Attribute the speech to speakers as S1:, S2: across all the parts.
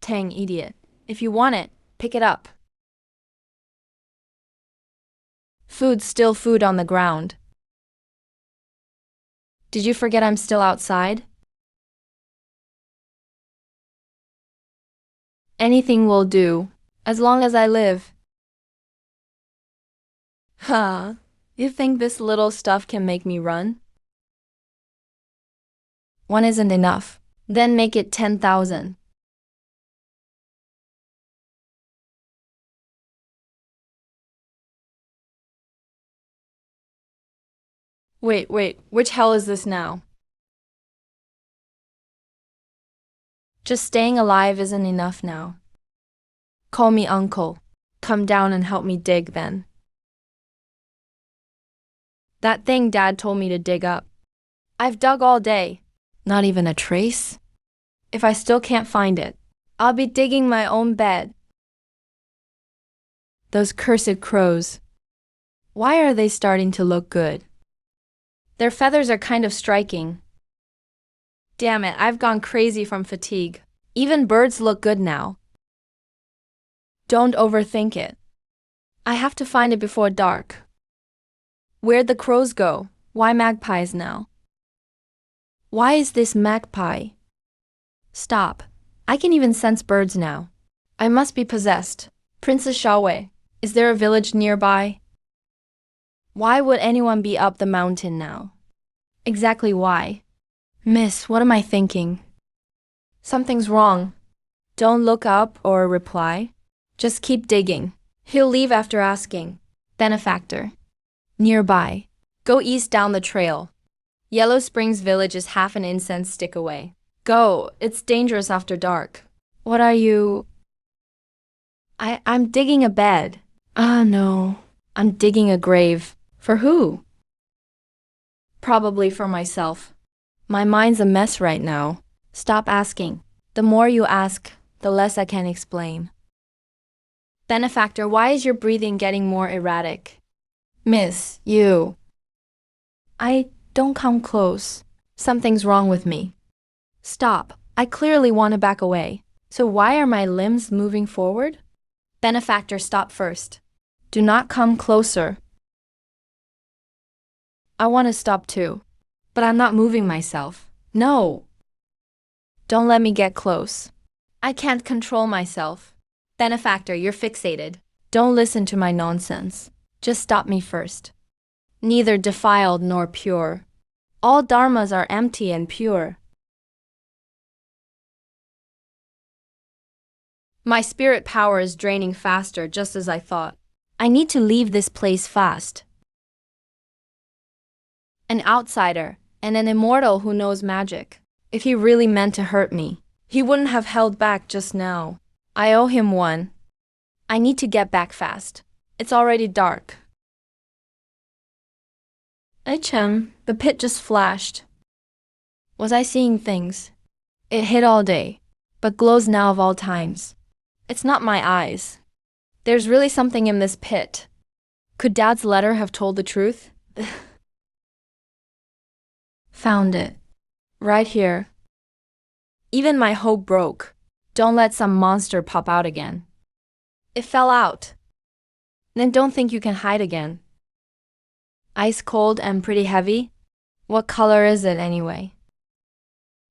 S1: Tang, idiot. If you want it, pick it up. Food's still food on the ground. Did you forget I'm still outside? Anything will do, as long as I live. Huh? You think this little stuff can make me run? One isn't enough. Then make it 10,000. Wait, which hell is this now? Just staying alive isn't enough now. Call me uncle. Come down and help me dig then. That thing Dad told me to dig up. I've dug all day. Not even a trace? If I still can't find it, I'll be digging my own bed. Those cursed crows. Why are they starting to look good? Their feathers are kind of striking. Damn it, I've gone crazy from fatigue. Even birds look good now. Don't overthink it. I have to find it before dark. Where'd the crows go? Why magpies now? Why is this magpie? Stop. I can even sense birds now. I must be possessed. Princess Xiaowei, is there a village nearby? Why would anyone be up the mountain now? Exactly why? Miss, what am I thinking? Something's wrong. Don't look up or reply. Just keep digging. He'll leave after asking. Benefactor. Nearby. Go east down the trail. Yellow Springs Village is half an incense stick away. Go, it's dangerous after dark. What are you? I'm digging a bed. Ah, no. I'm digging a grave. For who? Probably for myself. My mind's a mess right now. Stop asking. The more you ask, the less I can explain. Benefactor, why is your breathing getting more erratic? Miss, you. Don't come close. Something's wrong with me. Stop. I clearly want to back away. So why are my limbs moving forward? Benefactor, stop first. Do not come closer. I want to stop too. But I'm not moving myself. No. Don't let me get close. I can't control myself. Benefactor, you're fixated. Don't listen to my nonsense. Just stop me first. Neither defiled nor pure. All dharmas are empty and pure. My spirit power is draining faster, just as I thought. I need to leave this place fast. An outsider, and an immortal who knows magic. If he really meant to hurt me, he wouldn't have held back just now. I owe him one. I need to get back fast. It's already dark. Chen, the pit just flashed. Was I seeing things? It hid all day, but glows now of all times. It's not my eyes. There's really something in this pit. Could Dad's letter have told the truth? Found it. Right here. Even my hope broke. Don't let some monster pop out again. It fell out. Then don't think you can hide again. Ice cold and pretty heavy? What color is it anyway?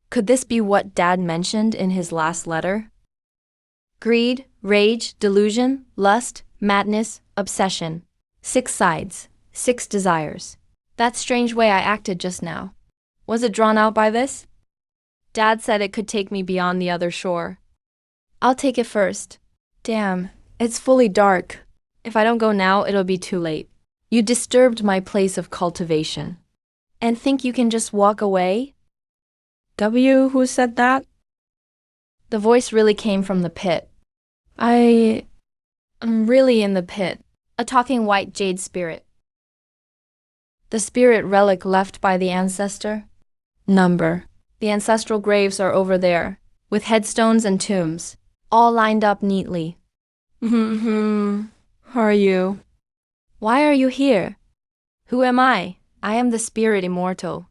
S1: Could this be what Dad mentioned in his last letter? Greed, rage, delusion, lust, madness, obsession. 6 sides, 6 desires. That strange way I acted just now. Was it drawn out by this? Dad said it could take me beyond the other shore. I'll take it first. Damn, it's fully dark. If I don't go now, it'll be too late. You disturbed my place of cultivation. And think you can just walk away? Who said that? The voice really came from the pit. I'm really in the pit. A talking white jade spirit. The spirit relic left by the ancestor? Number. The ancestral graves are over there, with headstones and tombs, all lined up neatly. Who are you? Why are you here? Who am I? I am the spirit immortal.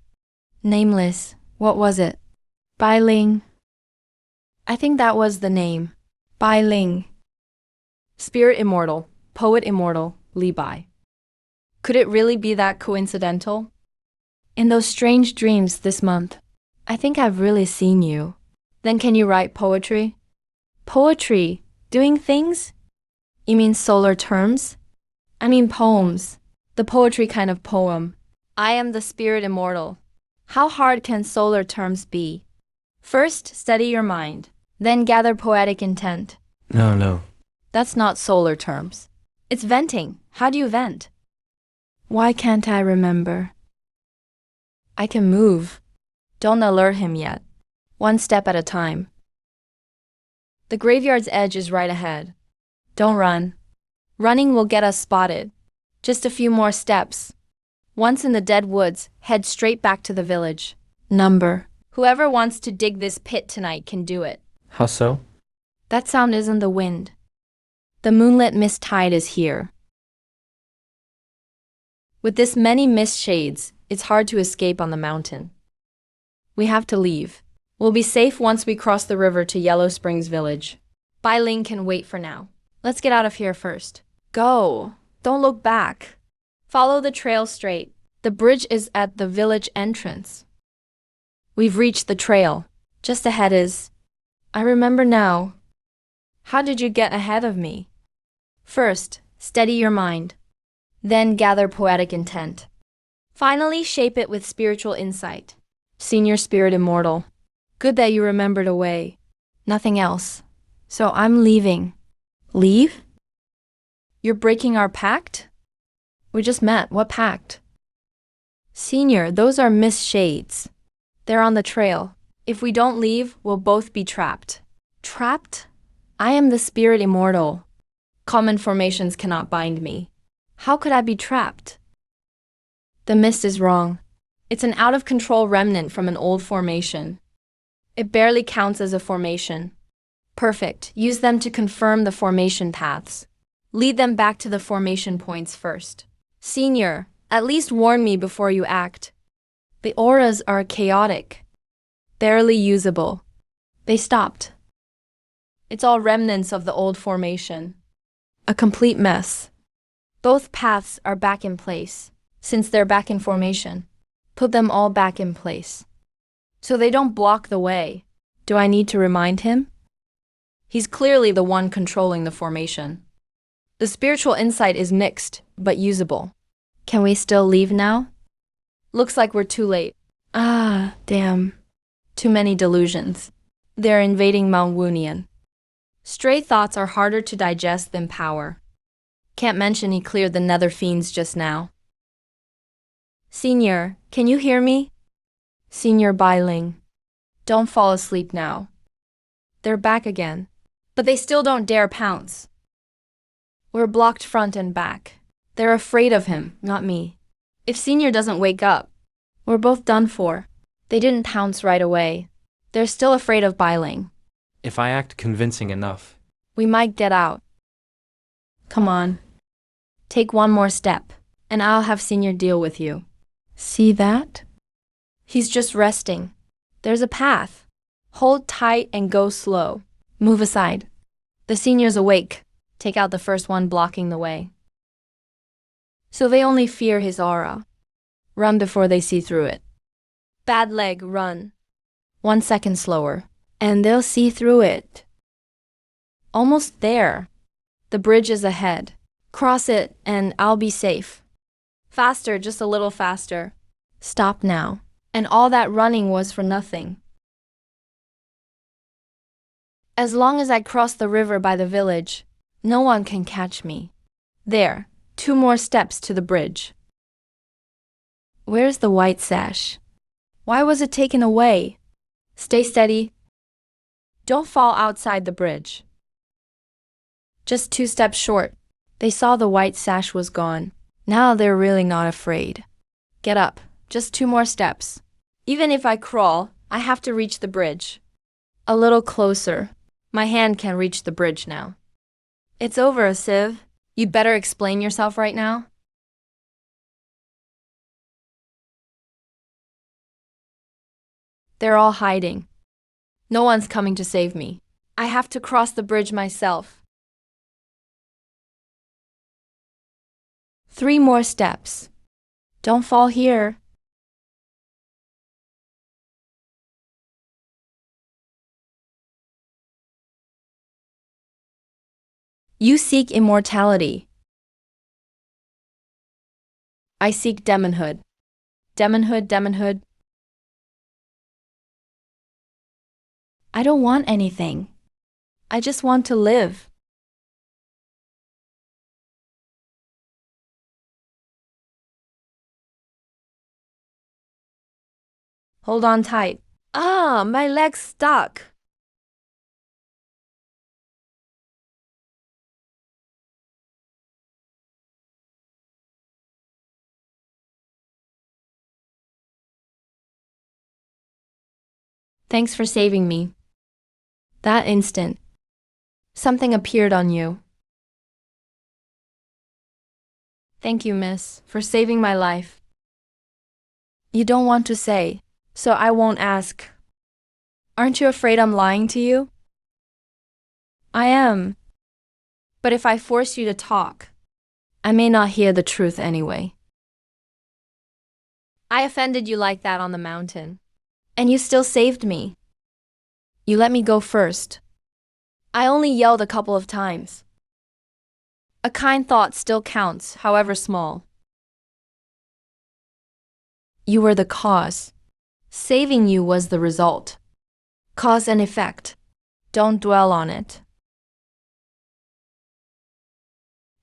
S1: Nameless. What was it? Bai Ling. I think that was the name. Bai Ling. Spirit immortal, poet immortal, Li Bai. Could it really be that coincidental? In those strange dreams this month, I think I've really seen you. Then can you write poetry? Poetry? Doing things? You mean solar terms? I mean poems. The poetry kind of poem. I am the spirit immortal. How hard can solar terms be? First, steady your mind. Then gather poetic intent.
S2: No.
S1: That's not solar terms. It's venting. How do you vent? Why can't I remember? I can move. Don't alert him yet. One step at a time. The graveyard's edge is right ahead. Don't run. Running will get us spotted. Just a few more steps. Once in the dead woods, head straight back to the village. Number. Whoever wants to dig this pit tonight can do it.
S2: How so?
S1: That sound isn't the wind. The moonlit mist tide is here. With this many mist shades, it's hard to escape on the mountain. We have to leave. We'll be safe once we cross the river to Yellow Springs Village. Bai Ling can wait for now. Let's get out of here first. Go. Don't look back. Follow the trail straight. The bridge is at the village entrance. We've reached the trail. Just ahead is... I remember now. How did you get ahead of me? First, steady your mind. Then gather poetic intent. Finally, shape it with spiritual insight. Senior spirit immortal. Good that you remembered a way. Nothing else. So I'm leaving. Leave? You're breaking our pact? We just met. What pact? Senior, those are mist shades. They're on the trail. If we don't leave, we'll both be trapped. Trapped? I am the spirit immortal. Common formations cannot bind me. How could I be trapped? The mist is wrong. It's an out-of-control remnant from an old formation. It barely counts as a formation. Perfect. Use them to confirm the formation paths. Lead them back to the formation points first. Senior, at least warn me before you act. The auras are chaotic. Barely usable. They stopped. It's all remnants of the old formation. A complete mess. Both paths are back in place, since they're back in formation. Put them all back in place. So they don't block the way. Do I need to remind him? He's clearly the one controlling the formation. The spiritual insight is mixed, but usable. Can we still leave now? Looks like we're too late. Ah, damn. Too many delusions. They're invading Mount Wunian. Stray thoughts are harder to digest than power. Can't mention he cleared the nether fiends just now. Senior, can you hear me? Senior Bai Ling. Don't fall asleep now. They're back again. But they still don't dare pounce. We're blocked front and back. They're afraid of him, not me. If Senior doesn't wake up, we're both done for. They didn't pounce right away. They're still afraid of Bai Ling.
S2: If I act convincing enough.
S1: We might get out. Come on. Take one more step, and I'll have Senior deal with you. See that? He's just resting. There's a path. Hold tight and go slow. Move aside. The Senior's awake. Take out the first one blocking the way. So they only fear his aura. Run before they see through it. Bad leg, run. 1 second slower, and they'll see through it. Almost there. The bridge is ahead. Cross it, and I'll be safe. Faster, just a little faster. Stop now. And all that running was for nothing. As long as I cross the river by the village, no one can catch me. There, 2 more steps to the bridge. Where's the white sash? Why was it taken away? Stay steady. Don't fall outside the bridge. Just 2 steps short. They saw the white sash was gone. Now they're really not afraid. Get up. Just 2 more steps. Even if I crawl, I have to reach the bridge. A little closer. My hand can reach the bridge now. It's over, Civ. You'd better explain yourself right now. They're all hiding. No one's coming to save me. I have to cross the bridge myself. 3 more steps. Don't fall here. You seek immortality. I seek demonhood. Demonhood. I don't want anything. I just want to live. Hold on tight. Ah, my leg's stuck. Thanks for saving me. That instant, something appeared on you. Thank you, miss, for saving my life. You don't want to say, so I won't ask. Aren't you afraid I'm lying to you? I am. But if I force you to talk, I may not hear the truth anyway. I offended you like that on the mountain. And you still saved me. You let me go first. I only yelled a couple of times. A kind thought still counts, however small. You were the cause. Saving you was the result. Cause and effect. Don't dwell on it.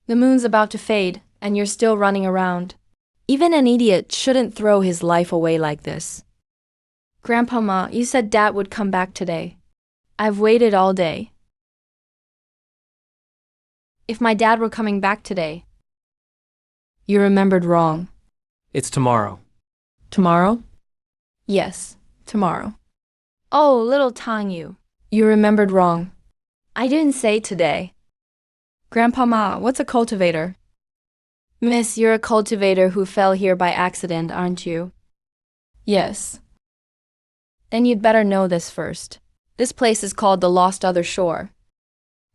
S1: The moon's about to fade, and you're still running around. Even an idiot shouldn't throw his life away like this. Grandpa Ma, you said Dad would come back today. I've waited all day. If my dad were coming back today. You remembered wrong.
S2: It's tomorrow.
S1: Tomorrow? Yes, tomorrow. Oh, little Tang Yu. You remembered wrong. I didn't say today. Grandpa Ma, what's a cultivator? Miss, you're a cultivator who fell here by accident, aren't you? Yes. Then you'd better know this first. This place is called the Lost Other Shore.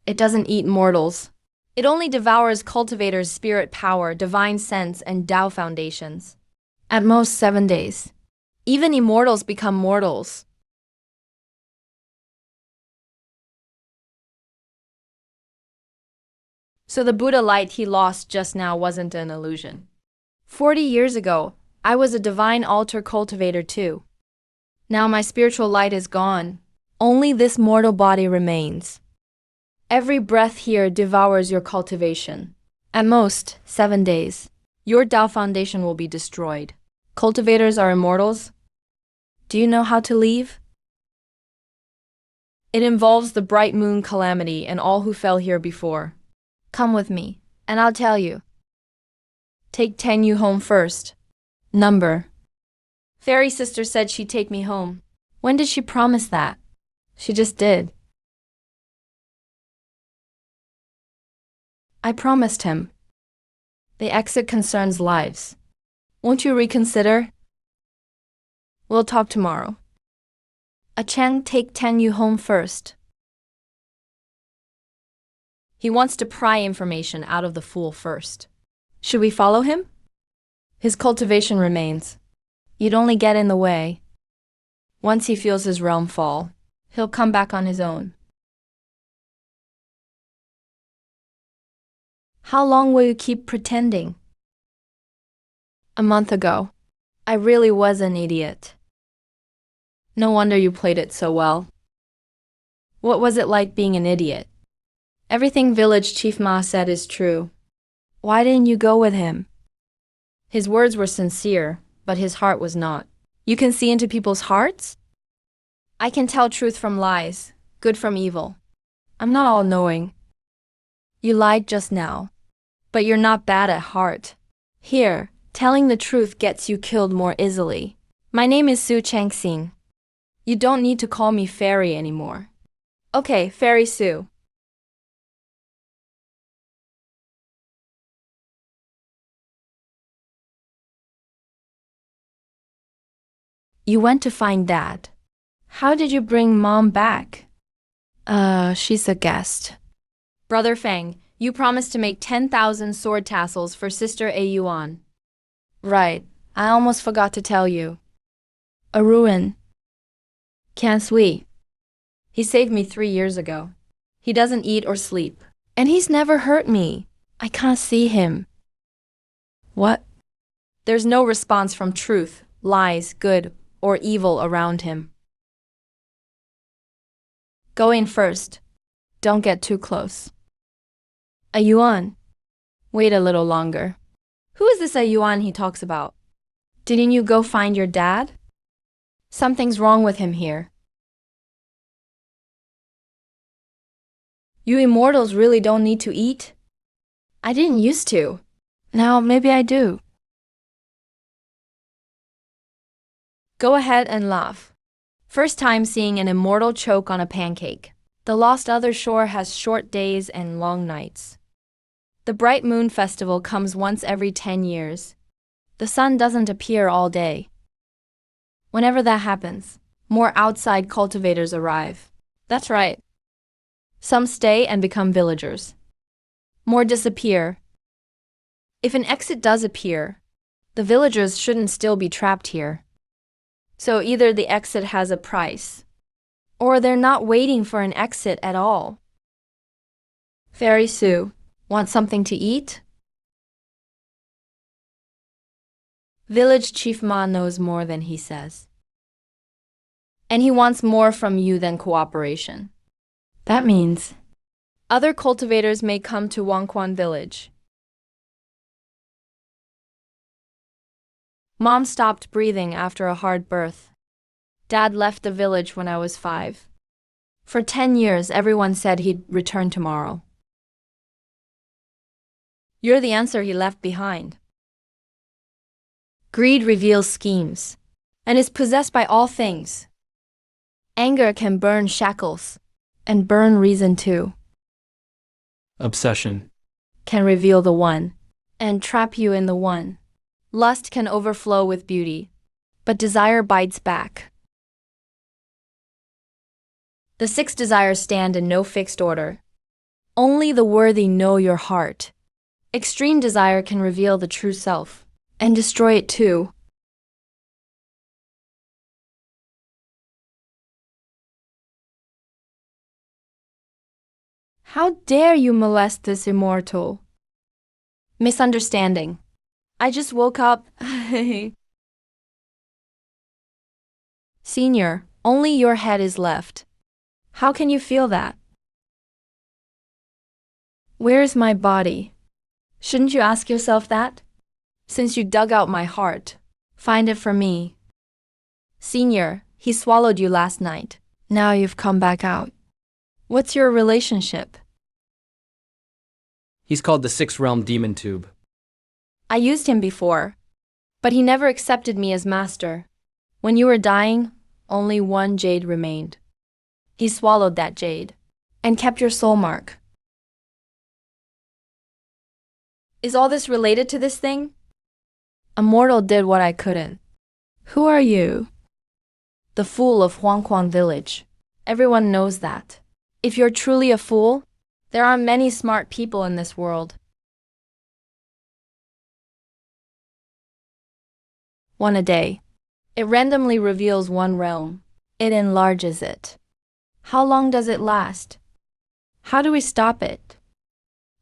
S1: It doesn't eat mortals. It only devours cultivators' spirit power, divine sense, and Tao foundations. At most 7 days. Even immortals become mortals. So the Buddha light he lost just now wasn't an illusion. 40 years ago, I was a divine altar cultivator too. Now my spiritual light is gone. Only this mortal body remains. Every breath here devours your cultivation. At most, 7 days. Your Tao foundation will be destroyed. Cultivators are immortals. Do you know how to leave? It involves the bright moon calamity and all who fell here before. Come with me, and I'll tell you. Take Tenyu home first. Number. Fairy sister said she'd take me home. When did she promise that? She just did. I promised him. The exit concerns lives. Won't you reconsider? We'll talk tomorrow. A Chang, take Tenyu home first. He wants to pry information out of the fool first. Should we follow him? His cultivation remains. You'd only get in the way. Once he feels his realm fall, he'll come back on his own. How long will you keep pretending? A month ago, I really was an idiot. No wonder you played it so well. What was it like being an idiot? Everything Village Chief Ma said is true. Why didn't you go with him? His words were sincere, but his heart was not. You can see into people's hearts? I can tell truth from lies, good from evil. I'm not all-knowing. You lied just now, but you're not bad at heart. Here, telling the truth gets you killed more easily. My name is Su Changxing. You don't need to call me Fairy anymore. Okay, Fairy Su. You went to find Dad. How did you bring Mom back? She's a guest. Brother Feng, you promised to make 10,000 sword tassels for Sister A Yuan. Right, I almost forgot to tell you. A ruin. Can't we? He saved me 3 years ago. He doesn't eat or sleep. And he's never hurt me. I can't see him. What? There's no response from truth, lies, good, or evil around him. Go in first. Don't get too close. A Yuan. Wait a little longer. Who is this A Yuan he talks about? Didn't you go find your dad? Something's wrong with him here. You immortals really don't need to eat? I didn't used to. Now maybe I do. Go ahead and laugh. First time seeing an immortal choke on a pancake. The lost other shore has short days and long nights. The Bright Moon Festival comes once every 10 years. The sun doesn't appear all day. Whenever that happens, more outside cultivators arrive. That's right. Some stay and become villagers. More disappear. If an exit does appear, the villagers shouldn't still be trapped here. So either the exit has a price, or they're not waiting for an exit at all. Fairy Sue, want something to eat? Village Chief Ma knows more than he says. And he wants more from you than cooperation. That means other cultivators may come to Wangquan village. Mom stopped breathing after a hard birth. Dad left the village when I was 5. For 10 years, everyone said he'd return tomorrow. You're the answer he left behind. Greed reveals schemes, and is possessed by all things. Anger can burn shackles, and burn reason too.
S2: Obsession.
S1: Can reveal the one, and trap you in the one. Lust can overflow with beauty, but desire bites back. The 6 desires stand in no fixed order. Only the worthy know your heart. Extreme desire can reveal the true self, and destroy it too. How dare you molest this immortal? Misunderstanding. I just woke up. Senior, only your head is left. How can you feel that? Where is my body? Shouldn't you ask yourself that? Since you dug out my heart, find it for me. Senior, he swallowed you last night. Now you've come back out. What's your relationship?
S2: He's called the 6th Realm Demon Tube.
S1: I used him before, but he never accepted me as master. When you were dying, only one jade remained. He swallowed that jade and kept your soul mark. Is all this related to this thing? A mortal did what I couldn't. Who are you? The fool of Huangquan village. Everyone knows that. If you're truly a fool, there are many smart people in this world. One a day. It randomly reveals one realm. It enlarges it. How long does it last? How do we stop it?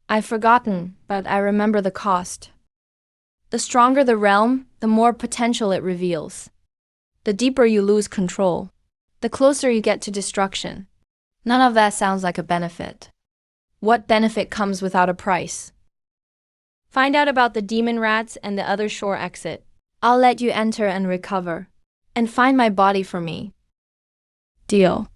S1: I've forgotten, but I remember the cost. The stronger the realm, the more potential it reveals. The deeper you lose control, the closer you get to destruction. None of that sounds like a benefit. What benefit comes without a price? Find out about the demon rats and the other shore exit. I'll let you enter and recover. And find my body for me. Deal.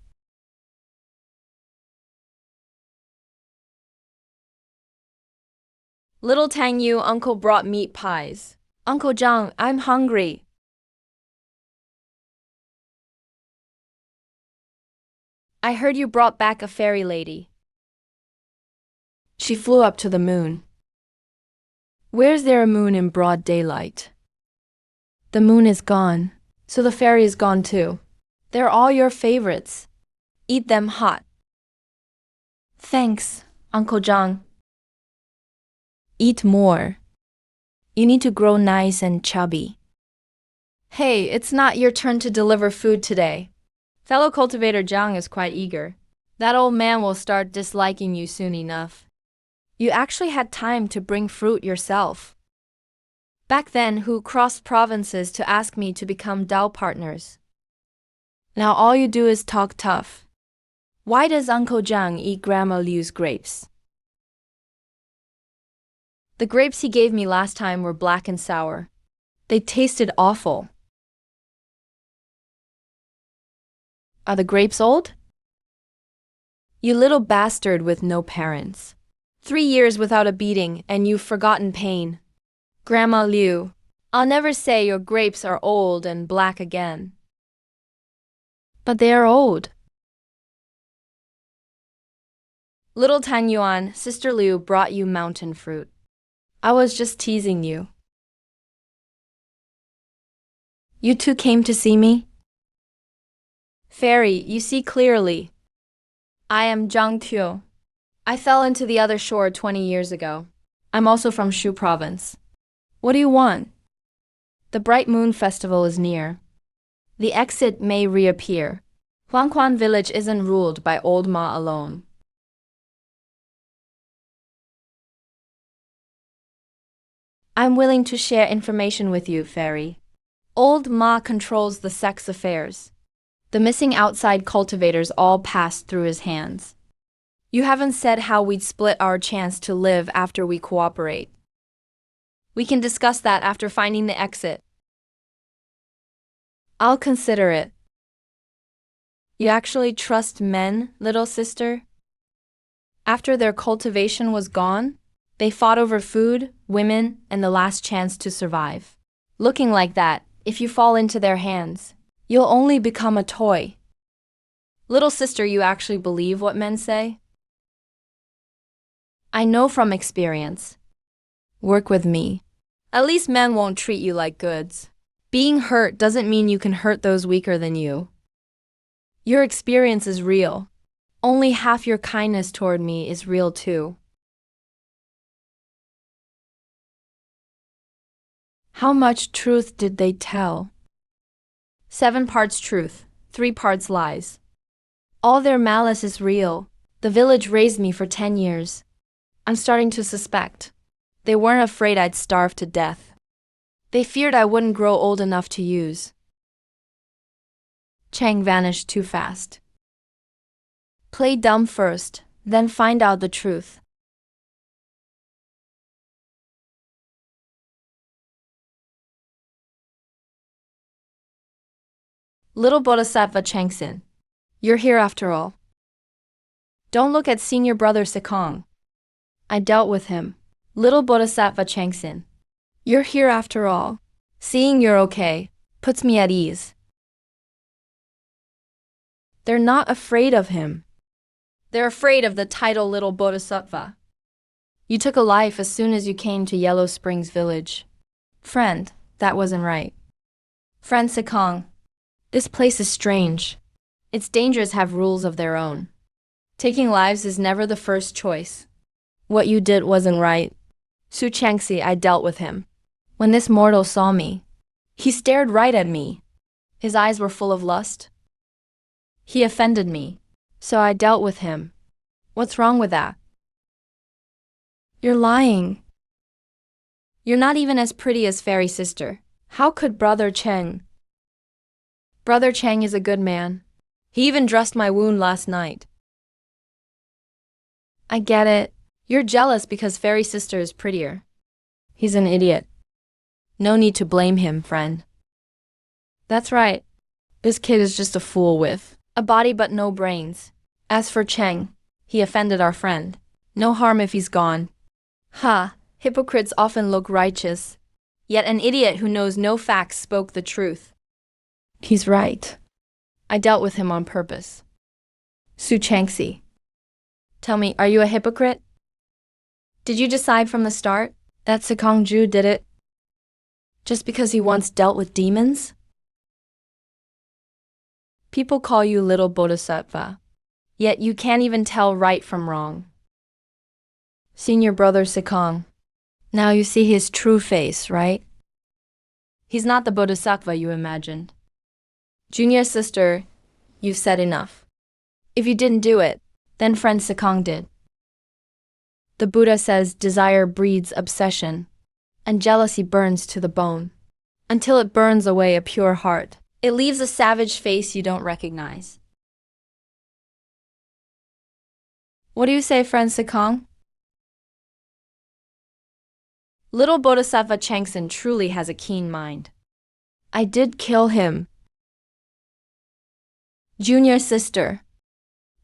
S1: Little Tang Yu, Uncle brought meat pies. Uncle Zhang, I'm hungry. I heard you brought back a fairy lady. She flew up to the moon. Where's there a moon in broad daylight? The moon is gone, so the fairy is gone too. They're all your favorites. Eat them hot. Thanks, Uncle John. Eat more. You need to grow nice and chubby. Hey, it's not your turn to deliver food today. Fellow cultivator Zhang is quite eager. That old man will start disliking you soon enough. You actually had time to bring fruit yourself. Back then, who crossed provinces to ask me to become Dao partners? Now all you do is talk tough. Why does Uncle Zhang eat Grandma Liu's grapes? The grapes he gave me last time were black and sour. They tasted awful. Are the grapes old? You little bastard with no parents. 3 years without a beating and you've forgotten pain. Grandma Liu, I'll never say your grapes are old and black again. But they are old. Little Tan Yuan, Sister Liu brought you mountain fruit. I was just teasing you. You two came to see me? Fairy, you see clearly. I am Zhang Tuo. I fell into the other shore 20 years ago. I'm also from Shu province. What do you want? The Bright Moon Festival is near. The exit may reappear. Huangquan village isn't ruled by old Ma alone. I'm willing to share information with you, Fairy. Old Ma controls the sex affairs. The missing outside cultivators all passed through his hands. You haven't said how we'd split our chance to live after we cooperate. We can discuss that after finding the exit. I'll consider it. You actually trust men, little sister? After their cultivation was gone, they fought over food, women, and the last chance to survive. Looking like that, if you fall into their hands, you'll only become a toy. Little sister, you actually believe what men say? I know from experience. Work with me. At least men won't treat you like goods. Being hurt doesn't mean you can hurt those weaker than you. Your experience is real. Only half your kindness toward me is real too. How much truth did they tell? 7 parts truth, 3 parts lies. All their malice is real. The village raised me for 10 years. I'm starting to suspect. They weren't afraid I'd starve to death. They feared I wouldn't grow old enough to use. Chang vanished too fast. Play dumb first, then find out the truth. Little Bodhisattva Changxin, you're here after all. Don't look at senior brother Sikong. I dealt with him. Little Bodhisattva Changxin, you're here after all. Seeing you're okay puts me at ease. They're not afraid of him. They're afraid of the title Little Bodhisattva. You took a life as soon as you came to Yellow Springs Village. Friend, that wasn't right. Friend Sikong, this place is strange. Its dangers have rules of their own. Taking lives is never the first choice. What you did wasn't right. Su Changxi, I dealt with him. When this mortal saw me, he stared right at me. His eyes were full of lust. He offended me, so I dealt with him. What's wrong with that? You're lying. You're not even as pretty as Fairy Sister. How could Brother Cheng? Brother Cheng is a good man. He even dressed my wound last night. I get it. You're jealous because Fairy Sister is prettier. He's an idiot. No need to blame him, friend. That's right. This kid is just a fool with a body but no brains. As for Cheng, he offended our friend. No harm if he's gone. Ha, hypocrites often look righteous. Yet an idiot who knows no facts spoke the truth. He's right. I dealt with him on purpose. Su Changxi, tell me, are you a hypocrite? Did you decide from the start that Sikong Ju did it just because he once dealt with demons? People call you Little Bodhisattva, Yet you can't even tell right from wrong. Senior brother Sikong. Now you see his true face, right? He's not the bodhisattva you imagined. Junior sister, you've said enough. If you didn't do it, then friend Sikong did. The Buddha says desire breeds obsession, and jealousy burns to the bone. Until it burns away a pure heart, it leaves a savage face you don't recognize. What do you say, friend Sikong? Little Bodhisattva Changsen truly has a keen mind. I did kill him. Junior sister,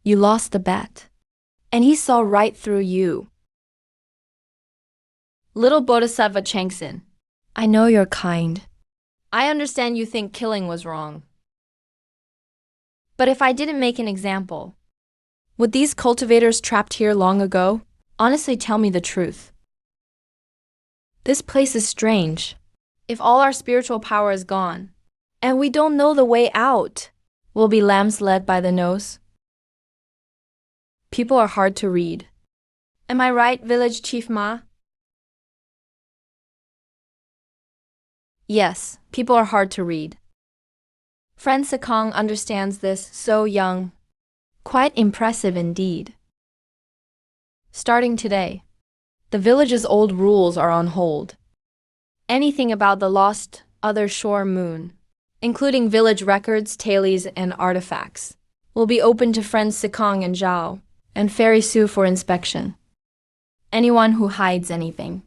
S1: you lost the bet, and he saw right through you. Little Bodhisattva Changsen, I know you're kind. I understand you think killing was wrong. But if I didn't make an example, would these cultivators trapped here long ago honestly tell me the truth? This place is strange. If all our spiritual power is gone, and we don't know the way out, we'll be lambs led by the nose. People are hard to read. Am I right, Village Chief Ma? Yes, people are hard to read. Friend Sikong understands this so young. Quite impressive indeed. Starting today, the village's old rules are on hold. Anything about the lost other shore moon, including village records, tailies, and artifacts, will be open to friends Sikong and Zhao, and Fairy Su for inspection. Anyone who hides anything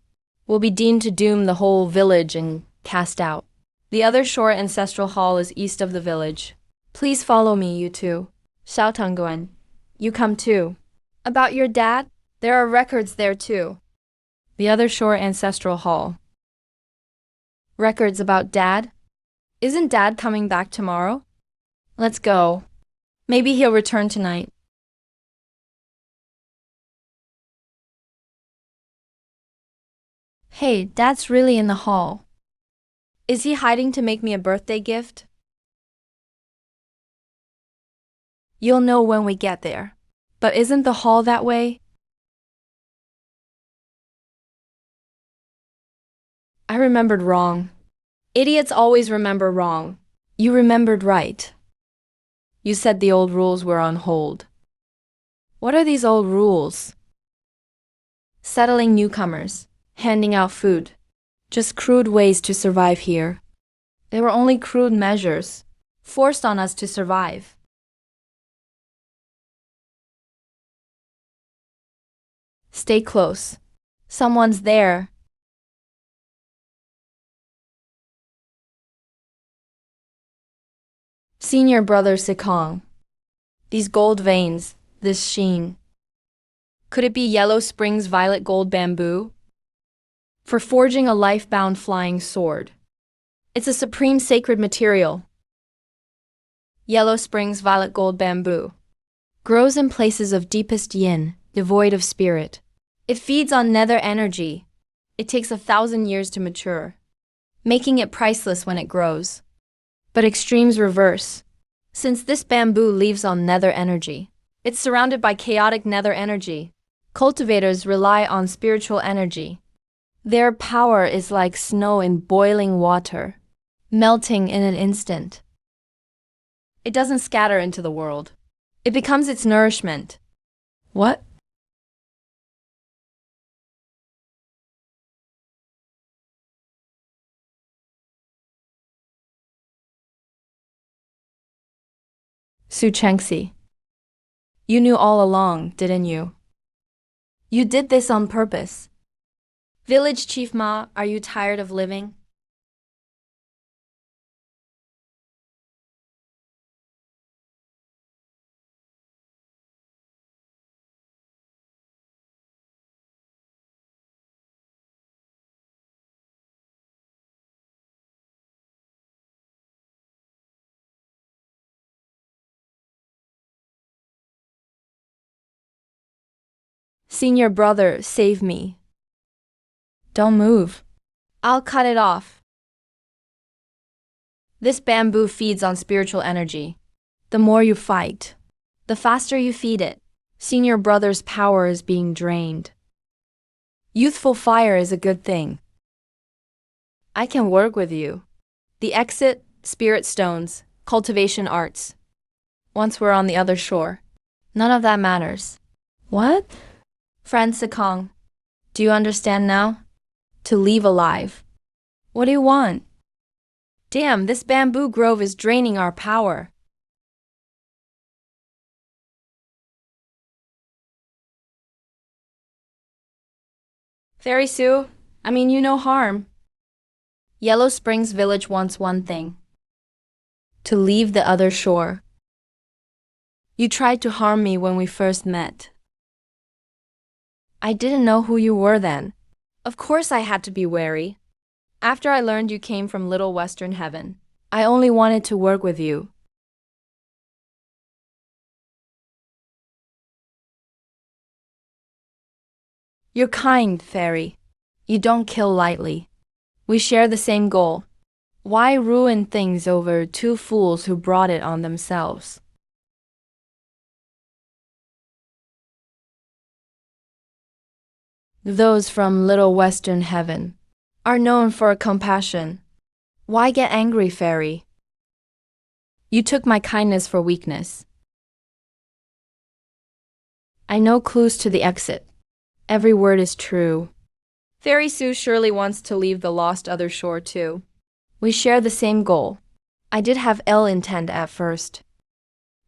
S1: will be deemed to doom the whole village and cast out. The other shore ancestral hall is east of the village. Please follow me, you two. Xiao Tengguan, you come too. About your dad, there are records there too. The other shore ancestral hall. Records about Dad? Isn't Dad coming back tomorrow? Let's go. Maybe he'll return tonight. Hey, Dad's really in the hall. Is he hiding to make me a birthday gift? You'll know when we get there. But isn't the hall that way? I remembered wrong. Idiots always remember wrong. You remembered right. You said the old rules were on hold. What are these old rules? Settling newcomers, handing out food. Just crude ways to survive here. They were only crude measures, forced on us to survive. Stay close. Someone's there. Senior brother Sikong. These gold veins, this sheen. Could it be Yellow Springs violet gold bamboo? For forging a life-bound flying sword. It's a supreme sacred material. Yellow Springs violet gold bamboo. Grows in places of deepest yin, devoid of spirit. It feeds on nether energy. It takes 1,000 years to mature, making it priceless when it grows. But extremes reverse. Since this bamboo lives on nether energy, it's surrounded by chaotic nether energy. Cultivators rely on spiritual energy. Their power is like snow in boiling water, melting in an instant. It doesn't scatter into the world. It becomes its nourishment. What? Su Chengxi. You knew all along, didn't you? You did this on purpose. Village Chief Ma, are you tired of living? Senior brother, save me. Don't move. I'll cut it off. This bamboo feeds on spiritual energy. The more you fight, The faster you feed it, senior brother's power is being drained. Youthful fire is a good thing. I can work with you. The exit, spirit stones, cultivation arts. Once we're on the other shore. None of that matters. What? Friend Sekong, do you understand now? To leave alive. What do you want? Damn, this bamboo grove is draining our power. Fairy Sue, I mean you no harm. Yellow Springs Village wants one thing. To leave the other shore. You tried to harm me when we first met. I didn't know who you were then. Of course I had to be wary. After I learned you came from Little Western Heaven, I only wanted to work with you. You're kind, Fairy. You don't kill lightly. We share the same goal. Why ruin things over two fools who brought it on themselves? Those from Little Western Heaven are known for compassion. Why get angry, Fairy? You took my kindness for weakness. I know clues to the exit. Every word is true. Fairy Sue surely wants to leave the lost other shore too. We share the same goal. I did have ill intent at first.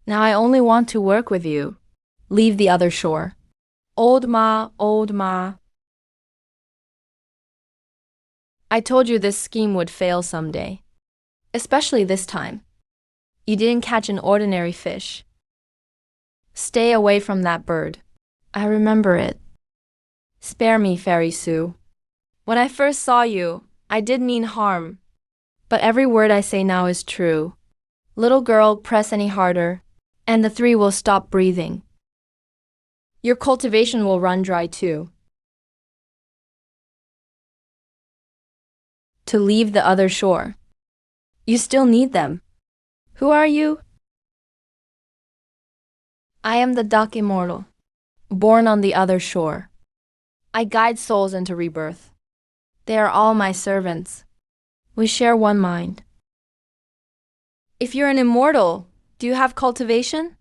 S1: Now I only want to work with you. Leave the other shore. Old Ma, old Ma. I told you this scheme would fail someday. Especially this time. You didn't catch an ordinary fish. Stay away from that bird. I remember it. Spare me, Fairy Sue. When I first saw you, I did mean harm. But every word I say now is true. Little girl, press any harder, and the three will stop breathing. Your cultivation will run dry too. To leave the other shore. You still need them. Who are you? I am the duck immortal, born on the other shore. I guide souls into rebirth. They are all my servants. We share one mind. If you're an immortal, do you have cultivation?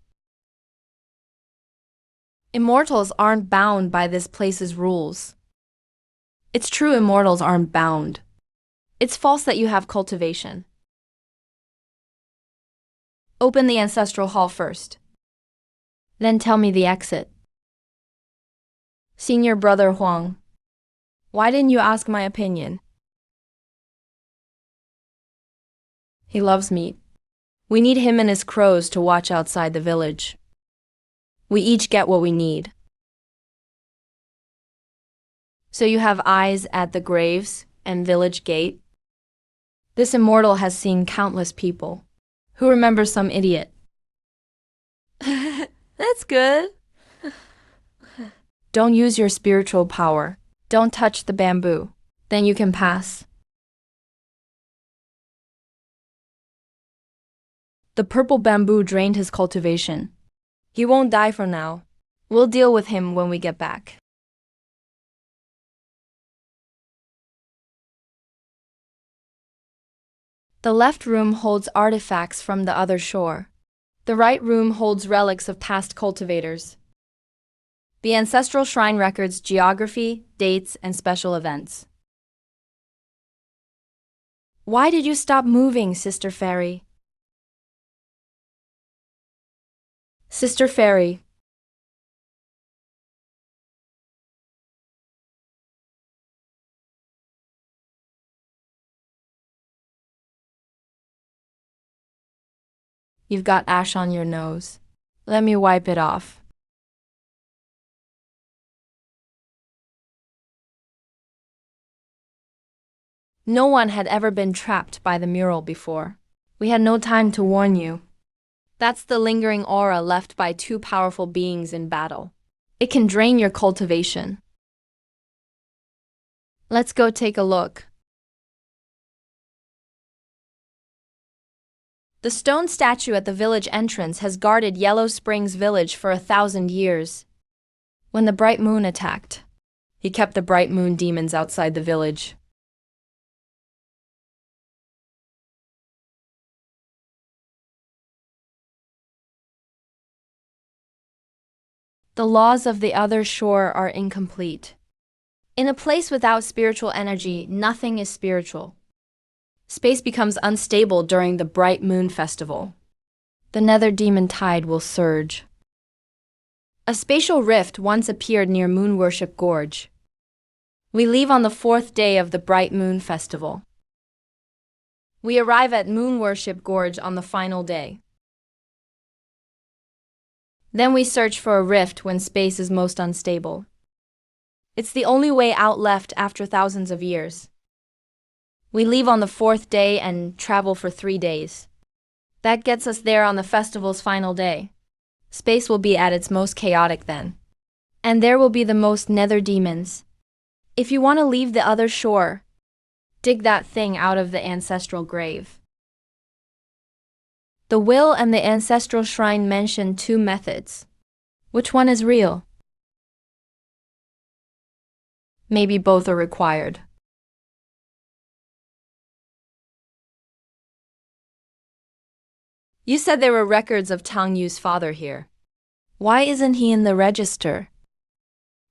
S1: Immortals aren't bound by this place's rules. It's true immortals aren't bound. It's false that you have cultivation. Open the ancestral hall first. Then tell me the exit. Senior Brother Huang, why didn't you ask my opinion? He loves meat. We need him and his crows to watch outside the village. We each get what we need. So you have eyes at the graves and village gate? This immortal has seen countless people. Who remembers some idiot? That's good. Don't use your spiritual power. Don't touch the bamboo. Then you can pass. The purple bamboo drained his cultivation. He won't die for now. We'll deal with him when we get back. The left room holds artifacts from the other shore. The right room holds relics of past cultivators. The ancestral shrine records geography, dates, and special events. Why did you stop moving, Sister Fairy? Sister Fairy. You've got ash on your nose. Let me wipe it off. No one had ever been trapped by the mural before. We had no time to warn you. That's the lingering aura left by two powerful beings in battle. It can drain your cultivation. Let's go take a look. The stone statue at the village entrance has guarded Yellow Springs Village for 1,000 years. When the bright moon attacked, he kept the bright moon demons outside the village. The laws of the other shore are incomplete. In a place without spiritual energy, nothing is spiritual. Space becomes unstable during the bright moon festival. The nether demon tide will surge. A spatial rift once appeared near Moon Worship Gorge. We leave on the 4th day of the bright moon festival. We arrive at Moon Worship Gorge on the final day. Then we search for a rift when space is most unstable. It's the only way out left after thousands of years. We leave on the 4th day and travel for 3 days. That gets us there on the festival's final day. Space will be at its most chaotic then. And there will be the most nether demons. If you want to leave the other shore, dig that thing out of the ancestral grave. The will and the ancestral shrine mention 2 methods. Which one is real? Maybe both are required. You said there were records of Tang Yu's father here. Why isn't he in the register?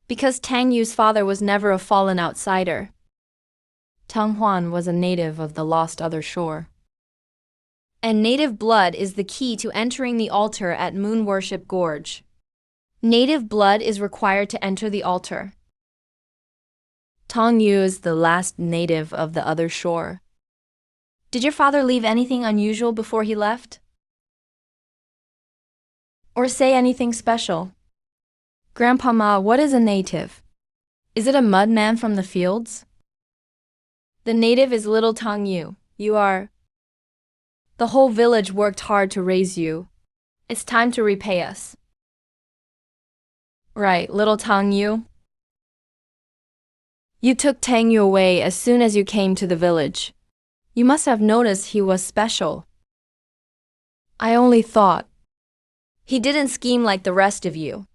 S1: Because Tang Yu's father was never a fallen outsider. Tang Huan was a native of the lost other shore. And native blood is the key to entering the altar at Moon Worship Gorge. Native blood is required to enter the altar. Tang Yu is the last native of the other shore. Did your father leave anything unusual before he left? Or say anything special? Grandpa Ma, what is a native? Is it a mud man from the fields? The native is little Tang Yu. You are... The whole village worked hard to raise you. It's time to repay us. Right, little Tang Yu? You took Tang Yu away as soon as you came to the village. You must have noticed he was special. I only thought. He didn't scheme like the rest of you.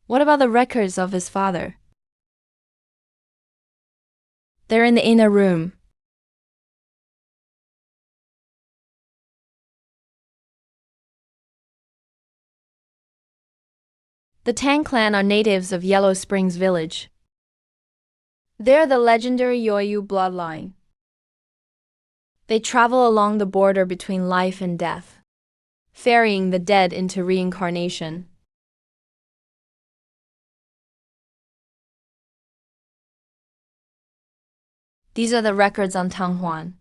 S1: What about the records of his father? They're in the inner room. The Tang clan are natives of Yellow Springs Village. They're the legendary Yoyu bloodline. They travel along the border between life and death, ferrying the dead into reincarnation. These are the records on Tang Huan.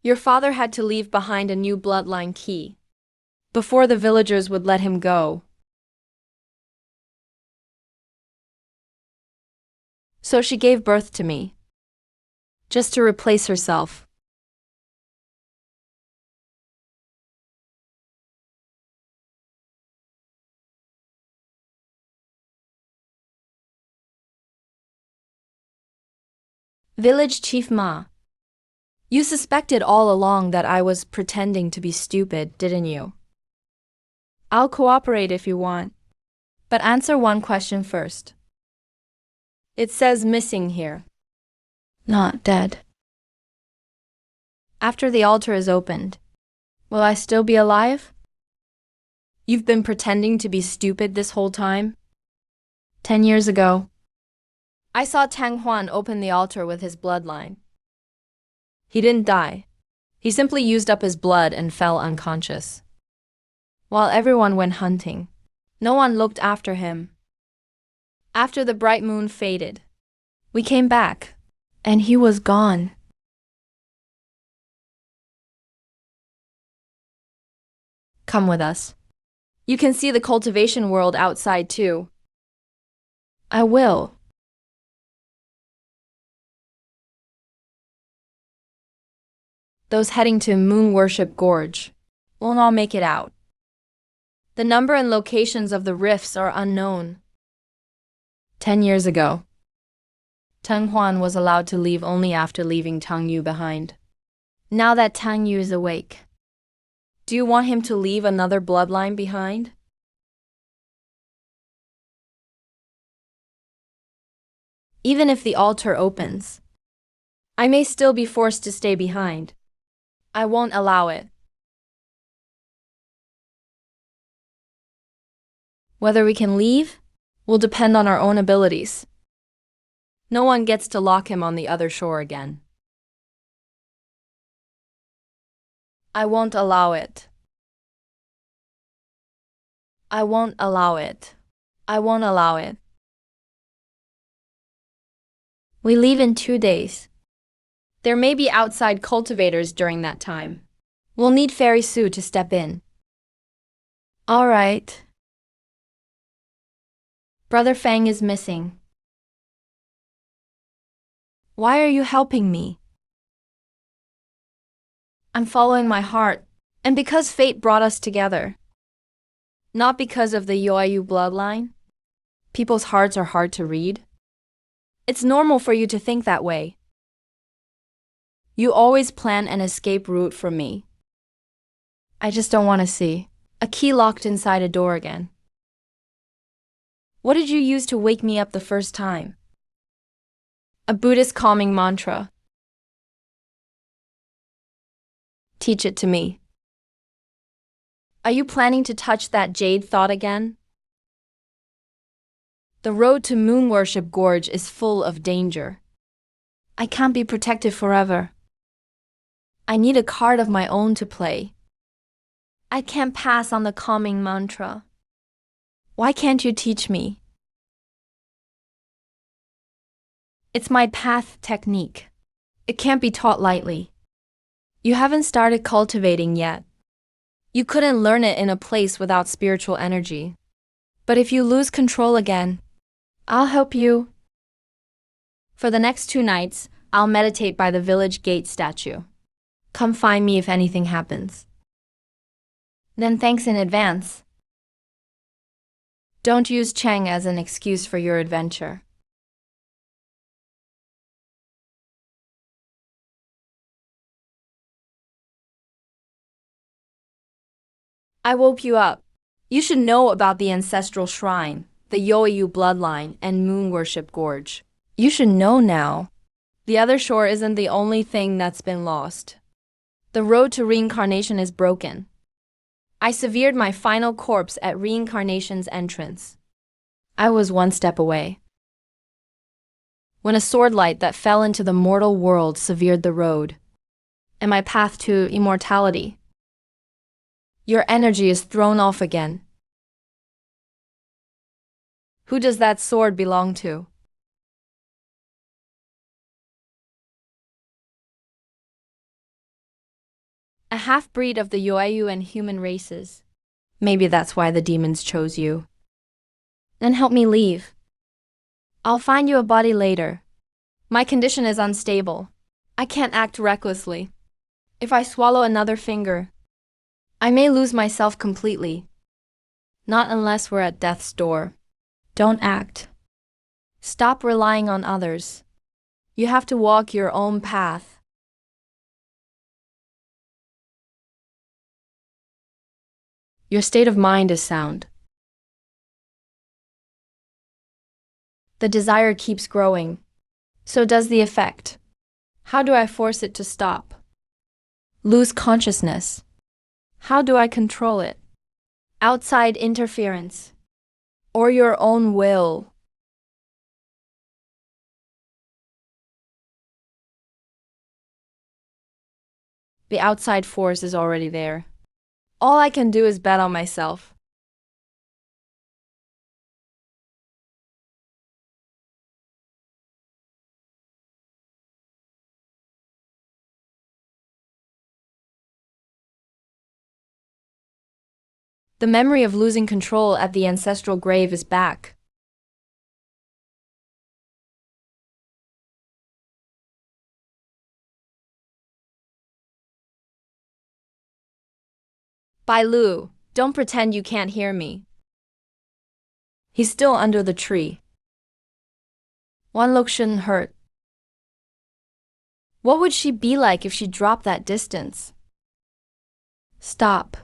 S1: Your father had to leave behind a new bloodline key before the villagers would let him go. So she gave birth to me, just to replace herself. Village Chief Ma, you suspected all along that I was pretending to be stupid, didn't you? I'll cooperate if you want, but answer one question first. It says missing here. Not dead. After the altar is opened, will I still be alive? You've been pretending to be stupid this whole time? 10 years ago, I saw Tang Huan open the altar with his bloodline. He didn't die. He simply used up his blood and fell unconscious. While everyone went hunting, no one looked after him. After the bright moon faded, we came back, and he was gone. Come with us. You can see the cultivation world outside too. I will. Those heading to Moon Worship Gorge won't all make it out. The number and locations of the rifts are unknown. 10 years ago, Teng Huan was allowed to leave only after leaving Tang Yu behind. Now that Tang Yu is awake, do you want him to leave another bloodline behind? Even if the altar opens, I may still be forced to stay behind. I won't allow it. Whether we can leave will depend on our own abilities. No one gets to lock him on the other shore again. I won't allow it. I won't allow it. I won't allow it. We leave in 2 days. There may be outside cultivators during that time. We'll need Fairy Sue to step in. All right. Brother Fang is missing. Why are you helping me? I'm following my heart, and because fate brought us together. Not because of the Yoayu bloodline. People's hearts are hard to read. It's normal for you to think that way. You always plan an escape route from me. I just don't want to see a key locked inside a door again. What did you use to wake me up the first time? A Buddhist calming mantra. Teach it to me. Are you planning to touch that jade thought again? The road to Moon Worship Gorge is full of danger. I can't be protected forever. I need a card of my own to play. I can't pass on the calming mantra. Why can't you teach me? It's my path technique. It can't be taught lightly. You haven't started cultivating yet. You couldn't learn it in a place without spiritual energy. But if you lose control again, I'll help you. For the next 2 nights, I'll meditate by the village gate statue. Come find me if anything happens. Then thanks in advance. Don't use Cheng as an excuse for your adventure. I woke you up. You should know about the ancestral shrine, the Yoayu bloodline, and Moon Worship Gorge. You should know now. The other shore isn't the only thing that's been lost. The road to reincarnation is broken. I severed my final corpse at reincarnation's entrance. I was 1 step away. When a sword light that fell into the mortal world severed the road, and my path to immortality, your energy is thrown off again. Who does that sword belong to? A half-breed of the Yoayu and human races. Maybe that's why the demons chose you. Then help me leave. I'll find you a body later. My condition is unstable. I can't act recklessly. If I swallow another finger, I may lose myself completely. Not unless we're at death's door. Don't act. Stop relying on others. You have to walk your own path. Your state of mind is sound. The desire keeps growing. So does the effect. How do I force it to stop? Lose consciousness. How do I control it? Outside interference. Or your own will. The outside force is already there. All I can do is bet on myself. The memory of losing control at the ancestral grave is back. Bai Lu, don't pretend you can't hear me. He's still under the tree. One look shouldn't hurt. What would she be like if she dropped that distance? Stop.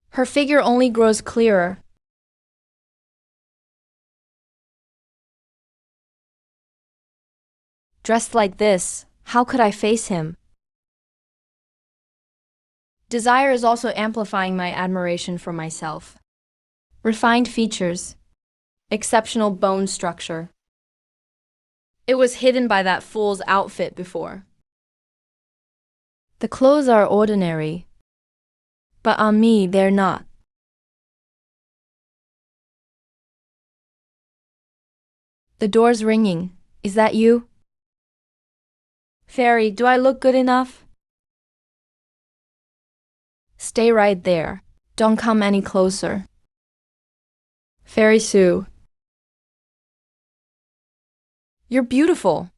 S1: Her figure only grows clearer. Dressed like this, how could I face him? Desire is also amplifying my admiration for myself. Refined features. Exceptional bone structure. It was hidden by that fool's outfit before. The clothes are ordinary, but on me they're not. The door's ringing. Is that you? Fairy, do I look good enough? Stay right there. Don't come any closer. Fairy Sue. You're beautiful.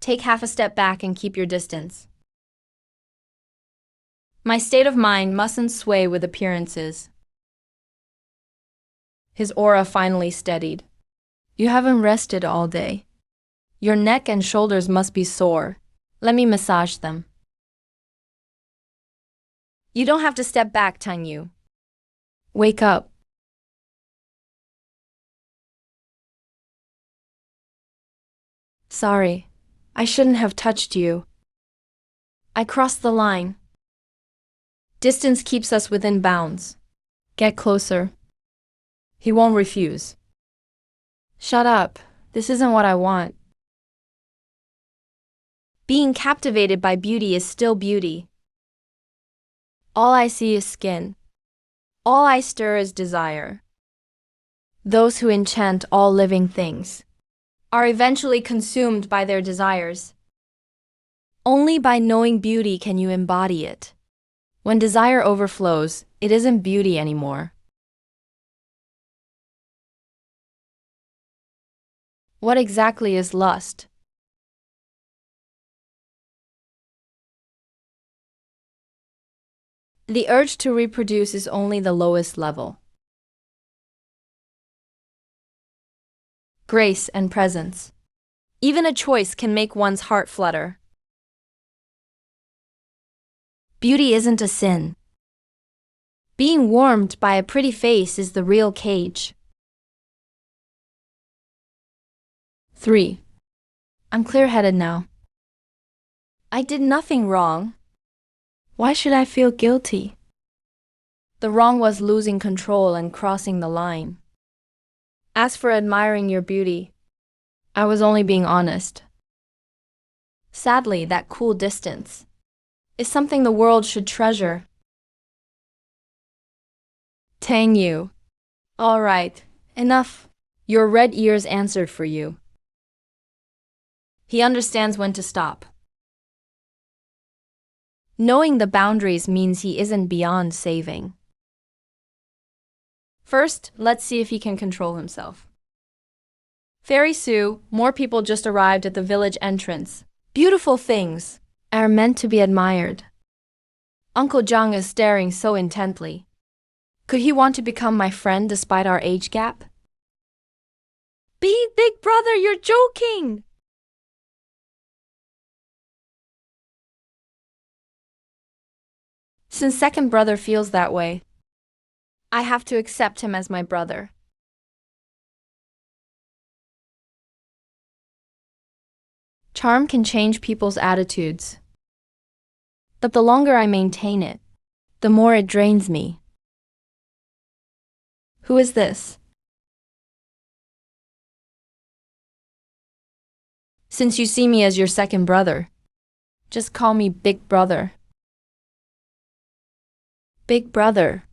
S1: Take half a step back and keep your distance. My state of mind mustn't sway with appearances. His aura finally steadied. You haven't rested all day. Your neck and shoulders must be sore. Let me massage them. You don't have to step back, Tang Yu. Wake up. Sorry, I shouldn't have touched you. I crossed the line. Distance keeps us within bounds. Get closer. He won't refuse. Shut up. This isn't what I want. Being captivated by beauty is still beauty. All I see is skin. All I stir is desire. Those who enchant all living things are eventually consumed by their desires. Only by knowing beauty can you embody it. When desire overflows, it isn't beauty anymore. What exactly is lust? The urge to reproduce is only the lowest level. Grace and presence. Even a choice can make one's heart flutter. Beauty isn't a sin. Being warmed by a pretty face is the real cage. 3. I'm clear-headed now. I did nothing wrong. Why should I feel guilty? The wrong was losing control and crossing the line. As for admiring your beauty, I was only being honest. Sadly, that cool distance is something the world should treasure. Tang Yu. All right, enough. Your red ears answered for you. He understands when to stop. Knowing the boundaries means he isn't beyond saving. First, let's see if he can control himself. Fairy Sue, more people just arrived at the village entrance. Beautiful things are meant to be admired. Uncle Zhang is staring so intently. Could he want to become my friend despite our age gap? Big brother, you're joking! Since second brother feels that way, I have to accept him as my brother. Charm can change people's attitudes. But the longer I maintain it, the more it drains me. Who is this? Since you see me as your second brother, just call me Big Brother. Big brother.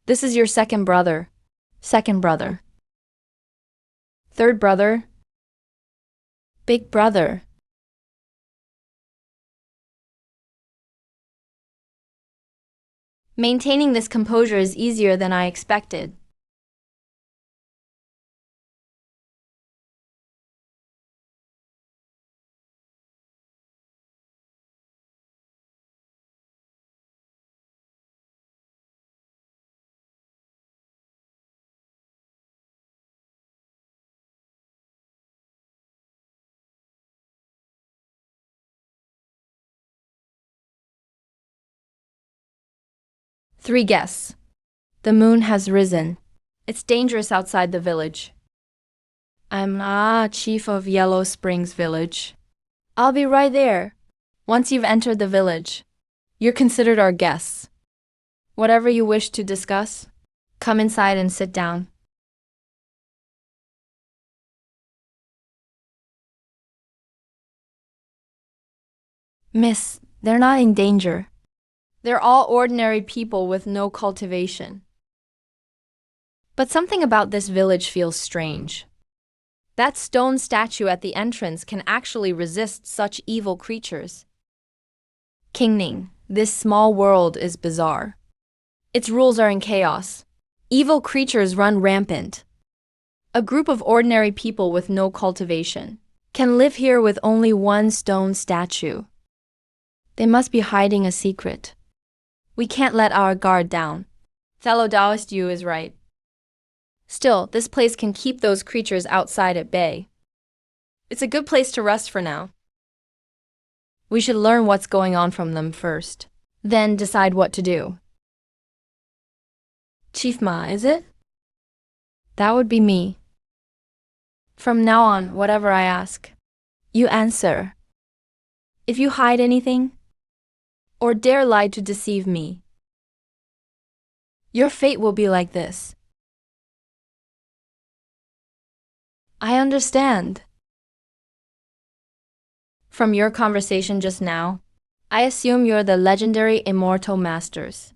S1: This is your second brother. Second brother. Third brother. Big brother. Maintaining this composure is easier than I expected. 3 guests. The moon has risen. It's dangerous outside the village. I'm chief of Yellow Springs Village. I'll be right there. Once you've entered the village, you're considered our guests. Whatever you wish to discuss, come inside and sit down. Miss, they're not in danger. They're all ordinary people with no cultivation. But something about this village feels strange. That stone statue at the entrance can actually resist such evil creatures. King Ning, this small world is bizarre. Its rules are in chaos. Evil creatures run rampant. A group of ordinary people with no cultivation can live here with only one stone statue. They must be hiding a secret. We can't let our guard down. Fellow Taoist Yu is right. Still, this place can keep those creatures outside at bay. It's a good place to rest for now. We should learn what's going on from them first, then decide what to do. Chief Ma, is it? That would be me. From now on, whatever I ask, you answer. If you hide anything, or dare lie to deceive me, your fate will be like this. I understand. From your conversation just now, I assume you're the legendary immortal masters.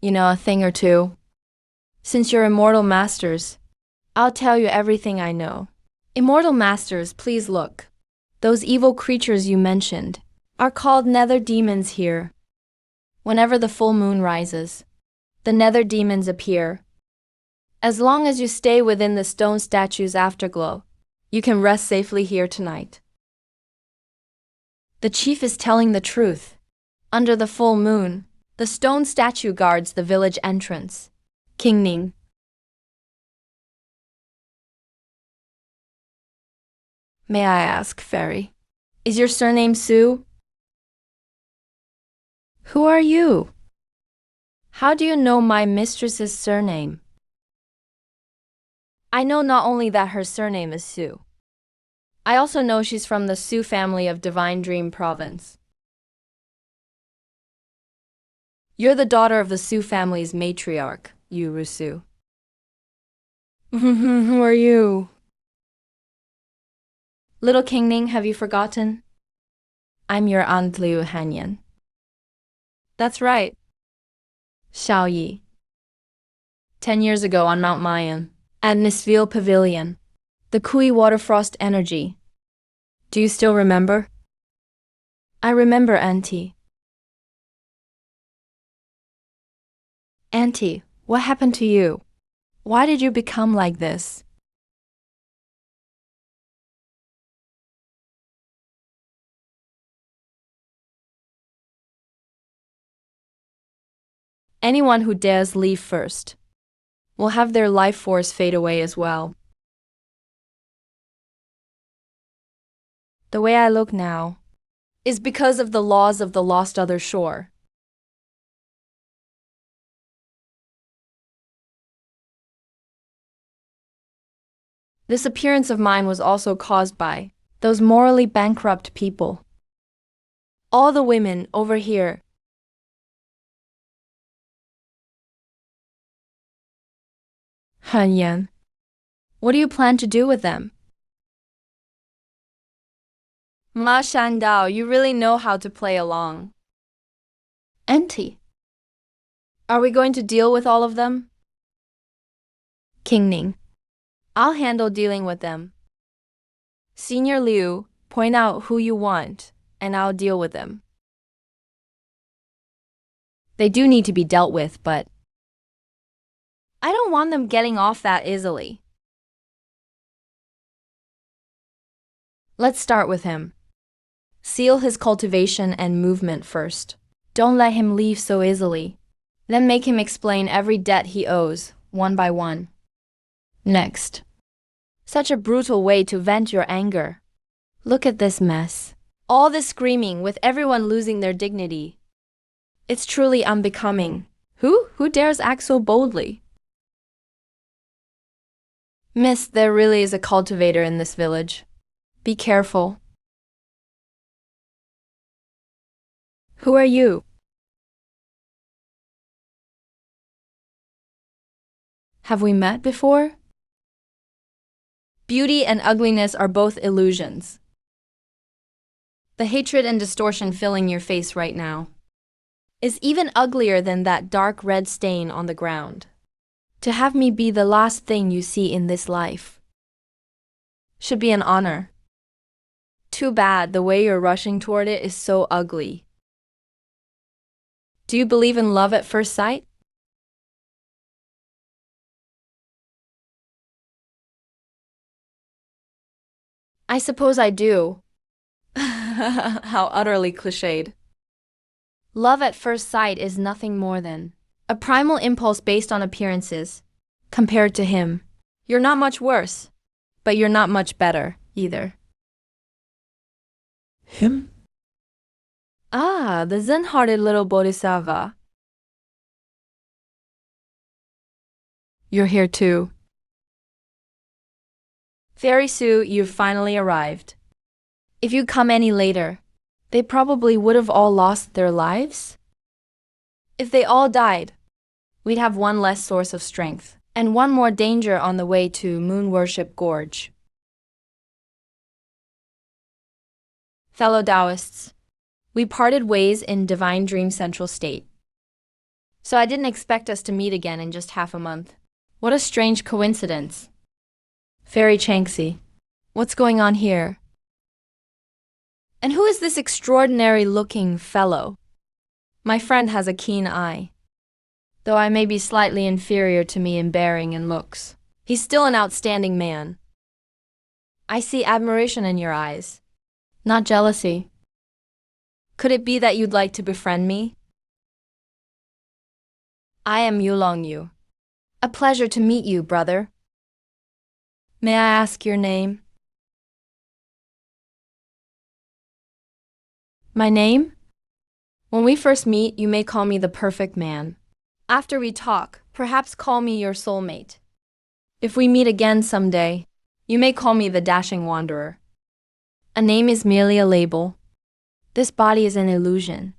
S1: You know a thing or two. Since you're immortal masters, I'll tell you everything I know. Immortal masters, please look. Those evil creatures you mentioned are called nether demons here. Whenever the full moon rises, the nether demons appear. As long as you stay within the stone statue's afterglow, you can rest safely here tonight. The chief is telling the truth. Under the full moon, the stone statue guards the village entrance. King Ning. May I ask, Fairy, is your surname Su? Who are you? How do you know my mistress's surname? I know not only that her surname is Su. I also know she's from the Su family of Divine Dream Province. You're the daughter of the Su family's matriarch, Yu Rusu. Who are you? Little King Ning, have you forgotten? I'm your Aunt Liu Hanyan. That's right. Xiao Yi. 10 years ago on Mount Mayan, at Nisville Pavilion, the Kui Waterfrost energy. Do you still remember? I remember, Auntie. Auntie, what happened to you? Why did you become like this? Anyone who dares leave first will have their life force fade away as well. The way I look now is because of the laws of the lost other shore. This appearance of mine was also caused by those morally bankrupt people. All the women over here. Han Yan, what do you plan to do with them? Ma Shandao, you really know how to play along. Auntie, are we going to deal with all of them? King Ning, I'll handle dealing with them. Senior Liu, point out who you want, and I'll deal with them. They do need to be dealt with, but I don't want them getting off that easily. Let's start with him. Seal his cultivation and movement first. Don't let him leave so easily. Then make him explain every debt he owes, one by one. Next. Such a brutal way to vent your anger. Look at this mess. All this screaming with everyone losing their dignity. It's truly unbecoming. Who dares act so boldly? Miss, there really is a cultivator in this village. Be careful. Who are you? Have we met before? Beauty and ugliness are both illusions. The hatred and distortion filling your face right now is even uglier than that dark red stain on the ground. To have me be the last thing you see in this life should be an honor. Too bad the way you're rushing toward it is so ugly. Do you believe in love at first sight? I suppose I do. How utterly cliched. Love at first sight is nothing more than a primal impulse based on appearances. Compared to him, you're not much worse, but you're not much better either.
S2: Him?
S1: Ah, the zen-hearted little bodhisattva. You're here too. Fairy Sue, you've finally arrived. If you'd come any later, they probably would have all lost their lives. If they all died, we'd have one less source of strength and one more danger on the way to Moon Worship Gorge. Fellow Taoists, we parted ways in Divine Dream Central State. So I didn't expect us to meet again in just half a month. What a strange coincidence. Fairy Changxi, what's going on here? And who is this extraordinary-looking fellow? My friend has a keen eye. Though I may be slightly inferior to me in bearing and looks, he's still an outstanding man. I see admiration in your eyes, not jealousy. Could it be that you'd like to befriend me? I am Yulong Yu. A pleasure to meet you, brother. May I ask your name? My name? When we first meet, you may call me the perfect man. After we talk, perhaps call me your soulmate. If we meet again someday, you may call me the dashing wanderer. A name is merely a label. This body is an illusion,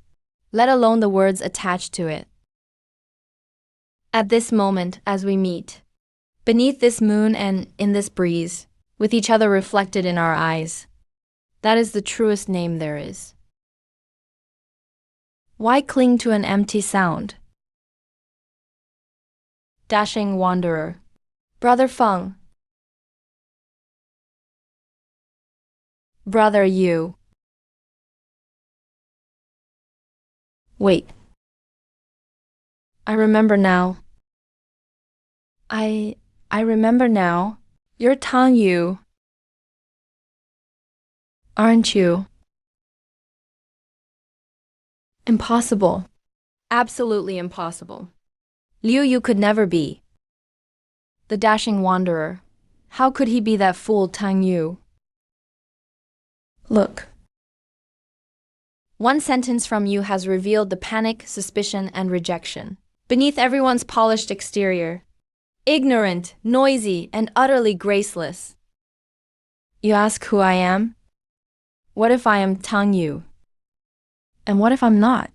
S1: let alone the words attached to it. At this moment, as we meet, beneath this moon and in this breeze, with each other reflected in our eyes, that is the truest name there is. Why cling to an empty sound? Dashing wanderer. Brother Feng. Brother Yu. Wait. I remember now. I remember now. You're Tang Yu. Aren't you? Impossible. Absolutely impossible. Liu Yu could never be. The dashing wanderer. How could he be that fool Tang Yu? Look. One sentence from you has revealed the panic, suspicion, and rejection beneath everyone's polished exterior. Ignorant, noisy, and utterly graceless. You ask who I am? What if I am Tang Yu? And what if I'm not?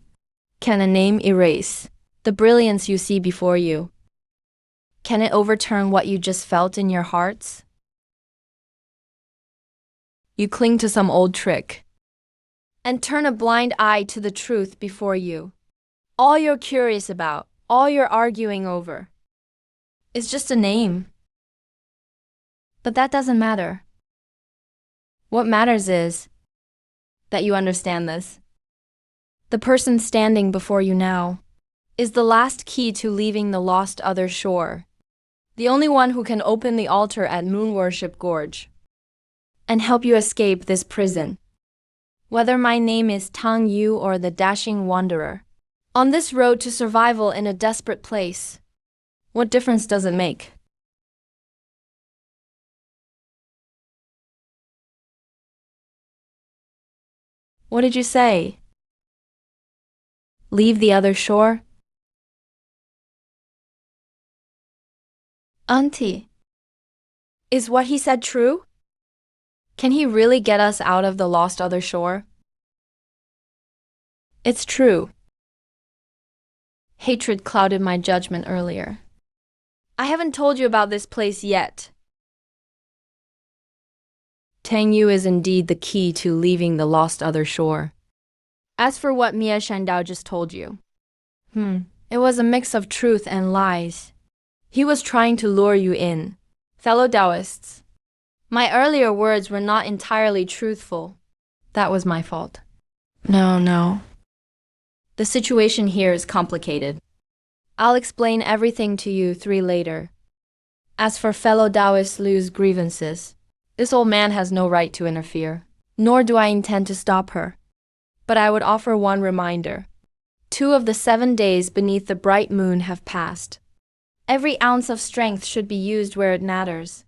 S1: Can a name erase the brilliance you see before you? Can it overturn what you just felt in your hearts? You cling to some old trick and turn a blind eye to the truth before you. All you're curious about, all you're arguing over, is just a name. But that doesn't matter. What matters is that you understand this. The person standing before you now is the last key to leaving the lost other shore, the only one who can open the altar at Moon Worship Gorge and help you escape this prison. Whether my name is Tang Yu or the dashing wanderer, on this road to survival in a desperate place, what difference does it make? What did you say? Leave the other shore? Auntie, is what he said true? Can he really get us out of the lost other shore? It's true. Hatred clouded my judgment earlier. I haven't told you about this place yet. Tang Yu is indeed the key to leaving the lost other shore. As for what Mia Shandao just told you, it was a mix of truth and lies. He was trying to lure you in. Fellow Taoists, my earlier words were not entirely truthful. That was my fault. No. The situation here is complicated. I'll explain everything to you three later. As for fellow Taoist Liu's grievances, this old man has no right to interfere, nor do I intend to stop her. But I would offer one reminder. 2 of the 7 days beneath the bright moon have passed. Every ounce of strength should be used where it matters.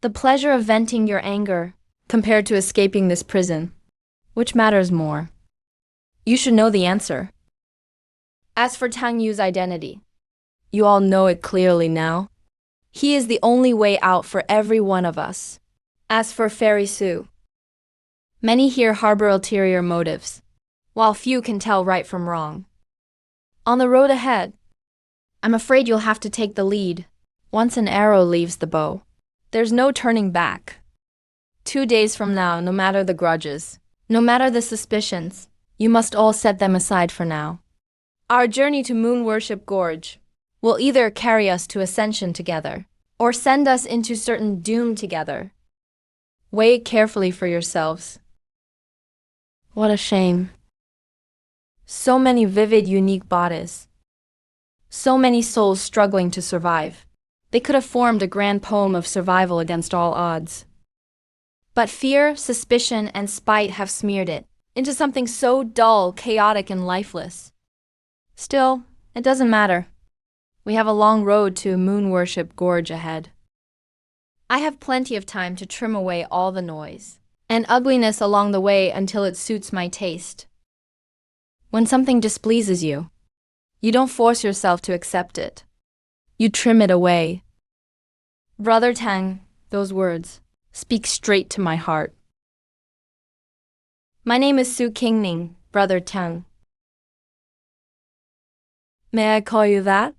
S1: The pleasure of venting your anger, compared to escaping this prison, which matters more? You should know the answer. As for Tang Yu's identity, you all know it clearly now. He is the only way out for every one of us. As for Fairy Su, many here harbor ulterior motives, while few can tell right from wrong. On the road ahead, I'm afraid you'll have to take the lead. Once an arrow leaves the bow, there's no turning back. 2 days from now, no matter the grudges, no matter the suspicions, you must all set them aside for now. Our journey to Moon Worship Gorge will either carry us to ascension together, or send us into certain doom together. Weigh it carefully for yourselves. What a shame. So many vivid, unique bodies. So many souls struggling to survive. They could have formed a grand poem of survival against all odds. But fear, suspicion, and spite have smeared it into something so dull, chaotic, and lifeless. Still, it doesn't matter. We have a long road to Moon Worship Gorge ahead. I have plenty of time to trim away all the noise and ugliness along the way until it suits my taste. When something displeases you, you don't force yourself to accept it. You trim it away. Brother Tang, those words speak straight to my heart. My name is Su Qingning, Brother Tang. May I call you that?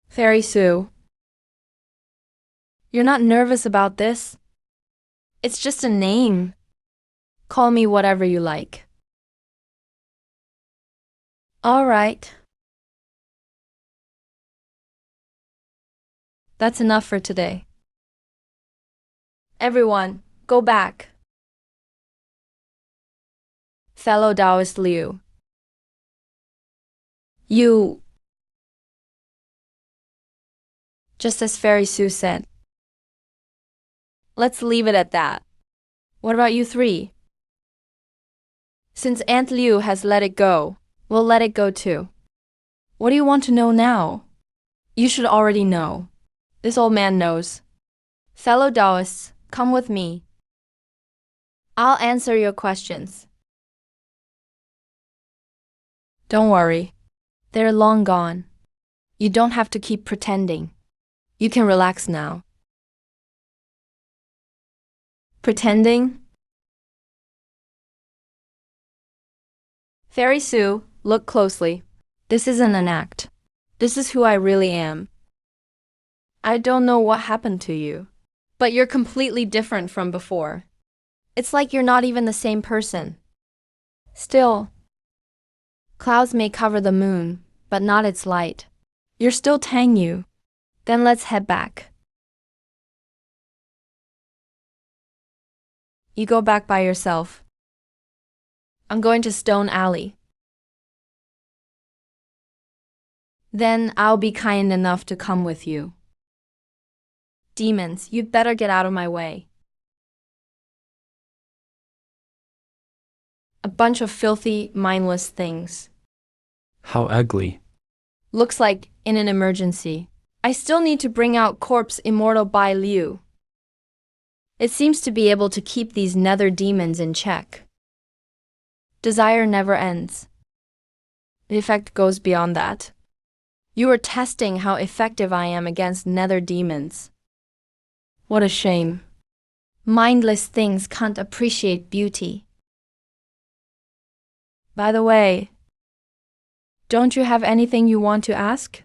S1: Fairy Su. You're not nervous about this? It's just a name. Call me whatever you like. All right. That's enough for today. Everyone, go back. Fellow Taoist Liu. You... Just as Fairy Su said. Let's leave it at that. What about you three? Since Aunt Liu has let it go, we'll let it go too. What do you want to know now? You should already know. This old man knows. Fellow Taoists, come with me. I'll answer your questions. Don't worry. They're long gone. You don't have to keep pretending. You can relax now. Pretending? Fairy Su, look closely. This isn't an act. This is who I really am. I don't know what happened to you, but you're completely different from before. It's like you're not even the same person. Still, clouds may cover the moon, but not its light. You're still Tang Yu. Then let's head back. You go back by yourself. I'm going to Stone Alley. Then I'll be kind enough to come with you. Demons, you'd better get out of my way. A bunch of filthy, mindless things.
S2: How ugly.
S1: Looks like in an emergency. I still need to bring out corpse immortal Bai Liu. It seems to be able to keep these nether demons in check. Desire never ends. The effect goes beyond that. You are testing how effective I am against nether demons. What a shame. Mindless things can't appreciate beauty. By the way, don't you have anything you want to ask?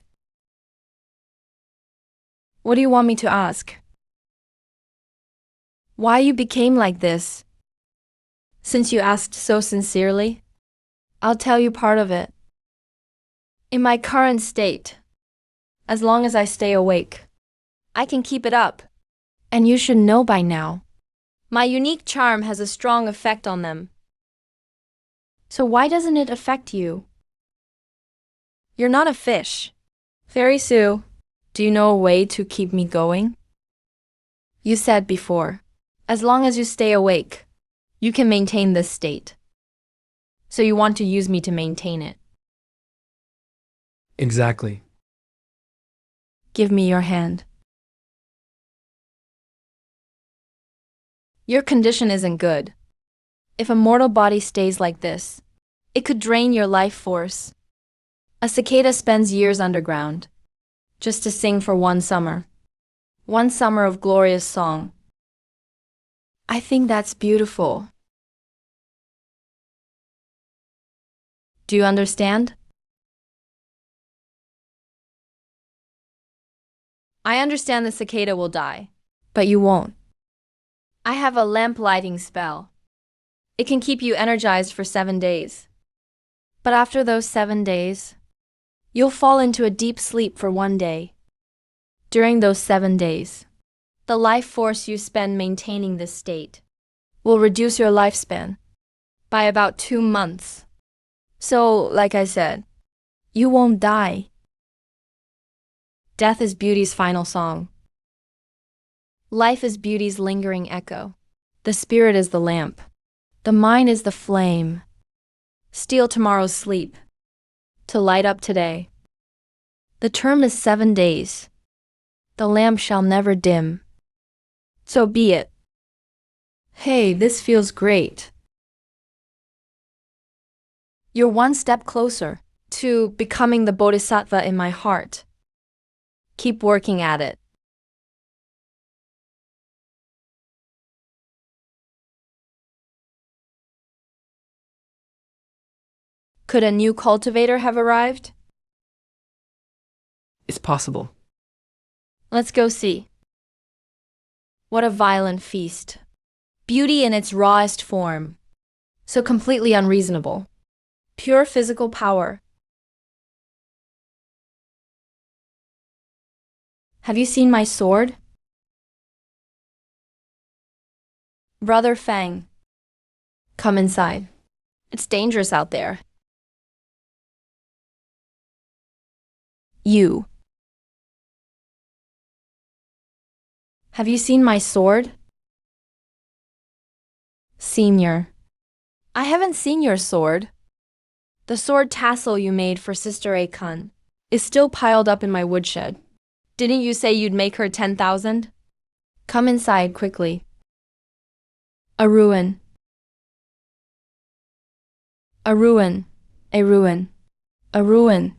S1: What do you want me to ask? Why you became like this? Since you asked so sincerely, I'll tell you part of it. In my current state, as long as I stay awake, I can keep it up. And you should know by now, my unique charm has a strong effect on them. So why doesn't it affect you? You're not a fish. Fairy Sue, do you know a way to keep me going? You said before, as long as you stay awake, you can maintain this state. So you want to use me to maintain it.
S2: Exactly.
S1: Give me your hand. Your condition isn't good. If a mortal body stays like this, it could drain your life force. A cicada spends years underground, just to sing for one summer of glorious song. I think that's beautiful. Do you understand? I understand the cicada will die, but you won't. I have a lamp lighting spell. It can keep you energized for 7 days. But after those 7 days, you'll fall into a deep sleep for 1 day. During those 7 days, the life force you spend maintaining this state will reduce your lifespan by about 2 months. So, like I said, you won't die. Death is beauty's final song. Life is beauty's lingering echo. The spirit is the lamp. The mind is the flame. Steal tomorrow's sleep to light up today. The term is 7 days. The lamp shall never dim. So be it. Hey, this feels great. You're one step closer to becoming the bodhisattva in my heart. Keep working at it. Could a new cultivator have arrived?
S2: It's possible.
S1: Let's go see. What a violent feast. Beauty in its rawest form. So completely unreasonable. Pure physical power. Have you seen my sword? Brother Fang, come inside. It's dangerous out there. You. Have you seen my sword? Senior. I haven't seen your sword. The sword tassel you made for Sister A-kun is still piled up in my woodshed. Didn't you say you'd make her 10,000? Come inside quickly. A ruin. A ruin. A ruin. A ruin.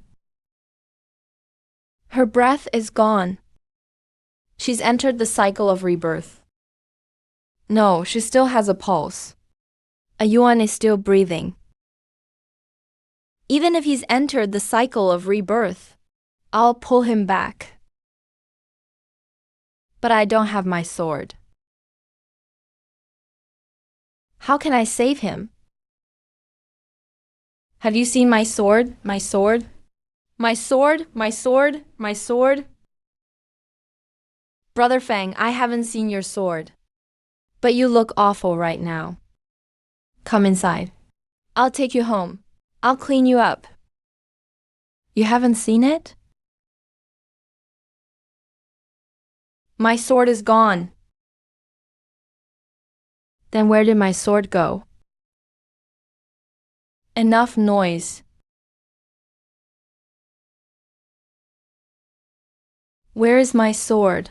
S1: Her breath is gone. She's entered the cycle of rebirth. No, she still has a pulse. A Yuan is still breathing. Even if he's entered the cycle of rebirth, I'll pull him back. But I don't have my sword. How can I save him? Have you seen my sword? My sword? My sword? My sword? My sword? Brother Fang, I haven't seen your sword. But you look awful right now. Come inside. I'll take you home. I'll clean you up. You haven't seen it? My sword is gone. Then where did my sword go? Enough noise. Where is my sword?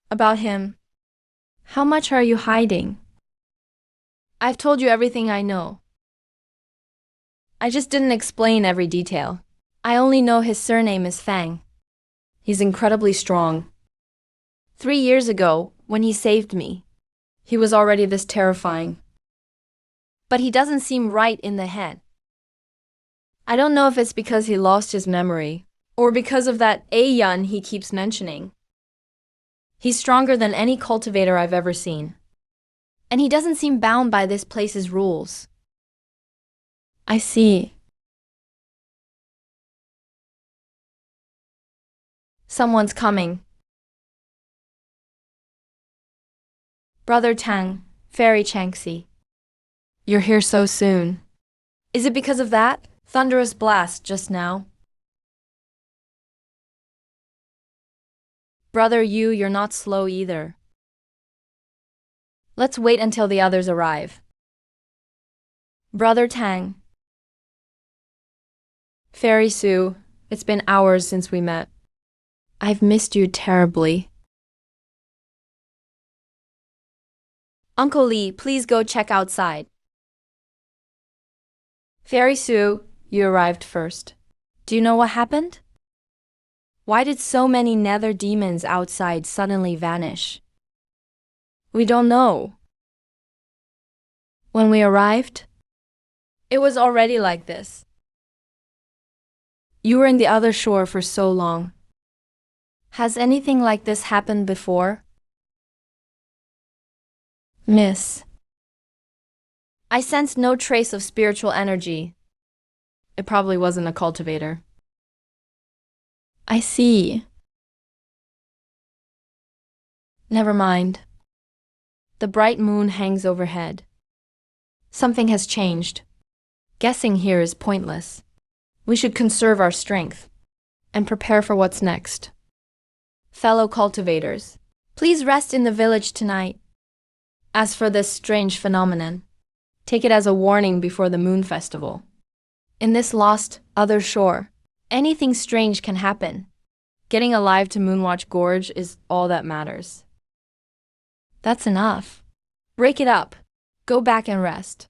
S1: About him. How much are you hiding? I've told you everything I know. I just didn't explain every detail. I only know his surname is Fang. He's incredibly strong. 3 years ago, when he saved me, he was already this terrifying. But he doesn't seem right in the head. I don't know if it's because he lost his memory, or because of that Ayun he keeps mentioning. He's stronger than any cultivator I've ever seen. And he doesn't seem bound by this place's rules. I see. Someone's coming. Brother Tang, Fairy Changxi. You're here so soon. Is it because of that thunderous blast just now? Brother Yu, you're not slow either. Let's wait until the others arrive. Brother Tang. Fairy Su, it's been hours since we met. I've missed you terribly. Uncle Lee, please go check outside. Fairy Su, you arrived first. Do you know what happened? Why did so many nether demons outside suddenly vanish? We don't know. When we arrived, it was already like this. You were in the other shore for so long. Has anything like this happened before? Miss, I sensed no trace of spiritual energy. It probably wasn't a cultivator. I see. Never mind. The bright moon hangs overhead. Something has changed. Guessing here is pointless. We should conserve our strength and prepare for what's next. Fellow cultivators, please rest in the village tonight. As for this strange phenomenon, take it as a warning before the moon festival. In this lost other shore, anything strange can happen. Getting alive to Moonwatch Gorge is all that matters. That's enough. Break it up. Go back and rest.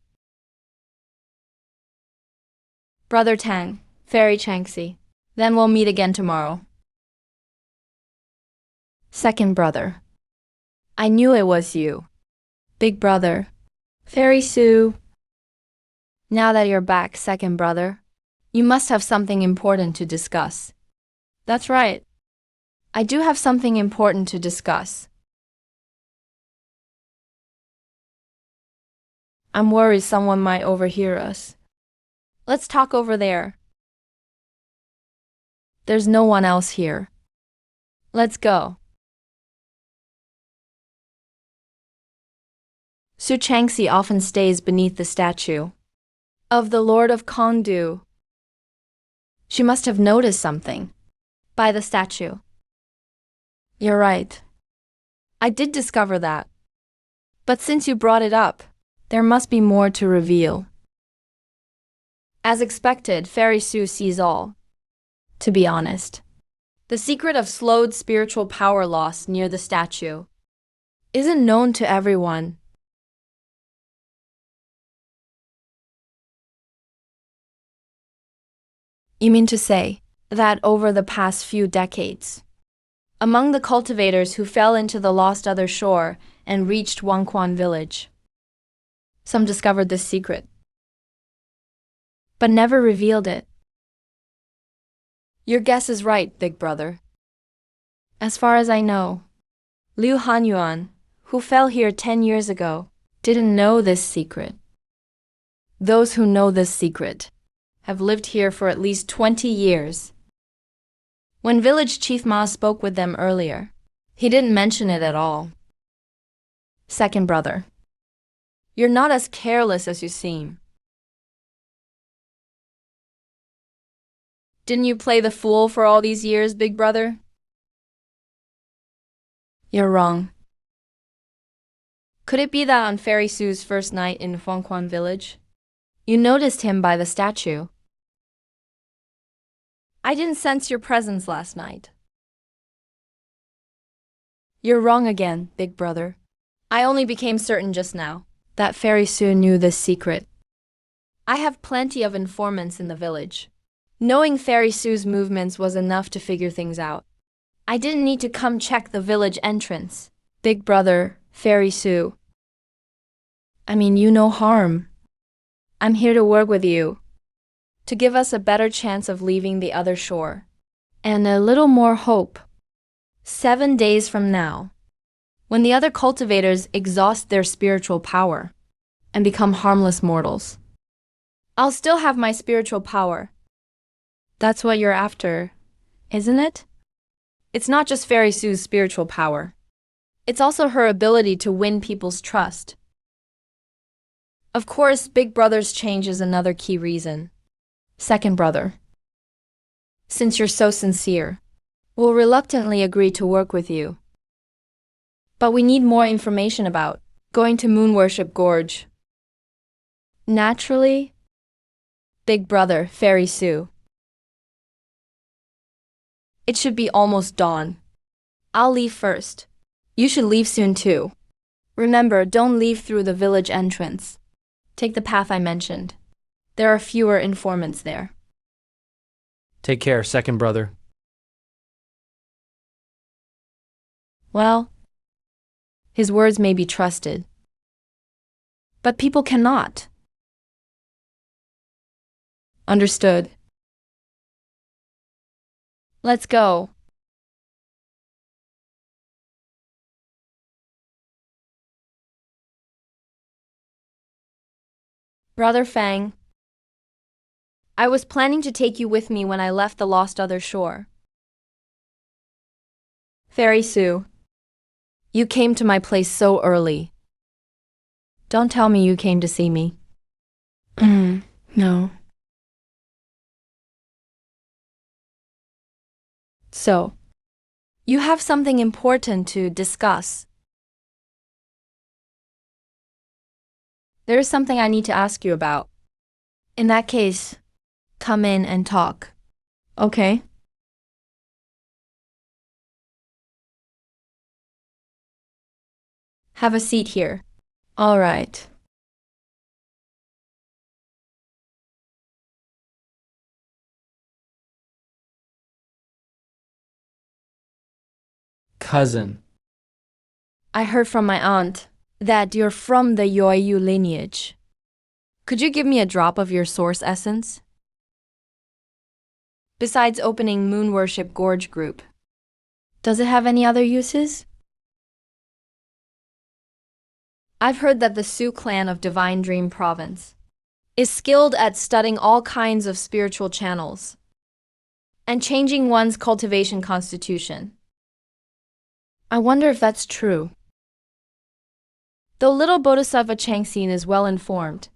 S1: Brother Tang, Fairy Changxi. Then we'll meet again tomorrow. Second brother. I knew it was you. Big brother. Fairy Su. Now that you're back, second brother, you must have something important to discuss. That's right. I do have something important to discuss. I'm worried someone might overhear us. Let's talk over there. There's no one else here. Let's go. Su Changxi often stays beneath the statue of the Lord of Kongdu. She must have noticed something by the statue. You're right. I did discover that. But since you brought it up, there must be more to reveal. As expected, Fairy Su sees all. To be honest, the secret of slowed spiritual power loss near the statue isn't known to everyone. You mean to say that over the past few decades, among the cultivators who fell into the lost other shore and reached Wangquan village, some discovered this secret, but never revealed it? Your guess is right, big brother. As far as I know, Liu Hanyuan, who fell here 10 years ago, didn't know this secret. Those who know this secret have lived here for at least 20 years. When Village Chief Ma spoke with them earlier, he didn't mention it at all. Second brother, you're not as careless as you seem. Didn't you play the fool for all these years, big brother? You're wrong. Could it be that on Fairy Su's first night in Fengquan village, you noticed him by the statue? I didn't sense your presence last night. You're wrong again, big brother. I only became certain just now that Fairy Su knew this secret. I have plenty of informants in the village. Knowing Fairy Sue's movements was enough to figure things out. I didn't need to come check the village entrance. Big brother, Fairy Sue. I mean you no harm. I'm here to work with you. To give us a better chance of leaving the other shore. And a little more hope. 7 days from now, when the other cultivators exhaust their spiritual power and become harmless mortals, I'll still have my spiritual power. That's what you're after, isn't it? It's not just Fairy Sue's spiritual power. It's also her ability to win people's trust. Of course, Big Brother's change is another key reason. Second brother, since you're so sincere, we'll reluctantly agree to work with you. But we need more information about going to Moon Worship Gorge. Naturally, Big Brother, Fairy Sue. It should be almost dawn. I'll leave first. You should leave soon too. Remember, don't leave through the village entrance. Take the path I mentioned. There are fewer informants there.
S2: Take care, second brother.
S1: Well, his words may be trusted, but people cannot. Understood. Let's go. Brother Fang, I was planning to take you with me when I left the lost other shore. Fairy Sue, you came to my place so early. Don't tell me you came to see me. No. So, you have something important to discuss. There is something I need to ask you about. In that case, come in and talk. Okay? Have a seat here. All right.
S2: Cousin.
S1: I heard from my aunt that you're from the Yoyu lineage. Could you give me a drop of your source essence? Besides opening Moon Worship Gorge Group, does it have any other uses? I've heard that the Sioux clan of Divine Dream Province is skilled at studying all kinds of spiritual channels and changing one's cultivation constitution. I wonder if that's true. Though little Bodhisattva Changxin is well informed,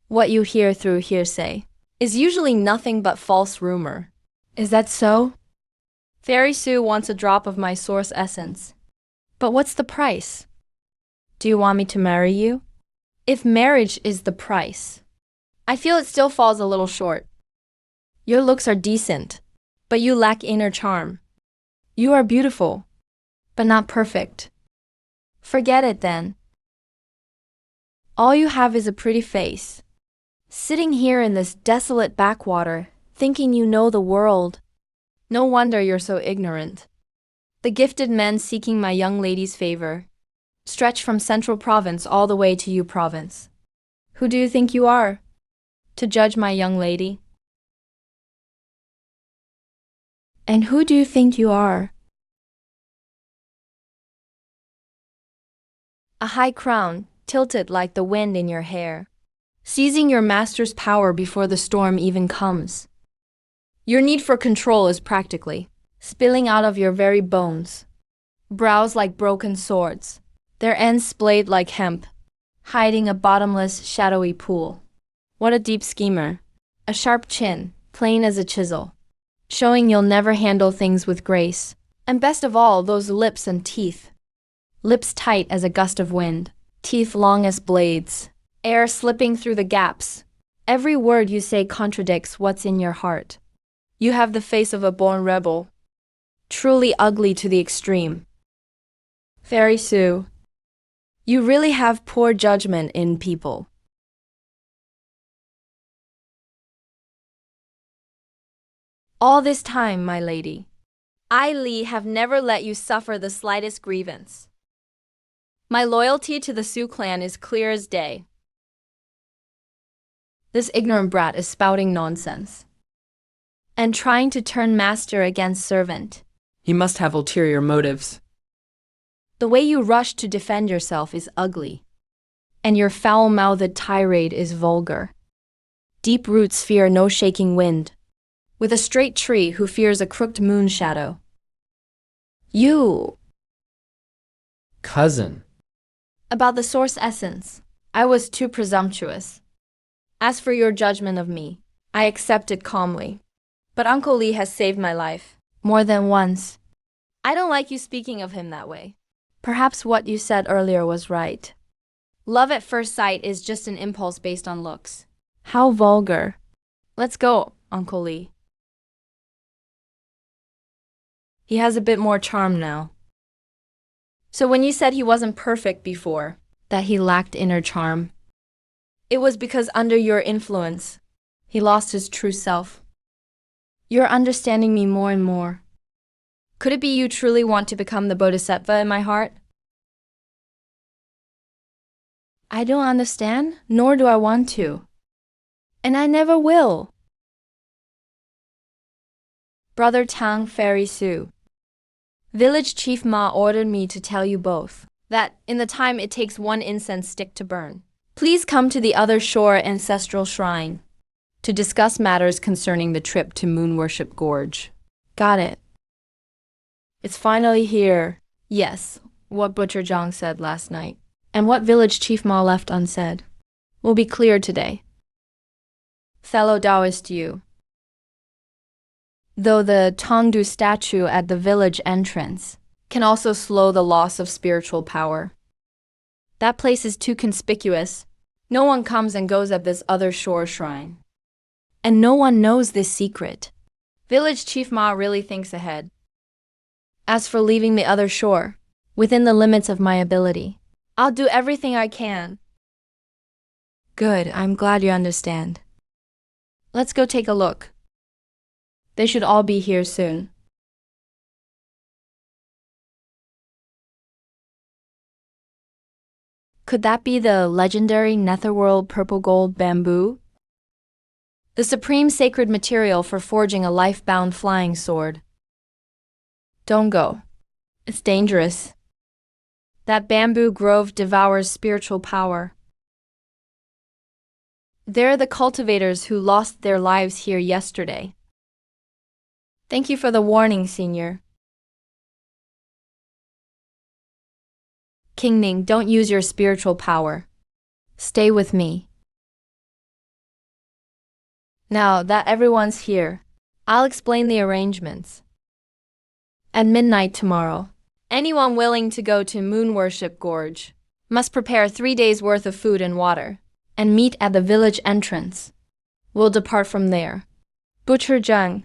S1: what you hear through hearsay is usually nothing but false rumor. Is that so? Fairy Sue wants a drop of my source essence. But what's the price? Do you want me to marry you? If marriage is the price, I feel it still falls a little short. Your looks are decent, but you lack inner charm. You are beautiful, but not perfect. Forget it then. All you have is a pretty face. Sitting here in this desolate backwater, thinking you know the world. No wonder you're so ignorant. The gifted men seeking my young lady's favor stretch from Central Province all the way to U Province. Who do you think you are, to judge my young lady? And who do you think you are? A high crown, tilted like the wind in your hair, seizing your master's power before the storm even comes. Your need for control is practically spilling out of your very bones. Brows like broken swords, their ends splayed like hemp, hiding a bottomless, shadowy pool. What a deep schemer. A sharp chin, plain as a chisel, showing you'll never handle things with grace. And best of all, those lips and teeth. Lips tight as a gust of wind, teeth long as blades, air slipping through the gaps. Every word you say contradicts what's in your heart. You have the face of a born rebel, truly ugly to the extreme. Fairy Sue, you really have poor judgment in people. All this time, my lady, I, Li, have never let you suffer the slightest grievance. My loyalty to the Su clan is clear as day. This ignorant brat is spouting nonsense and trying to turn master against servant.
S3: He must have ulterior motives.
S1: The way you rush to defend yourself is ugly, and your foul-mouthed tirade is vulgar. Deep roots fear no shaking wind, with a straight tree who fears a crooked moon shadow. You.
S2: Cousin.
S1: About the source essence, I was too presumptuous. As for your judgment of me, I accept it calmly. But Uncle Li has saved my life, more than once. I don't like you speaking of him that way. Perhaps what you said earlier was right. Love at first sight is just an impulse based on looks. How vulgar. Let's go, Uncle Li. He has a bit more charm now. So when you said he wasn't perfect before, that he lacked inner charm, it was because under your influence, he lost his true self. You're understanding me more and more. Could it be you truly want to become the bodhisattva in my heart? I don't understand, nor do I want to. And I never will. Brother Tang, Fairy Su. Village Chief Ma ordered me to tell you both that in the time it takes one incense stick to burn, please come to the other shore ancestral shrine to discuss matters concerning the trip to Moon Worship Gorge. Got it. It's finally here. Yes, what Butcher Zhang said last night, and what Village Chief Ma left unsaid, will be clear today. Fellow Taoist you. Though the Tongdu statue at the village entrance can also slow the loss of spiritual power. That place is too conspicuous. No one comes and goes at this other shore shrine. And no one knows this secret. Village Chief Ma really thinks ahead. As for leaving the other shore, within the limits of my ability, I'll do everything I can. Good, I'm glad you understand. Let's go take a look. They should all be here soon. Could that be the legendary Netherworld purple gold bamboo? The supreme sacred material for forging a life-bound flying sword. Don't go. It's dangerous. That bamboo grove devours spiritual power. They're the cultivators who lost their lives here yesterday. Thank you for the warning, Senior. King Ning, don't use your spiritual power. Stay with me. Now that everyone's here, I'll explain the arrangements. At midnight tomorrow, anyone willing to go to Moon Worship Gorge must prepare 3 days' worth of food and water, and meet at the village entrance. We'll depart from there. Butcher Zhang.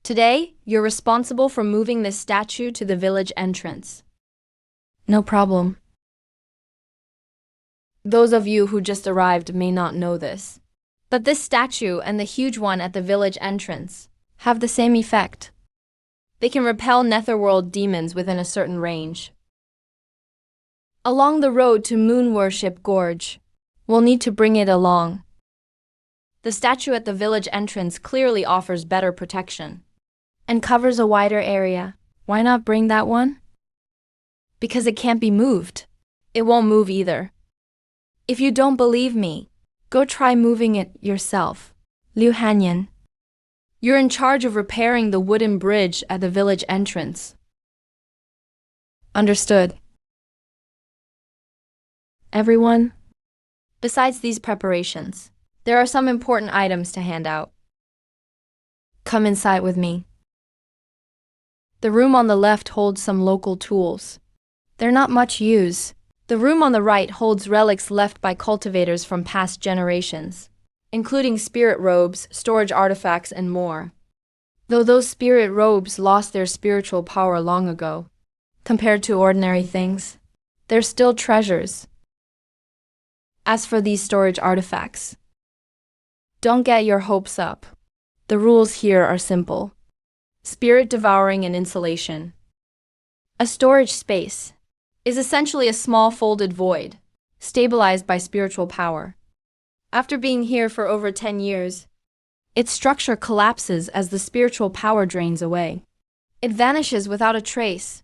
S1: Today, you're responsible for moving this statue to the village entrance. No problem. Those of you who just arrived may not know this, but this statue and the huge one at the village entrance have the same effect. They can repel netherworld demons within a certain range. Along the road to Moon Worship Gorge, we'll need to bring it along. The statue at the village entrance clearly offers better protection and covers a wider area. Why not bring that one? Because it can't be moved. It won't move either. If you don't believe me, go try moving it yourself. Liu Hanyan. You're in charge of repairing the wooden bridge at the village entrance. Understood. Everyone? Besides these preparations, there are some important items to hand out. Come inside with me. The room on the left holds some local tools. They're not much use. The room on the right holds relics left by cultivators from past generations, including spirit robes, storage artifacts, and more. Though those spirit robes lost their spiritual power long ago, compared to ordinary things, they're still treasures. As for these storage artifacts, don't get your hopes up. The rules here are simple. Spirit devouring and insulation. A storage space is essentially a small folded void, stabilized by spiritual power. After being here for over 10 years, its structure collapses as the spiritual power drains away. It vanishes without a trace.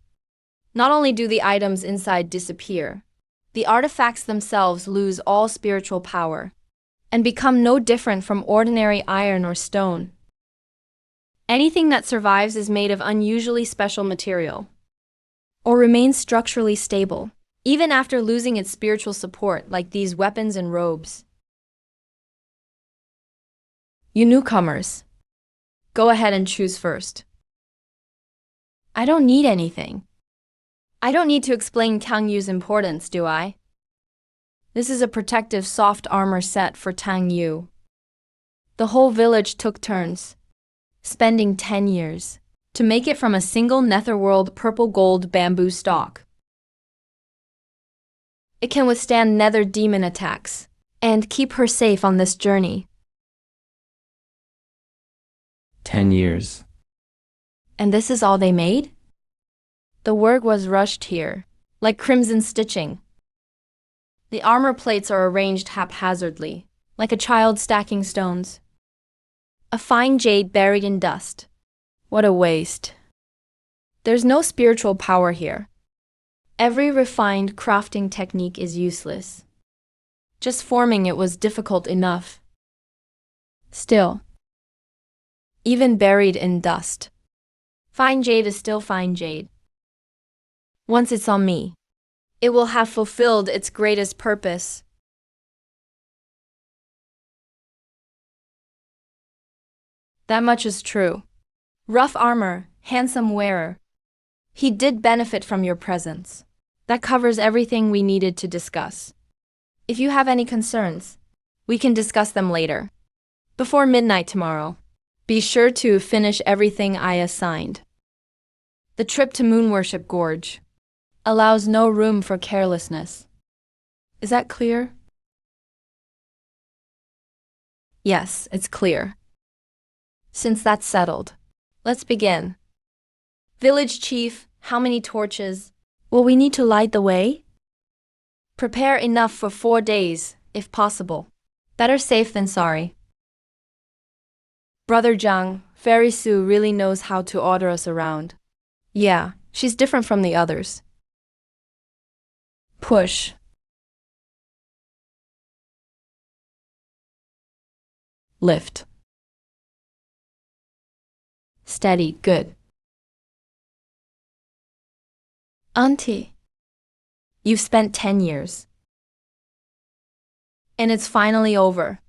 S1: Not only do the items inside disappear, the artifacts themselves lose all spiritual power and become no different from ordinary iron or stone. Anything that survives is made of unusually special material or remains structurally stable, even after losing its spiritual support, like these weapons and robes. You newcomers, go ahead and choose first. I don't need anything. I don't need to explain Tang Yu's importance, do I? This is a protective soft armor set for Tang Yu. The whole village took turns, spending 10 years to make it from a single netherworld purple gold bamboo stalk. It can withstand nether demon attacks and keep her safe on this journey.
S4: 10 years.
S1: And this is all they made? The work was rushed here, like crimson stitching. The armor plates are arranged haphazardly, like a child stacking stones. A fine jade buried in dust. What a waste. There's no spiritual power here. Every refined crafting technique is useless. Just forming it was difficult enough. Still, even buried in dust, fine jade is still fine jade. Once it's on me, it will have fulfilled its greatest purpose. That much is true. Rough armor, handsome wearer. He did benefit from your presence. That covers everything we needed to discuss. If you have any concerns, we can discuss them later. Before midnight tomorrow, be sure to finish everything I assigned. The trip to Moonworship Gorge allows no room for carelessness. Is that clear? Yes, it's clear. Since that's settled, let's begin. Village Chief, how many torches? Will we need to light the way? Prepare enough for 4 days, if possible. Better safe than sorry. Brother Zhang, Fairy Sue really knows how to order us around. Yeah, she's different from the others. Push. Lift. Steady, good. Auntie, you've spent 10 years. And it's finally over.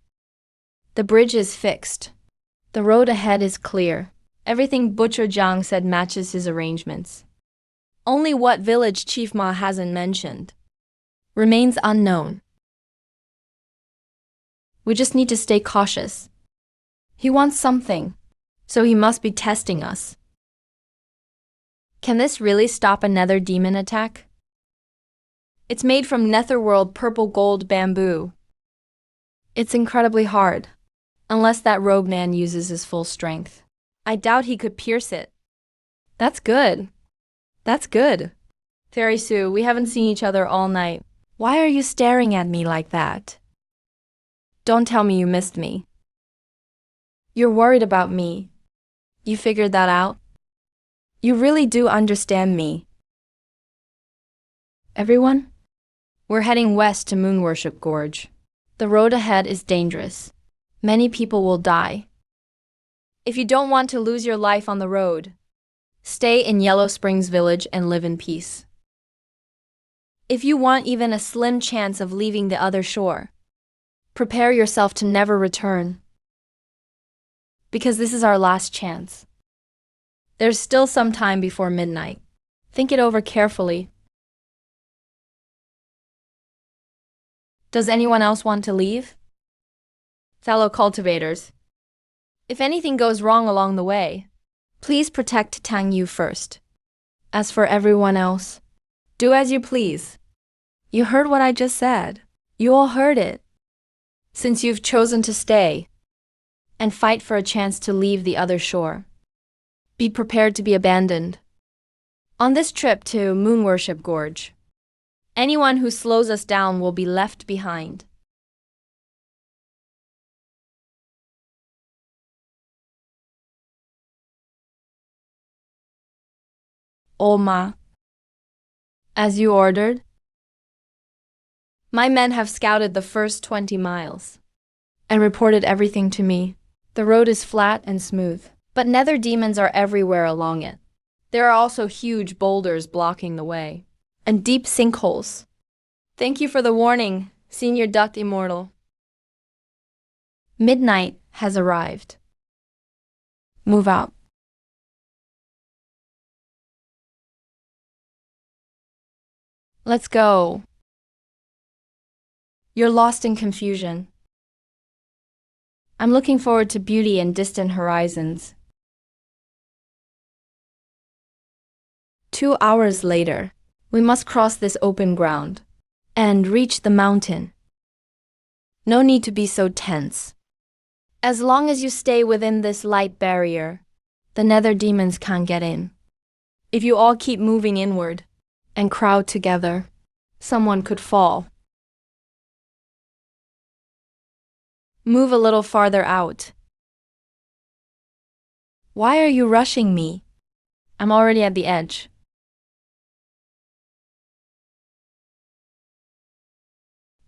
S1: The bridge is fixed. The road ahead is clear. Everything Butcher Zhang said matches his arrangements. Only what village Chief Ma hasn't mentioned remains unknown. We just need to stay cautious. He wants something, so he must be testing us. Can this really stop a nether demon attack? It's made from netherworld purple gold bamboo. It's incredibly hard, unless that rogue man uses his full strength. I doubt he could pierce it. That's good. That's good. Fairy Sue, we haven't seen each other all night. Why are you staring at me like that? Don't tell me you missed me. You're worried about me. You figured that out? You really do understand me. Everyone? We're heading west to Moonworship Gorge. The road ahead is dangerous. Many people will die. If you don't want to lose your life on the road, stay in Yellow Springs Village and live in peace. If you want even a slim chance of leaving the other shore, prepare yourself to never return. Because this is our last chance. There's still some time before midnight. Think it over carefully. Does anyone else want to leave? Fellow cultivators, if anything goes wrong along the way, please protect Tang Yu first. As for everyone else, do as you please. You heard what I just said. You all heard it. Since you've chosen to stay, and fight for a chance to leave the other shore. Be prepared to be abandoned. On this trip to Moon Worship Gorge, anyone who slows us down will be left behind. Oma, as you ordered. My men have scouted the first 20 miles and reported everything to me. The road is flat and smooth, but nether demons are everywhere along it. There are also huge boulders blocking the way, and deep sinkholes. Thank you for the warning, Senior Duct Immortal. Midnight has arrived. Move out. Let's go. You're lost in confusion. I'm looking forward to beauty and distant horizons. 2 hours later, we must cross this open ground and reach the mountain. No need to be so tense. As long as you stay within this light barrier, the nether demons can't get in. If you all keep moving inward and crowd together, someone could fall. Move a little farther out. Why are you rushing me? I'm already at the edge.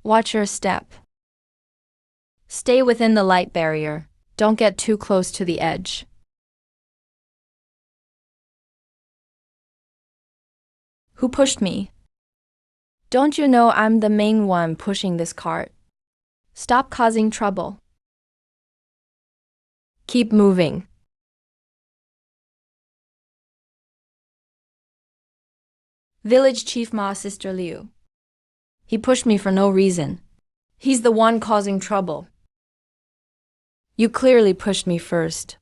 S1: Watch your step. Stay within the light barrier. Don't get too close to the edge. Who pushed me? Don't you know I'm the main one pushing this cart? Stop causing trouble. Keep moving. Village Chief Ma Sister Liu. He pushed me for no reason. He's the one causing trouble. You clearly pushed me first.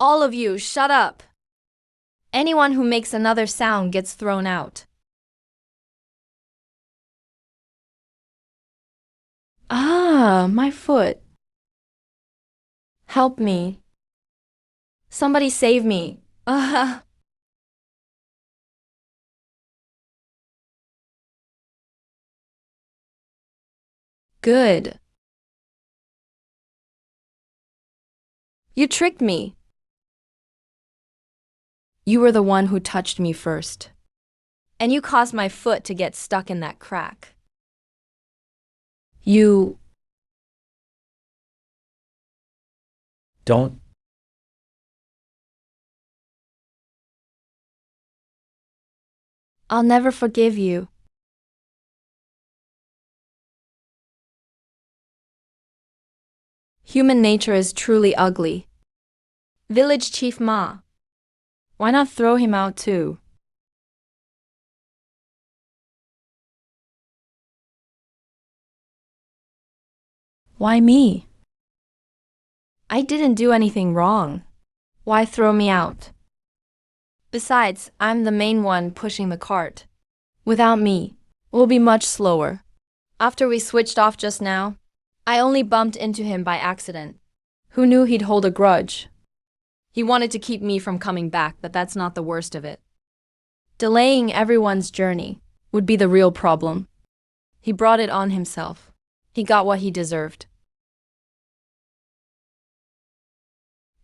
S1: All of you, shut up! Anyone who makes another sound gets thrown out. Ah, my foot. Help me. Somebody save me. Good. You tricked me. You were the one who touched me first. And you caused my foot to get stuck in that crack. You...
S2: Don't.
S1: I'll never forgive you. Human nature is truly ugly. Village Chief Ma. Why not throw him out too? Why me? I didn't do anything wrong. Why throw me out? Besides, I'm the main one pushing the cart. Without me, we'll be much slower. After we switched off just now, I only bumped into him by accident. Who knew he'd hold a grudge? He wanted to keep me from coming back, but that's not the worst of it. Delaying everyone's journey would be the real problem. He brought it on himself. He got what he deserved.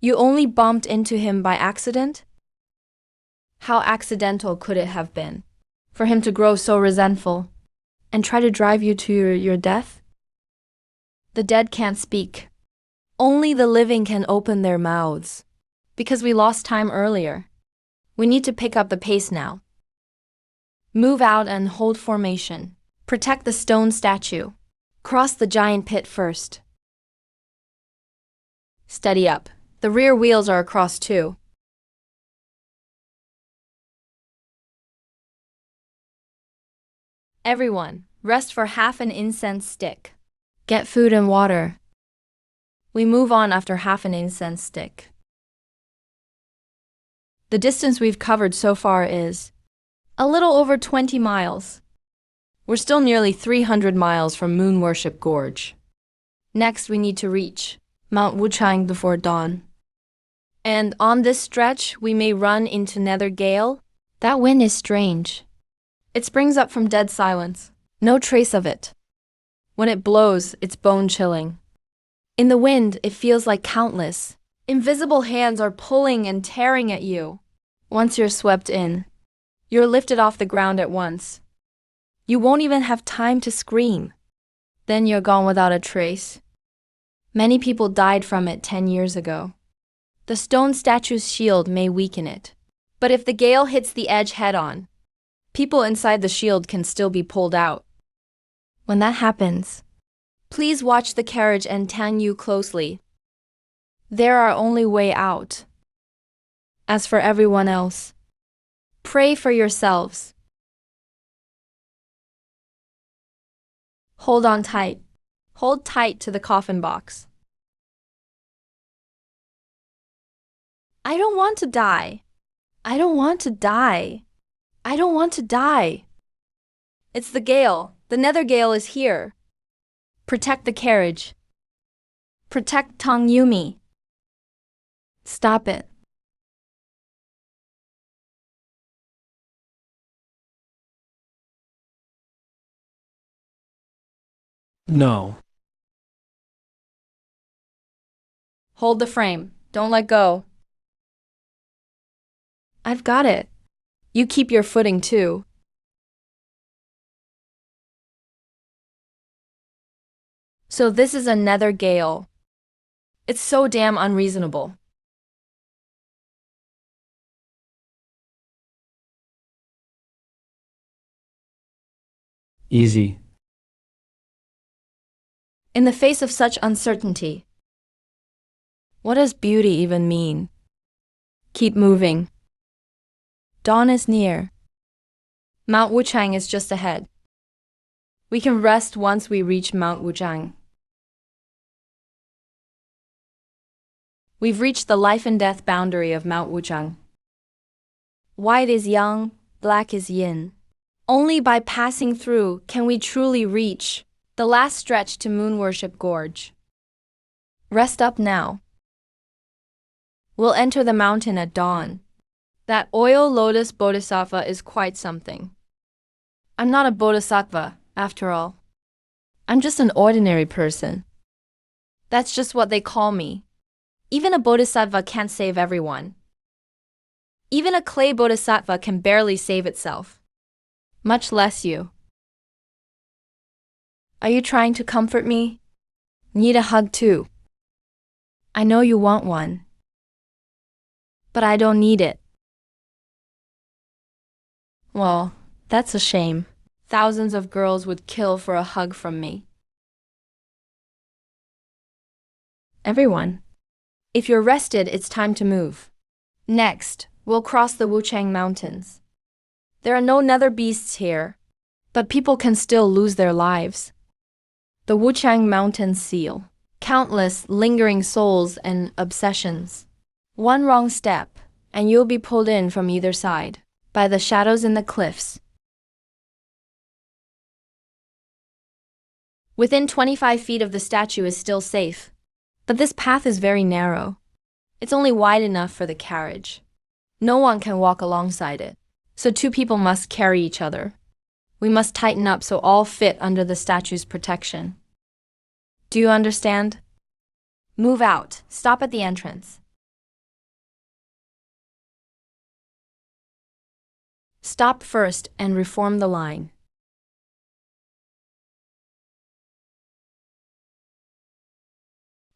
S1: You only bumped into him by accident? How accidental could it have been for him to grow so resentful and try to drive you to your death? The dead can't speak. Only the living can open their mouths. Because we lost time earlier. We need to pick up the pace now. Move out and hold formation. Protect the stone statue. Cross the giant pit first. Steady up. The rear wheels are across too. Everyone, rest for half an incense stick. Get food and water. We move on after half an incense stick. The distance we've covered so far is a little over 20 miles. We're still nearly 300 miles from Moon Worship Gorge. Next, we need to reach Mount Wuchang before dawn. And on this stretch, we may run into nether gale. That wind is strange. It springs up from dead silence. No trace of it. When it blows, it's bone-chilling. In the wind, it feels like countless. Invisible hands are pulling and tearing at you. Once you're swept in, you're lifted off the ground at once. You won't even have time to scream. Then you're gone without a trace. Many people died from it 10 years ago. The stone statue's shield may weaken it. But if the gale hits the edge head-on, people inside the shield can still be pulled out. When that happens, please watch the carriage and Tan Yu closely. They're our only way out. As for everyone else, pray for yourselves. Hold on tight. Hold tight to the coffin box. I don't want to die. I don't want to die. I don't want to die. It's the gale. The nether gale is here. Protect the carriage. Protect Tong Yumi. Stop it.
S5: No.
S1: Hold the frame. Don't let go. I've got it. You keep your footing too. So this is a nether gale. It's so damn unreasonable.
S4: Easy.
S1: In the face of such uncertainty, what does beauty even mean? Keep moving. Dawn is near. Mount Wuchang is just ahead. We can rest once we reach Mount Wuchang. We've reached the life and death boundary of Mount Wuchang. White is yang, black is yin. Only by passing through can we truly reach the last stretch to Moon Worship Gorge. Rest up now. We'll enter the mountain at dawn. That oil lotus bodhisattva is quite something. I'm not a bodhisattva, after all. I'm just an ordinary person. That's just what they call me. Even a bodhisattva can't save everyone. Even a clay bodhisattva can barely save itself. Much less you. Are you trying to comfort me? Need a hug too. I know you want one. But I don't need it. Well, that's a shame. Thousands of girls would kill for a hug from me. Everyone. If you're rested, it's time to move. Next, we'll cross the Wuchang Mountains. There are no nether beasts here, but people can still lose their lives. The Wuchang Mountains seal. Countless lingering souls and obsessions. One wrong step, and you'll be pulled in from either side by the shadows in the cliffs. Within 25 feet of the statue is still safe, but this path is very narrow. It's only wide enough for the carriage. No one can walk alongside it, so two people must carry each other. We must tighten up so all fit under the statue's protection. Do you understand? Move out. Stop at the entrance. Stop first and reform the line.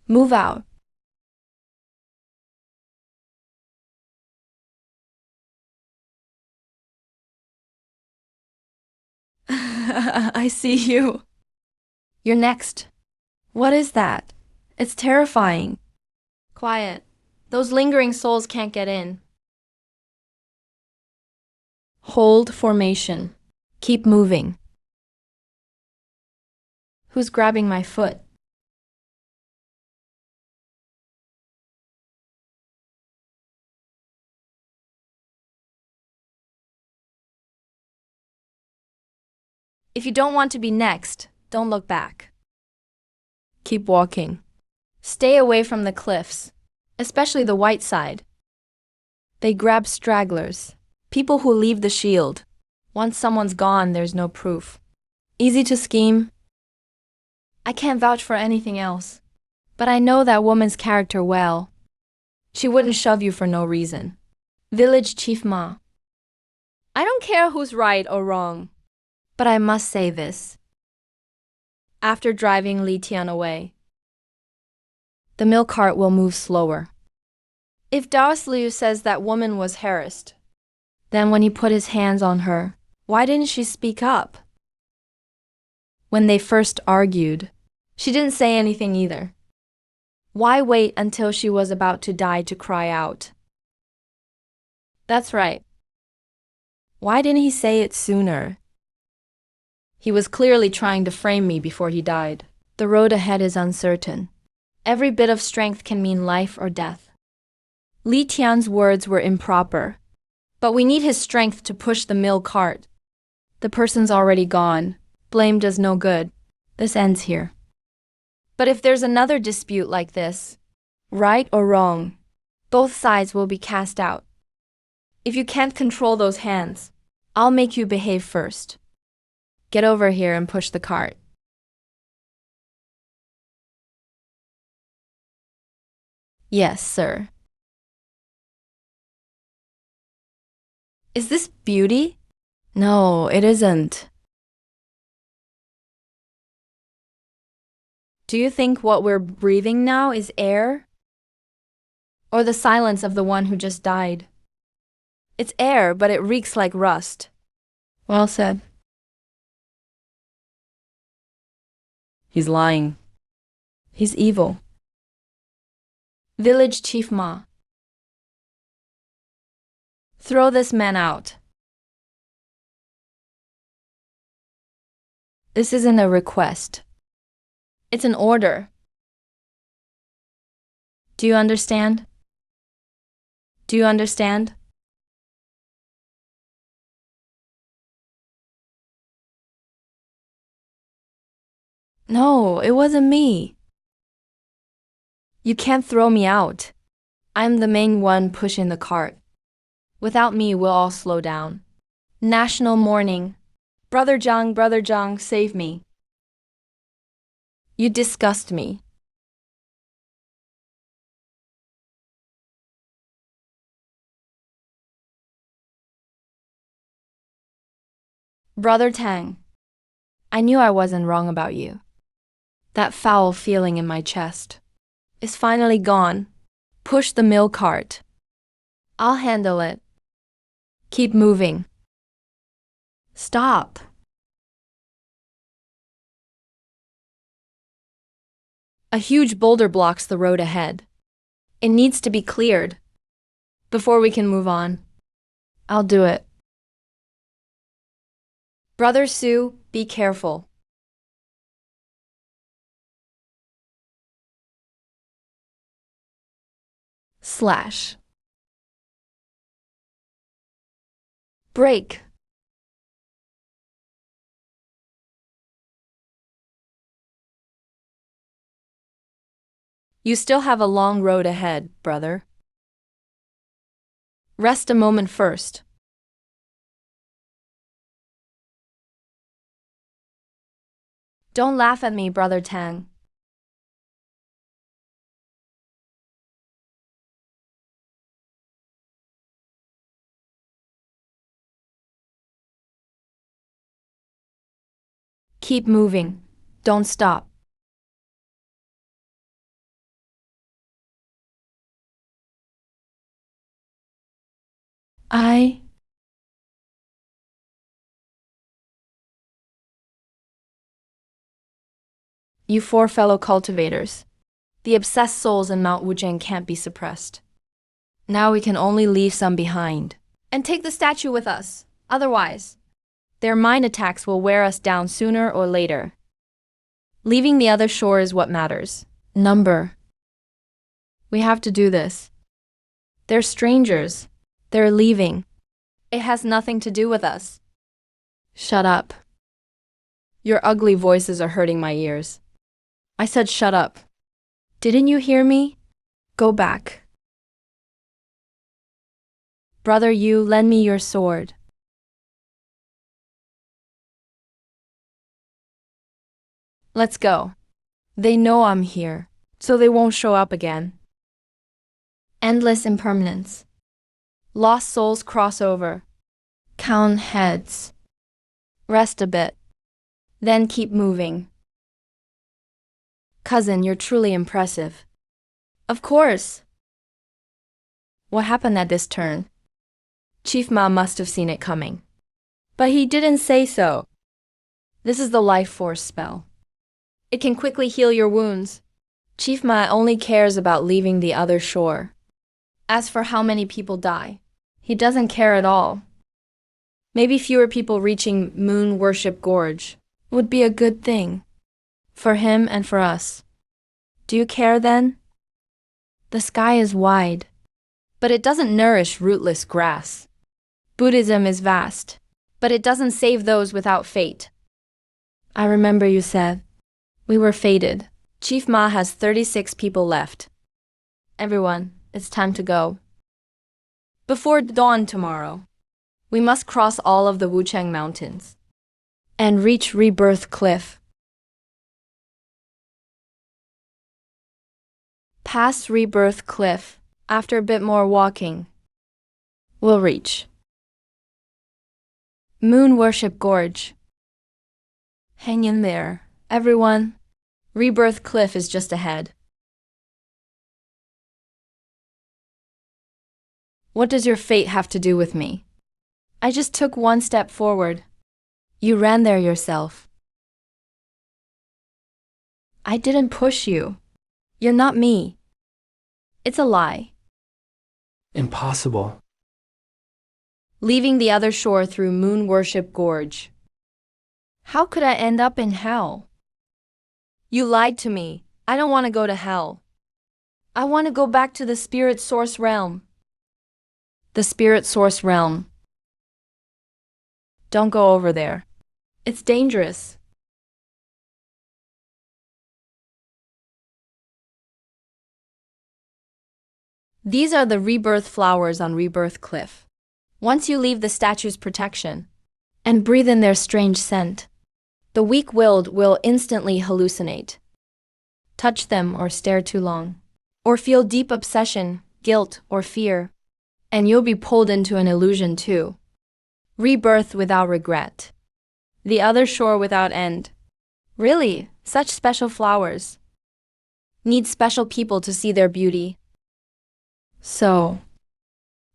S1: Move out. I see you. You're next. What is that? It's terrifying. Quiet. Those lingering souls can't get in. Hold formation. Keep moving. Who's grabbing my foot? If you don't want to be next, don't look back. Keep walking. Stay away from the cliffs, especially the white side. They grab stragglers, people who leave the shield. Once someone's gone, there's no proof. Easy to scheme. I can't vouch for anything else, but I know that woman's character well. She wouldn't shove you for no reason. Village Chief Ma. I don't care who's right or wrong, but I must say this. After driving Li Tian away, the milk cart will move slower. If God-Lvl says that woman was harassed, then when he put his hands on her, why didn't she speak up? When they first argued, she didn't say anything either. Why wait until she was about to die to cry out? That's right. Why didn't he say it sooner? He was clearly trying to frame me before he died. The road ahead is uncertain. Every bit of strength can mean life or death. Li Tian's words were improper, but we need his strength to push the mill cart. The person's already gone. Blame does no good. This ends here. But if there's another dispute like this, right or wrong, both sides will be cast out. If you can't control those hands, I'll make you behave first. Get over here and push the cart. Yes, sir. Is this beauty? No, it isn't. Do you think what we're breathing now is air? Or the silence of the one who just died? It's air, but it reeks like rust. Well said.
S3: He's lying.
S1: He's evil. Village Chief Ma. Throw this man out. This isn't a request. It's an order. Do you understand? Do you understand? No, it wasn't me. You can't throw me out. I'm the main one pushing the cart. Without me, we'll all slow down. National mourning. Brother Zhang, save me. You disgust me. Brother Tang, I knew I wasn't wrong about you. That foul feeling in my chest is finally gone. Push the mill cart. I'll handle it. Keep moving. Stop. A huge boulder blocks the road ahead. It needs to be cleared before we can move on. I'll do it. Brother Sue, be careful. Slash. Break. You still have a long road ahead, brother. Rest a moment first. Don't laugh at me, Brother Tang. Keep moving. Don't stop. You four fellow cultivators. The obsessed souls in Mount Wuzheng can't be suppressed. Now we can only leave some behind. And take the statue with us. Otherwise, their mind attacks will wear us down sooner or later. Leaving the other shore is what matters. Number. We have to do this. They're strangers. They're leaving. It has nothing to do with us. Shut up. Your ugly voices are hurting my ears. I said shut up. Didn't you hear me? Go back. Brother, you lend me your sword. Let's go. They know I'm here, so they won't show up again. Endless impermanence. Lost souls cross over. Count heads. Rest a bit. Then keep moving. Cousin, you're truly impressive. Of course. What happened at this turn? Chief Ma must have seen it coming. But he didn't say so. This is the life force spell. It can quickly heal your wounds. Chief Ma only cares about leaving the other shore. As for how many people die, he doesn't care at all. Maybe fewer people reaching Moon Worship Gorge would be a good thing. For him and for us. Do you care then? The sky is wide, but it doesn't nourish rootless grass. Buddhism is vast, but it doesn't save those without fate. I remember you said, we were fated. Chief Ma has 36 people left. Everyone, it's time to go. Before dawn tomorrow, we must cross all of the Wuchang Mountains and reach Rebirth Cliff. Past Rebirth Cliff, after a bit more walking, we'll reach Moon Worship Gorge. Hang in there, everyone. Rebirth Cliff is just ahead. What does your fate have to do with me? I just took one step forward. You ran there yourself. I didn't push you. You're not me. It's a lie.
S2: Impossible.
S1: Leaving the other shore through Moon Worship Gorge. How could I end up in hell? You lied to me. I don't want to go to hell. I want to go back to the Spirit Source Realm. The Spirit Source Realm. Don't go over there. It's dangerous. These are the rebirth flowers on Rebirth Cliff. Once you leave the statue's protection and breathe in their strange scent, the weak-willed will instantly hallucinate. Touch them or stare too long, or feel deep obsession, guilt, or fear, and you'll be pulled into an illusion too. Rebirth without regret. The other shore without end. Really, such special flowers. Need special people to see their beauty. So,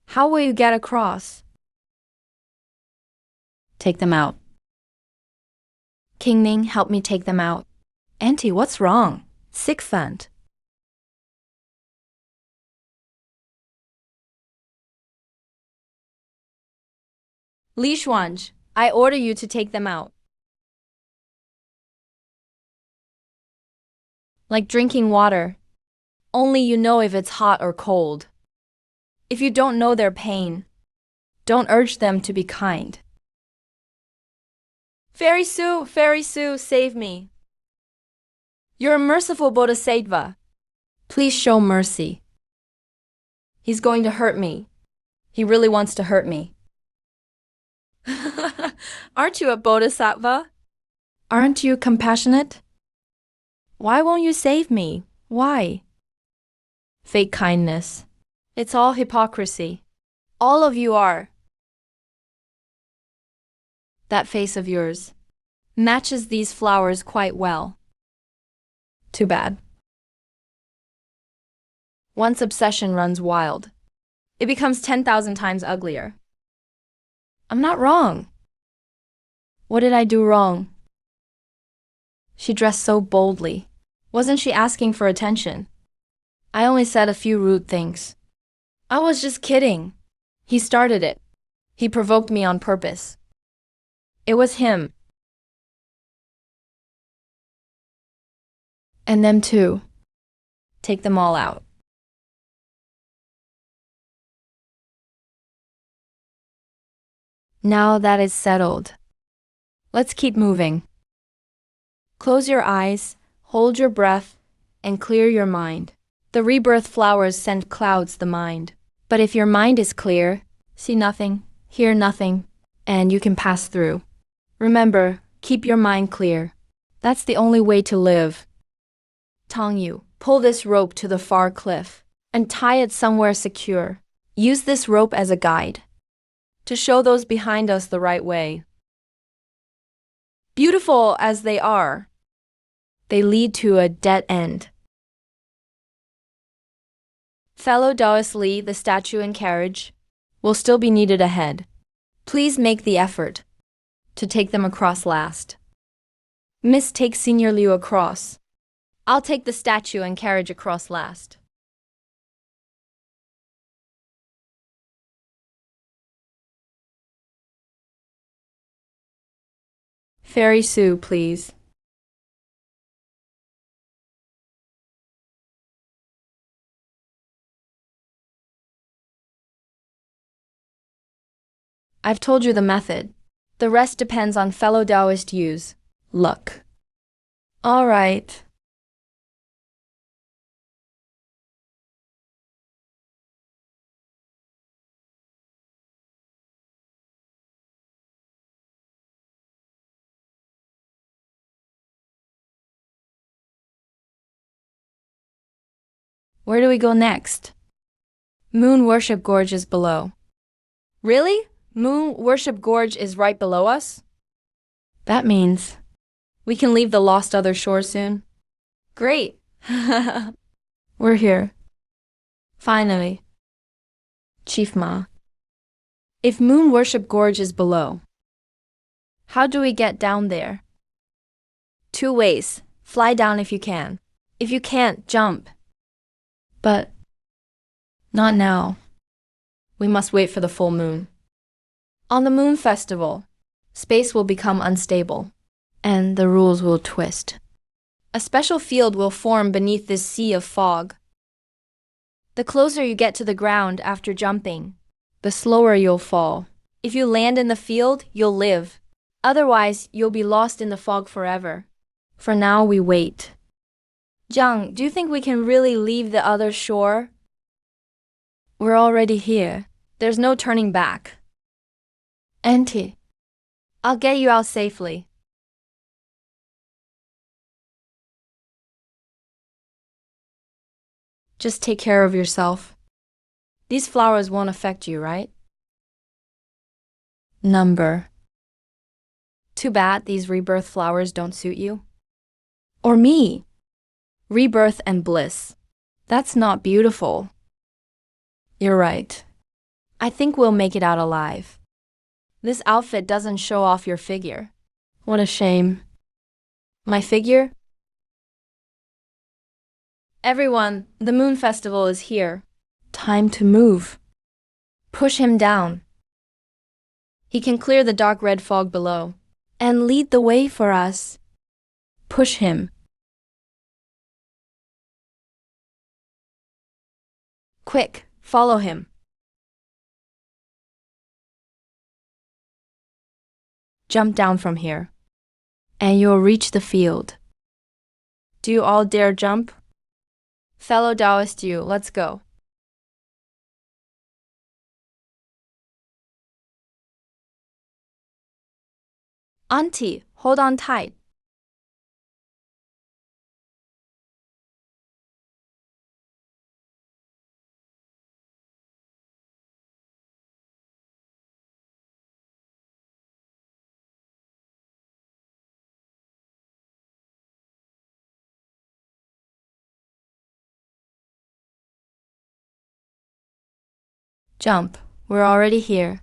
S1: how will you get across? Take them out. King Ning, help me take them out. Auntie, what's wrong? Sycophant. Li Xuanzhi, I order you to take them out. Like drinking water. Only you know if it's hot or cold. If you don't know their pain, don't urge them to be kind. Fairy Su, save me. You're a merciful Bodhisattva. Please show mercy. He's going to hurt me. He really wants to hurt me. Aren't you a Bodhisattva? Aren't you compassionate? Why won't you save me? Why? Fake kindness. It's all hypocrisy. All of you are. That face of yours matches these flowers quite well. Too bad. Once obsession runs wild, it becomes 10,000 times uglier. I'm not wrong. What did I do wrong? She dressed so boldly. Wasn't she asking for attention? I only said a few rude things. I was just kidding. He started it. He provoked me on purpose. It was him. And them too. Take them all out. Now that is settled, let's keep moving. Close your eyes, hold your breath, and clear your mind. The rebirth flowers send clouds the mind. But if your mind is clear, see nothing, hear nothing, and you can pass through. Remember, keep your mind clear. That's the only way to live. Tong Yu, pull this rope to the far cliff and tie it somewhere secure. Use this rope as a guide to show those behind us the right way. Beautiful as they are, they lead to a dead end. Fellow Taoist Li, the statue and carriage will still be needed ahead. Please make the effort to take them across last. Miss, take Senior Liu across. I'll take the statue and carriage across last. Fairy Sue, please. I've told you the method. The rest depends on fellow Taoist Yu's luck. All right. Where do we go next? Moon Worship Gorge is below. Really? Moon Worship Gorge is right below us? That means we can leave the lost other shore soon. Great. We're here. Finally. Chief Ma. If Moon Worship Gorge is below, how do we get down there? 2 ways. Fly down if you can. If you can't, jump. But not now. We must wait for the full moon. On the moon festival, space will become unstable, and the rules will twist. A special field will form beneath this sea of fog. The closer you get to the ground after jumping, the slower you'll fall. If you land in the field, you'll live. Otherwise, you'll be lost in the fog forever. For now, we wait. Jiang, do you think we can really leave the other shore? We're already here. There's no turning back. Auntie, I'll get you out safely. Just take care of yourself. These flowers won't affect you, right? Number. Too bad these rebirth flowers don't suit you. Or me. Rebirth and bliss. That's not beautiful. You're right. I think we'll make it out alive. This outfit doesn't show off your figure. What a shame. My figure? Everyone, the Moon Festival is here. Time to move. Push him down. He can clear the dark red fog below and lead the way for us. Push him. Quick, follow him. Jump down from here, and you'll reach the field. Do you all dare jump? Fellow Taoist Yu, let's go. Auntie, hold on tight. Jump, we're already here.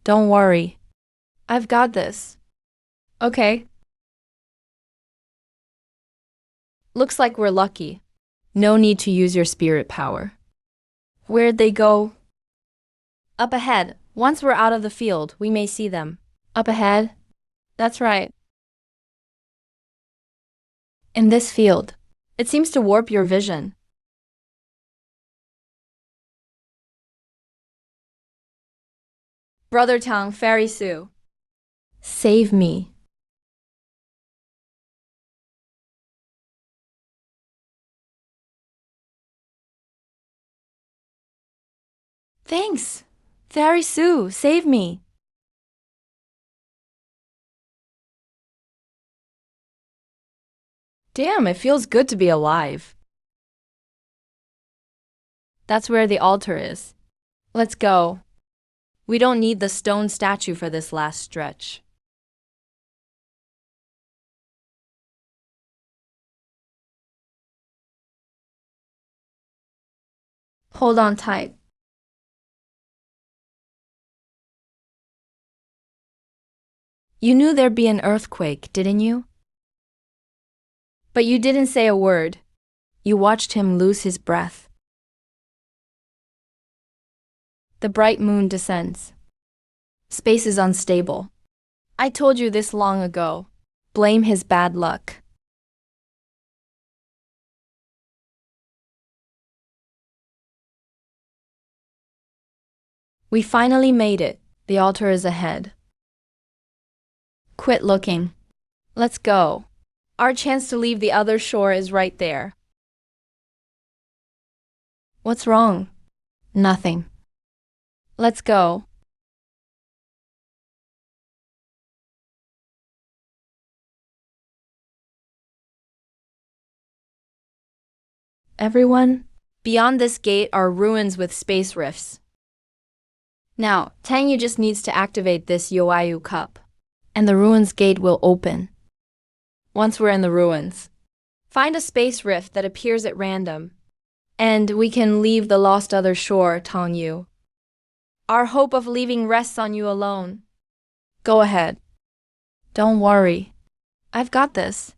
S1: Don't worry. I've got this. Okay. Looks like we're lucky. No need to use your spirit power. Where'd they go? Up ahead. Once we're out of the field, we may see them. Up ahead? That's right. In this field, it seems to warp your vision. Brother Tang, Fairy Sue. Save me. Thanks. Fairy Sue, save me.
S3: Damn, it feels good to be alive.
S1: That's where the altar is. Let's go. We don't need the stone statue for this last stretch. Hold on tight. You knew there'd be an earthquake, didn't you? But you didn't say a word. You watched him lose his breath. The bright moon descends. Space is unstable. I told you this long ago. Blame his bad luck. We finally made it. The altar is ahead. Quit looking. Let's go. Our chance to leave the other shore is right there. What's wrong? Nothing. Let's go. Everyone, beyond this gate are ruins with space rifts. Now, Tangyu just needs to activate this Yoayu cup, and the ruins gate will open. Once we're in the ruins, find a space rift that appears at random, and we can leave the lost other shore, Tangyu. Our hope of leaving rests on you alone. Go ahead. Don't worry. I've got this.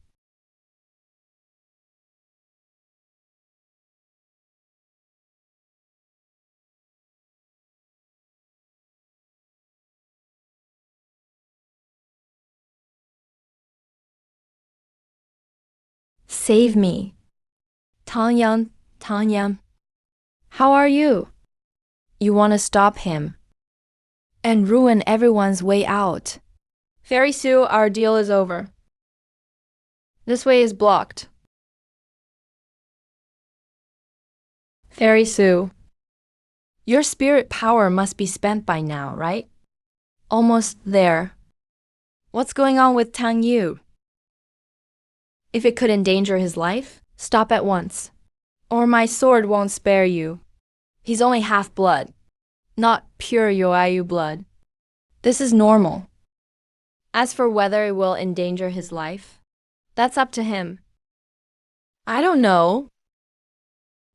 S1: Save me. Tangyang, Tangyang. How are you? You want to stop him and ruin everyone's way out. Fairy Sue, our deal is over. This way is blocked. Fairy Sue, your spirit power must be spent by now, right? Almost there. What's going on with Tang Yu? If it could endanger his life, stop at once. Or my sword won't spare you. He's only half-blood, not pure Yoayu blood. This is normal. As for whether it will endanger his life, that's up to him. I don't know.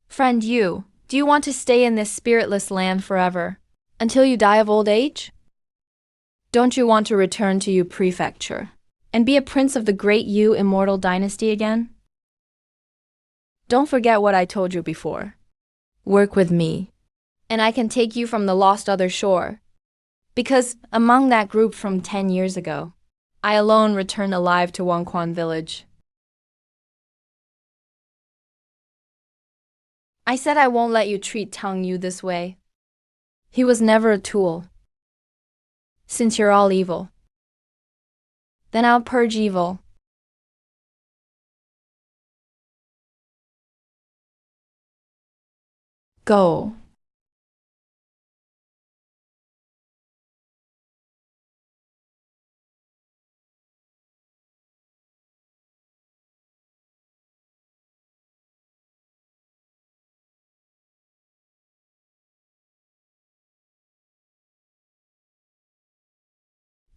S1: Friend Yu, do you want to stay in this spiritless land forever, until you die of old age? Don't you want to return to Yu Prefecture, and be a prince of the great Yu immortal dynasty again? Don't forget what I told you before. Work with me, and I can take you from the lost other shore. Because among that group from 10 years ago, I alone returned alive to Wangquan village. I said I won't let you treat Tang Yu this way. He was never a tool. Since you're all evil, then I'll purge evil. Go.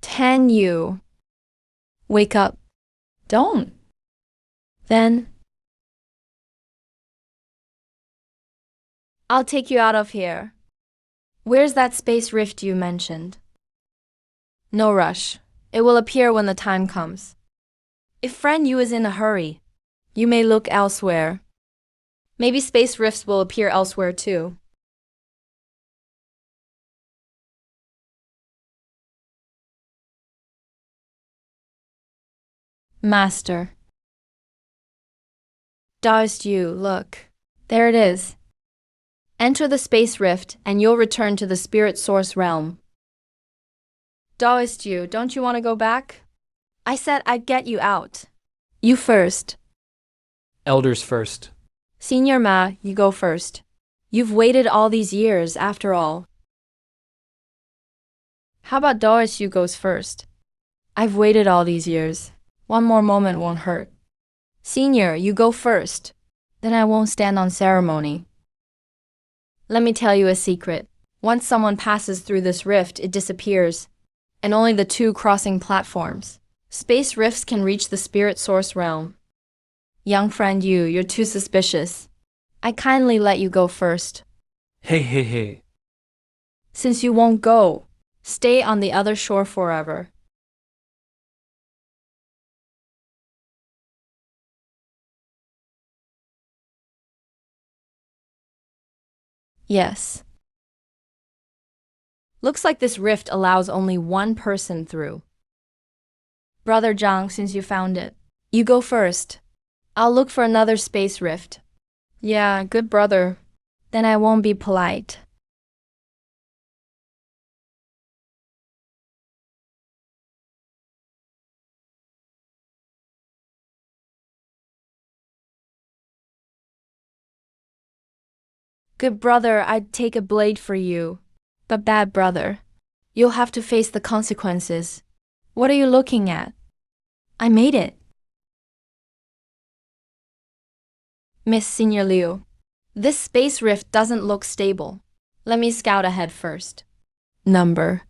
S1: Tan Yu. Wake up.
S3: Don't.
S1: Then I'll take you out of here. Where's that space rift you mentioned? No rush. It will appear when the time comes. If friend Yu is in a hurry, you may look elsewhere. Maybe space rifts will appear elsewhere too. Master. Daoist you, look. There it is. Enter the space rift and you'll return to the spirit source realm. Daoist you, don't you want to go back? I said I'd get you out. You first.
S2: Elders first.
S1: Senior Ma, you go first. You've waited all these years, after all. How about Daoist you goes first? I've waited all these years. One more moment won't hurt. Senior, you go first. Then I won't stand on ceremony. Let me tell you a secret. Once someone passes through this rift, it disappears. And only the two crossing platforms. Space rifts can reach the spirit source realm. Young friend you, you're too suspicious. I kindly let you go first.
S2: Hey.
S1: Since you won't go, stay on the other shore forever. Yes. Looks like this rift allows only one person through. Brother Zhang, since you found it, you go first. I'll look for another space rift. Yeah, good brother. Then I won't be polite. Good brother, I'd take a blade for you. But bad brother, you'll have to face the consequences. What are you looking at? I made it. Miss Senior Liu, this space rift doesn't look stable. Let me scout ahead first. Number.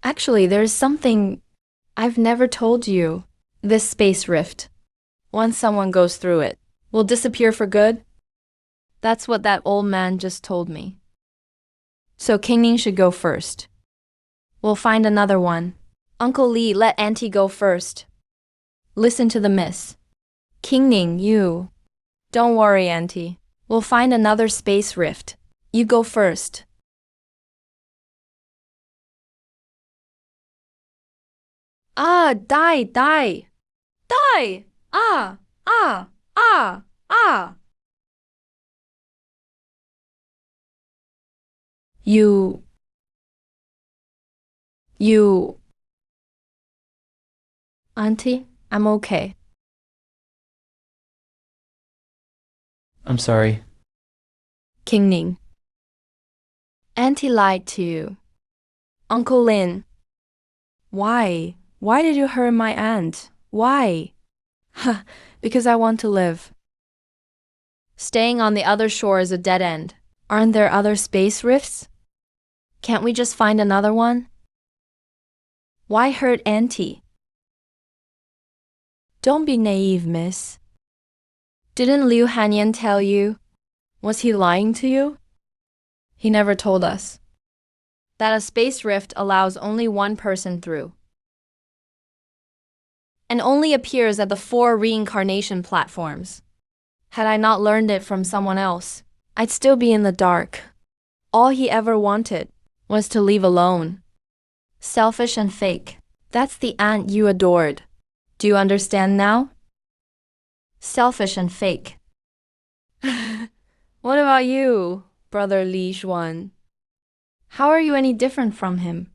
S1: Actually, there's something I've never told you. This space rift, once someone goes through it, will disappear for good? That's what that old man just told me. So King Ning should go first. We'll find another one. Uncle Li, let Auntie go first. Listen to the miss. King Ning, you. Don't worry, Auntie. We'll find another space rift. You go first. Ah, die. Ah. You. Auntie, I'm okay.
S2: I'm sorry.
S1: King Ning. Auntie lied to you. Uncle Lin. Why? Why did you hurt my aunt? Why? Because I want to live. Staying on the other shore is a dead end. Aren't there other space rifts? Can't we just find another one? Why hurt Auntie? Don't be naive, miss. Didn't Liu Hanyan tell you? Was he lying to you? He never told us. That a space rift allows only one person through. And only appears at the 4 reincarnation platforms. Had I not learned it from someone else, I'd still be in the dark. All he ever wanted was to leave alone. Selfish and fake. That's the aunt you adored. Do you understand now? Selfish and fake. What about you, brother Li Xuan? How are you any different from him?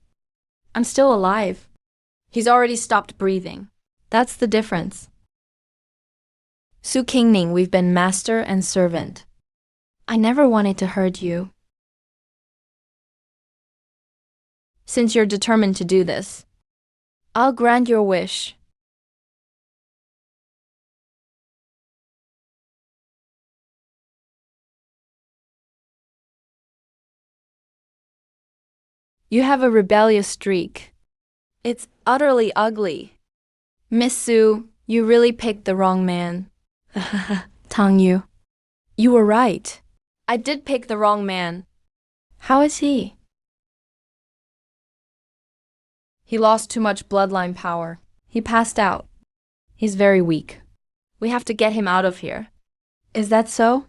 S1: I'm still alive. He's already stopped breathing. That's the difference. Su Qingning, we've been master and servant. I never wanted to hurt you. Since you're determined to do this, I'll grant your wish. You have a rebellious streak. It's utterly ugly. Miss Su, you really picked the wrong man. Tang Yu. You were right. I did pick the wrong man. How is he? He lost too much bloodline power. He passed out. He's very weak. We have to get him out of here. Is that so?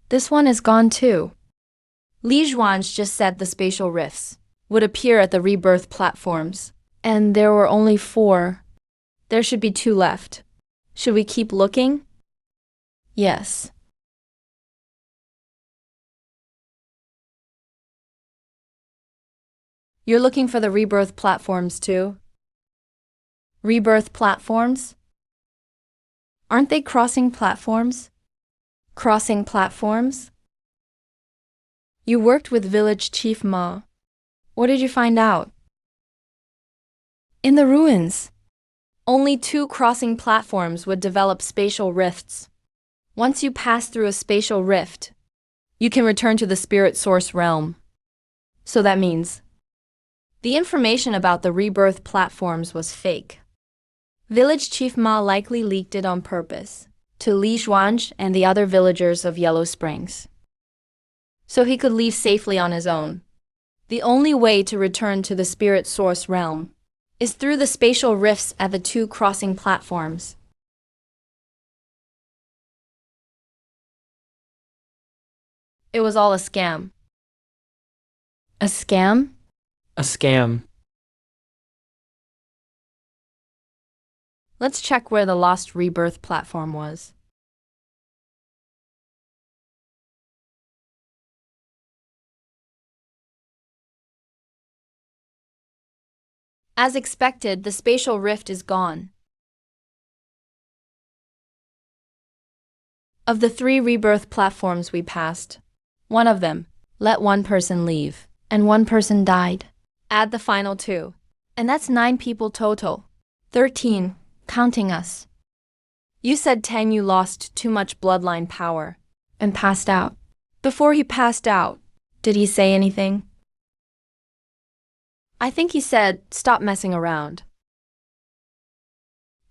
S1: This one is gone too. Li Zhuan's just said the spatial rifts would appear at the rebirth platforms. And there were only 4. There should be 2 left. Should we keep looking? Yes. You're looking for the rebirth platforms too? Rebirth platforms? Aren't they crossing platforms? Crossing platforms? You worked with Village Chief Ma. What did you find out? In the ruins, only 2 crossing platforms would develop spatial rifts. Once you pass through a spatial rift, you can return to the spirit source realm. So that means the information about the rebirth platforms was fake. Village Chief Ma likely leaked it on purpose to Li Xuanzhi and the other villagers of Yellow Springs, so he could leave safely on his own. The only way to return to the spirit source realm is through the spatial rifts at the 2 crossing platforms. It was all a scam. A scam?
S2: A scam.
S1: Let's check where the lost rebirth platform was. As expected, the spatial rift is gone. Of the 3 rebirth platforms we passed, one of them let 1 person leave, and 1 person died. Add the final 2, and that's 9 people total. 13, counting us. You said Tang Yu lost too much bloodline power and passed out. Before he passed out, did he say anything? I think he said, "Stop messing around."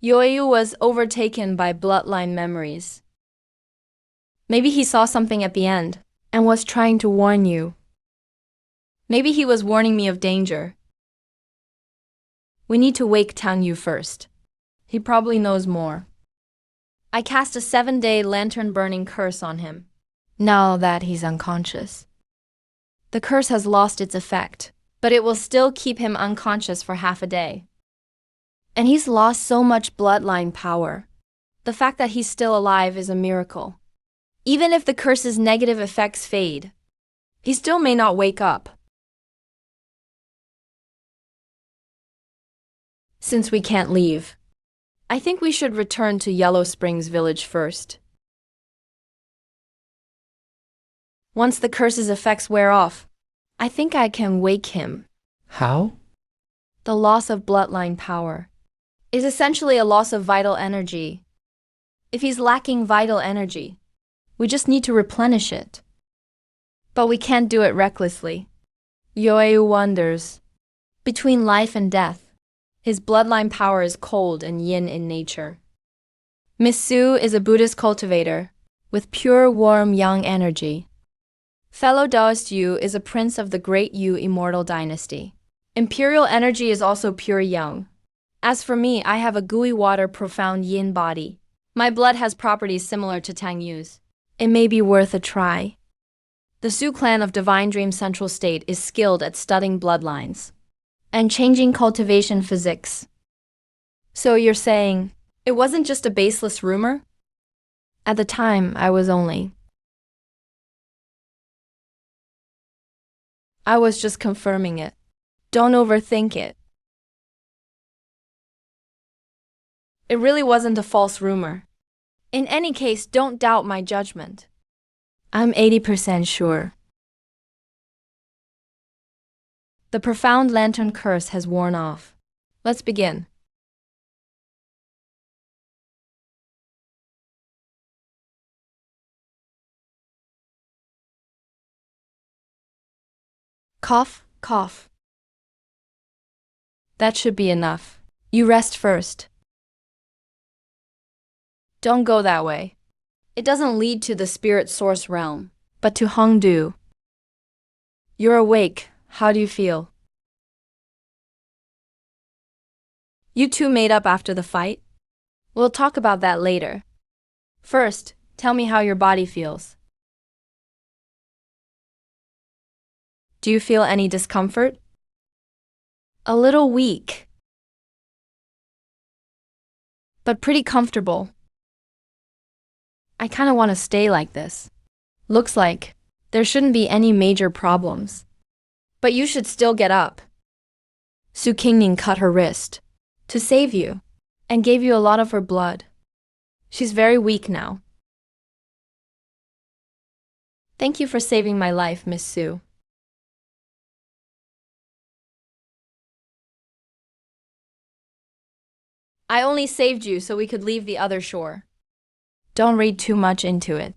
S1: Yoyu was overtaken by bloodline memories. Maybe he saw something at the end and was trying to warn you. Maybe he was warning me of danger. We need to wake Tang Yu first. He probably knows more. I cast a 7-day lantern-burning curse on him, now that he's unconscious. The curse has lost its effect, but it will still keep him unconscious for half a day. And he's lost so much bloodline power. The fact that he's still alive is a miracle. Even if the curse's negative effects fade, he still may not wake up. Since we can't leave, I think we should return to Yellow Springs Village first. Once the curse's effects wear off, I think I can wake him.
S2: How?
S1: The loss of bloodline power is essentially a loss of vital energy. If he's lacking vital energy, we just need to replenish it. But we can't do it recklessly. Yoeu wonders, between life and death, his bloodline power is cold and yin in nature. Miss Su is a Buddhist cultivator with pure warm yang energy. Fellow Taoist Yu is a prince of the Great Yu immortal dynasty. Imperial energy is also pure yang. As for me, I have a gooey water profound yin body. My blood has properties similar to Tang Yu's. It may be worth a try. The Su clan of Divine Dream Central State is skilled at studying bloodlines and changing cultivation physics. So you're saying, it wasn't just a baseless rumor? At the time, I was just confirming it. Don't overthink it. It really wasn't a false rumor. In any case, don't doubt my judgment. I'm 80% sure. The profound lantern curse has worn off. Let's begin. Cough, cough. That should be enough. You rest first. Don't go that way. It doesn't lead to the spirit source realm, but to Hongdu. You're awake. How do you feel? You two made up after the fight? We'll talk about that later. First, tell me how your body feels. Do you feel any discomfort? A little weak. but pretty comfortable. I kinda wanna stay like this. Looks like there shouldn't be any major problems. But you should still get up. Su Qingning cut her wrist to save you and gave you a lot of her blood. She's very weak now. Thank you for saving my life, Miss Su. I only saved you so we could leave the other shore. Don't read too much into it.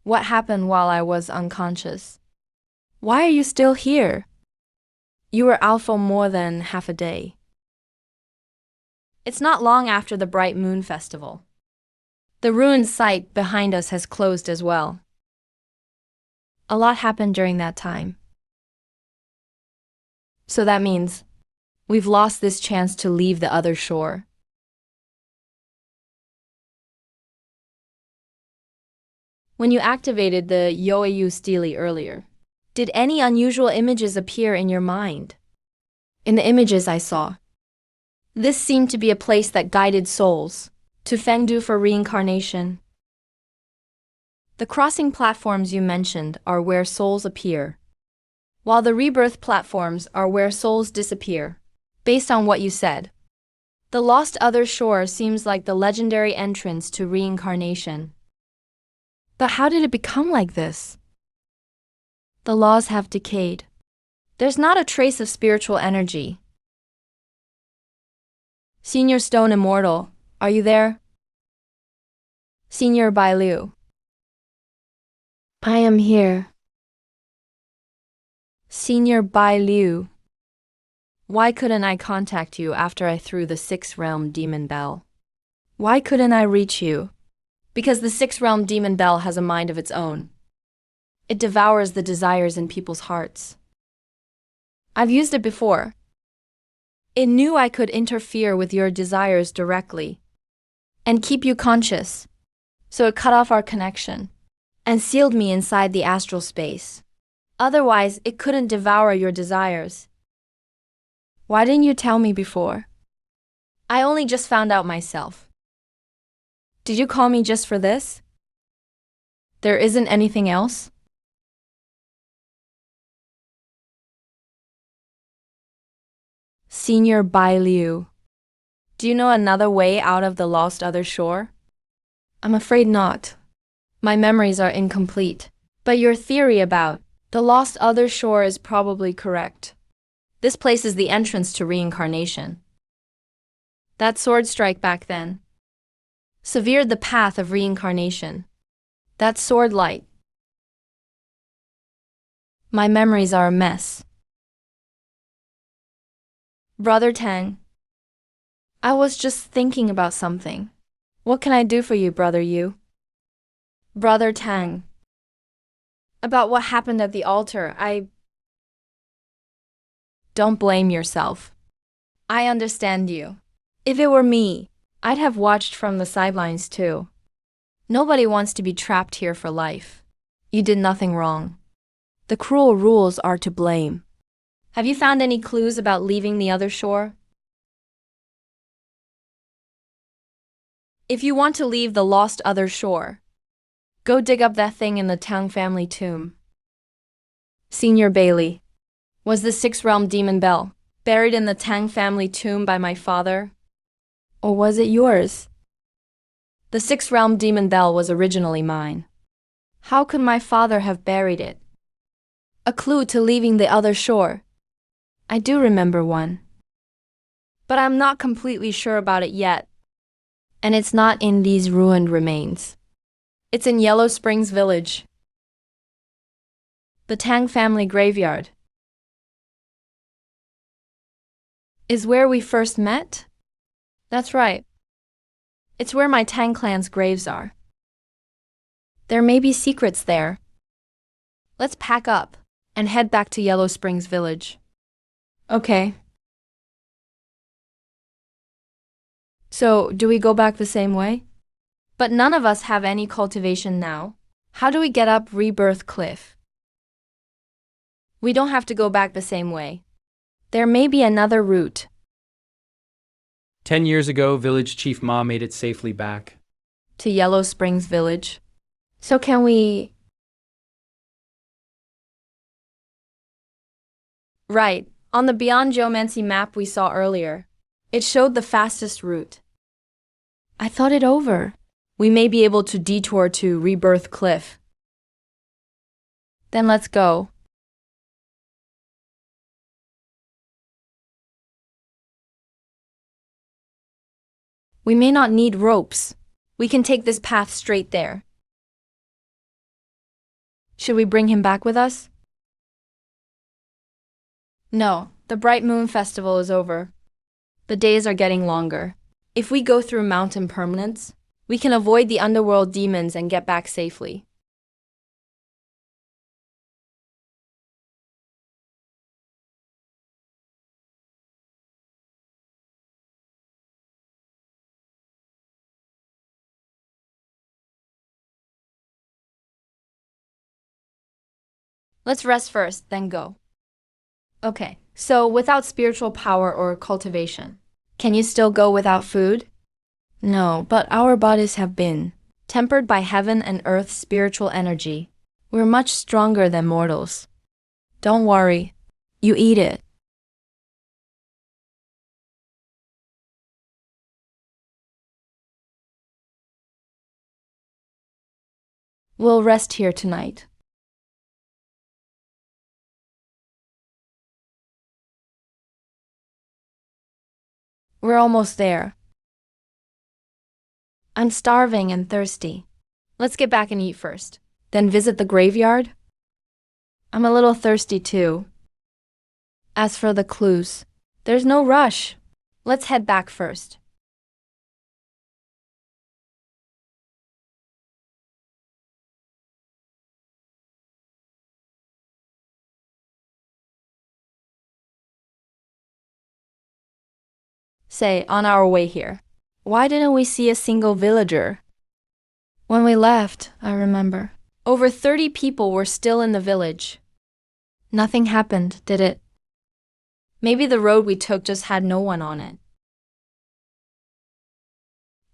S1: What happened while I was unconscious? Why are you still here? You were out for more than half a day. It's not long after the Bright Moon Festival. The ruined site behind us has closed as well. A lot happened during that time. So that means we've lost this chance to leave the other shore. When you activated the Yoayu Stele earlier, did any unusual images appear in your mind? In the images I saw, this seemed to be a place that guided souls to Fengdu for reincarnation. The crossing platforms you mentioned are where souls appear, while the rebirth platforms are where souls disappear, based on what you said. The Lost Other Shore seems like the legendary entrance to reincarnation. But how did it become like this? The laws have decayed. There's not a trace of spiritual energy. Senior Stone Immortal, are you there? Senior Bai Liu. I am here. Senior Bai Liu. Why couldn't I contact you after I threw the Sixth Realm Demon Bell? Why couldn't I reach you? Because the Sixth Realm Demon Bell has a mind of its own. It devours the desires in people's hearts. I've used it before. It knew I could interfere with your desires directly and keep you conscious, so it cut off our connection and sealed me inside the astral space. Otherwise, it couldn't devour your desires. Why didn't you tell me before? I only just found out myself. Did you call me just for this? There isn't anything else? Senior Bai Liu. Do you know another way out of the Lost Other Shore? I'm afraid not. My memories are incomplete. But your theory about the Lost Other Shore is probably correct. This place is the entrance to reincarnation. That sword strike back then severed the path of reincarnation. That sword light. My memories are a mess. Brother Tang, I was just thinking about something. What can I do for you, Brother Yu? Brother Tang, about what happened at the altar, Don't blame yourself. I understand you. If it were me, I'd have watched from the sidelines too. Nobody wants to be trapped here for life. You did nothing wrong. The cruel rules are to blame. Have you found any clues about leaving the other shore? If you want to leave the Lost Other Shore, go dig up that thing in the Tang family tomb. Senior Bailey, was the Sixth Realm Demon Bell buried in the Tang family tomb by my father? Or was it yours? The Sixth Realm Demon Bell was originally mine. How could my father have buried it? A clue to leaving the other shore. I do remember one. But I'm not completely sure about it yet. And it's not in these ruined remains. It's in Yellow Springs Village. The Tang family graveyard. Is where we first met? That's right. It's where my Tang clan's graves are. There may be secrets there. Let's pack up and head back to Yellow Springs Village. Okay. So, do we go back the same way? But none of us have any cultivation now. How do we get up Rebirth Cliff? We don't have to go back the same way. There may be another route.
S2: 10 years ago, Village Chief Ma made it safely back.
S1: To Yellow Springs Village. So can we... Right, on the Beyond Geomancy map we saw earlier. It showed the fastest route. I thought it over. We may be able to detour to Rebirth Cliff. Then let's go. We may not need ropes. We can take this path straight there. Should we bring him back with us? No, the Bright Moon Festival is over. The days are getting longer. If we go through mountain permanents, we can avoid the underworld demons and get back safely. Let's rest first, then go. Okay, so without spiritual power or cultivation, can you still go without food? No, but our bodies have been tempered by heaven and earth's spiritual energy. We're much stronger than mortals. Don't worry, you eat it. We'll rest here tonight. We're almost there. I'm starving and thirsty. Let's get back and eat first, then visit the graveyard. I'm a little thirsty too. As for the clues, there's no rush. Let's head back first. Say, on our way here, why didn't we see a single villager? When we left, I remember, over 30 people were still in the village. Nothing happened, did it? Maybe the road we took just had no one on it.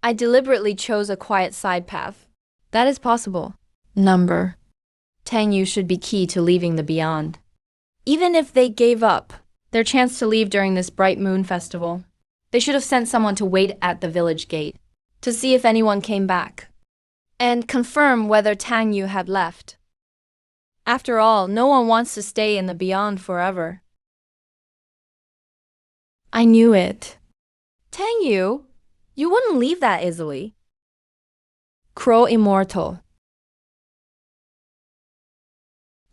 S1: I deliberately chose a quiet side path. That is possible. Number 10 you should be key to leaving the beyond. Even if they gave up their chance to leave during this Bright Moon Festival, they should have sent someone to wait at the village gate to see if anyone came back and confirm whether Tang Yu had left. After all, no one wants to stay in the beyond forever. I knew it. Tang Yu, you wouldn't leave that easily. Crow immortal.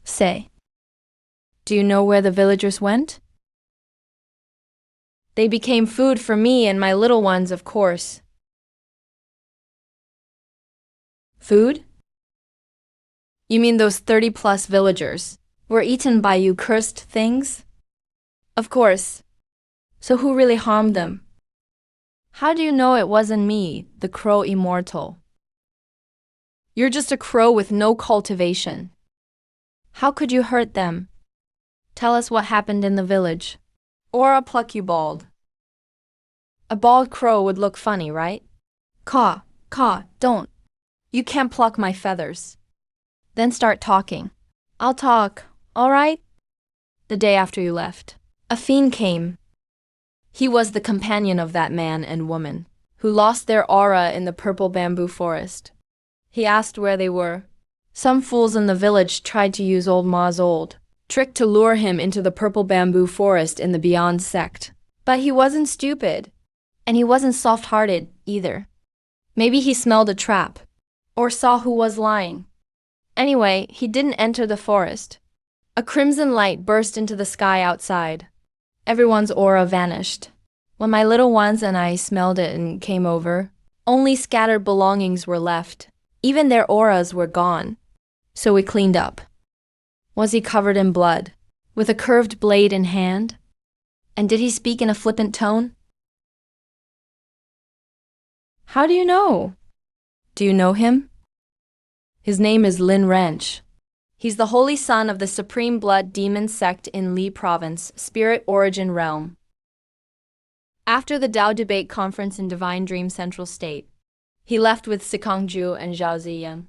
S1: Say, do you know where the villagers went? They became food for me and my little ones, of course. Food? You mean those 30-plus villagers were eaten by you cursed things? Of course. So who really harmed them? How do you know it wasn't me, the crow immortal? You're just a crow with no cultivation. How could you hurt them? Tell us what happened in the village. Or I'll pluck you bald. A bald crow would look funny, right? Caw, don't. You can't pluck my feathers. Then start talking. I'll talk, all right? The day after you left, a fiend came. He was the companion of that man and woman who lost their aura in the purple bamboo forest. He asked where they were. Some fools in the village tried to use old Ma's old trick to lure him into the purple bamboo forest in the Beyond sect. But he wasn't stupid, and he wasn't soft-hearted either. Maybe he smelled a trap, or saw who was lying. Anyway, he didn't enter the forest. A crimson light burst into the sky outside. Everyone's aura vanished. When my little ones and I smelled it and came over, only scattered belongings were left. Even their auras were gone. So we cleaned up. Was he covered in blood, with a curved blade in hand? And did he speak in a flippant tone? How do you know? Do you know him? His name is Lin Ranch. He's the holy son of the Supreme Blood Demon sect in Li Province, Spirit Origin Realm. After the Tao debate conference in Divine Dream Central State, he left with Sikangju and Zhao Ziyan.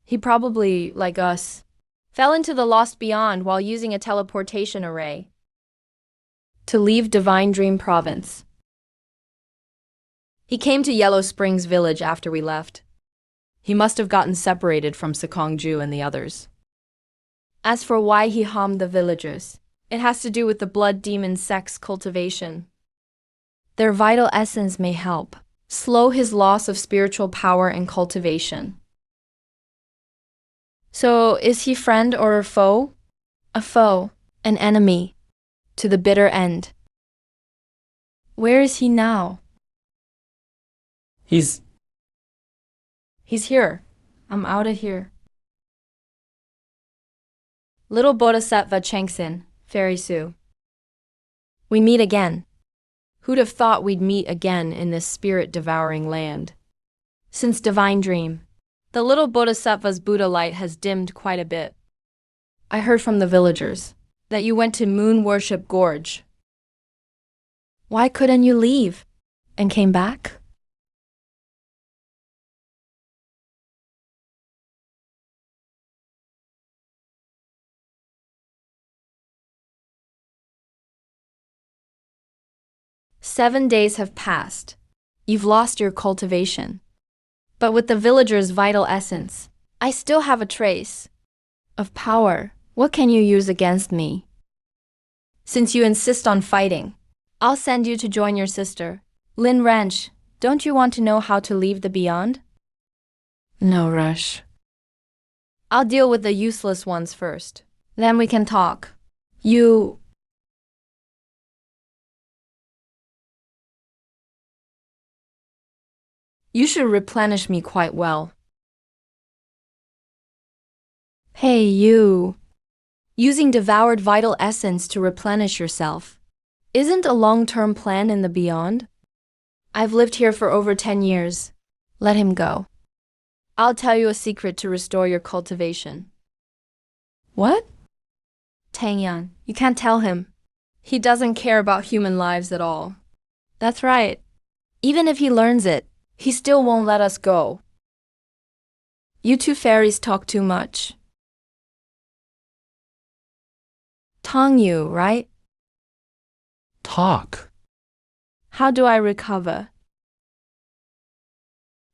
S1: He probably, like us, fell into the lost beyond while using a teleportation array to leave Divine Dream Province. He came to Yellow Springs Village after we left. He must have gotten separated from Sikangju and the others. As for why he harmed the villagers, it has to do with the blood demon sex cultivation. Their vital essence may help slow his loss of spiritual power and cultivation. So, is he friend or a foe? A foe, an enemy, to the bitter end. Where is he now?
S2: He's
S1: He's here. I'm out of here. Little Bodhisattva Chengsin, Fairy Su. We meet again. Who'd have thought we'd meet again in this spirit-devouring land? Since Divine Dream, the little Bodhisattva's Buddha light has dimmed quite a bit. I heard from the villagers that you went to Moon Worship Gorge. Why couldn't you leave and came back? "7 days have passed. You've lost your cultivation. But with the villager's vital essence, I still have a trace of power. What can you use against me? Since you insist on fighting, I'll send you to join your sister, Lin Ranch. Don't you want to know how to leave the beyond? No rush. I'll deal with the useless ones first. Then we can talk. You should replenish me quite well. Hey, you. Using devoured vital essence to replenish yourself isn't a long-term plan in the beyond. I've lived here for over 10 years. Let him go. I'll tell you a secret to restore your cultivation. What? Tangyan, you can't tell him. He doesn't care about human lives at all. That's right. Even if he learns it, he still won't let us go. You two fairies talk too much. Tong you, right?
S2: talk.
S1: How do I recover?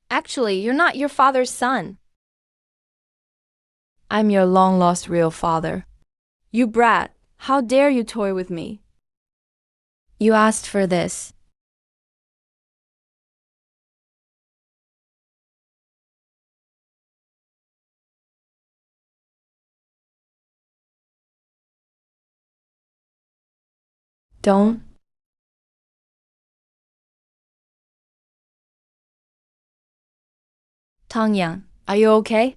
S1: Actually, you're not your father's son. I'm your long-lost real father. You brat, how dare you toy with me? You asked for this. Don't. Tangyang, are you okay?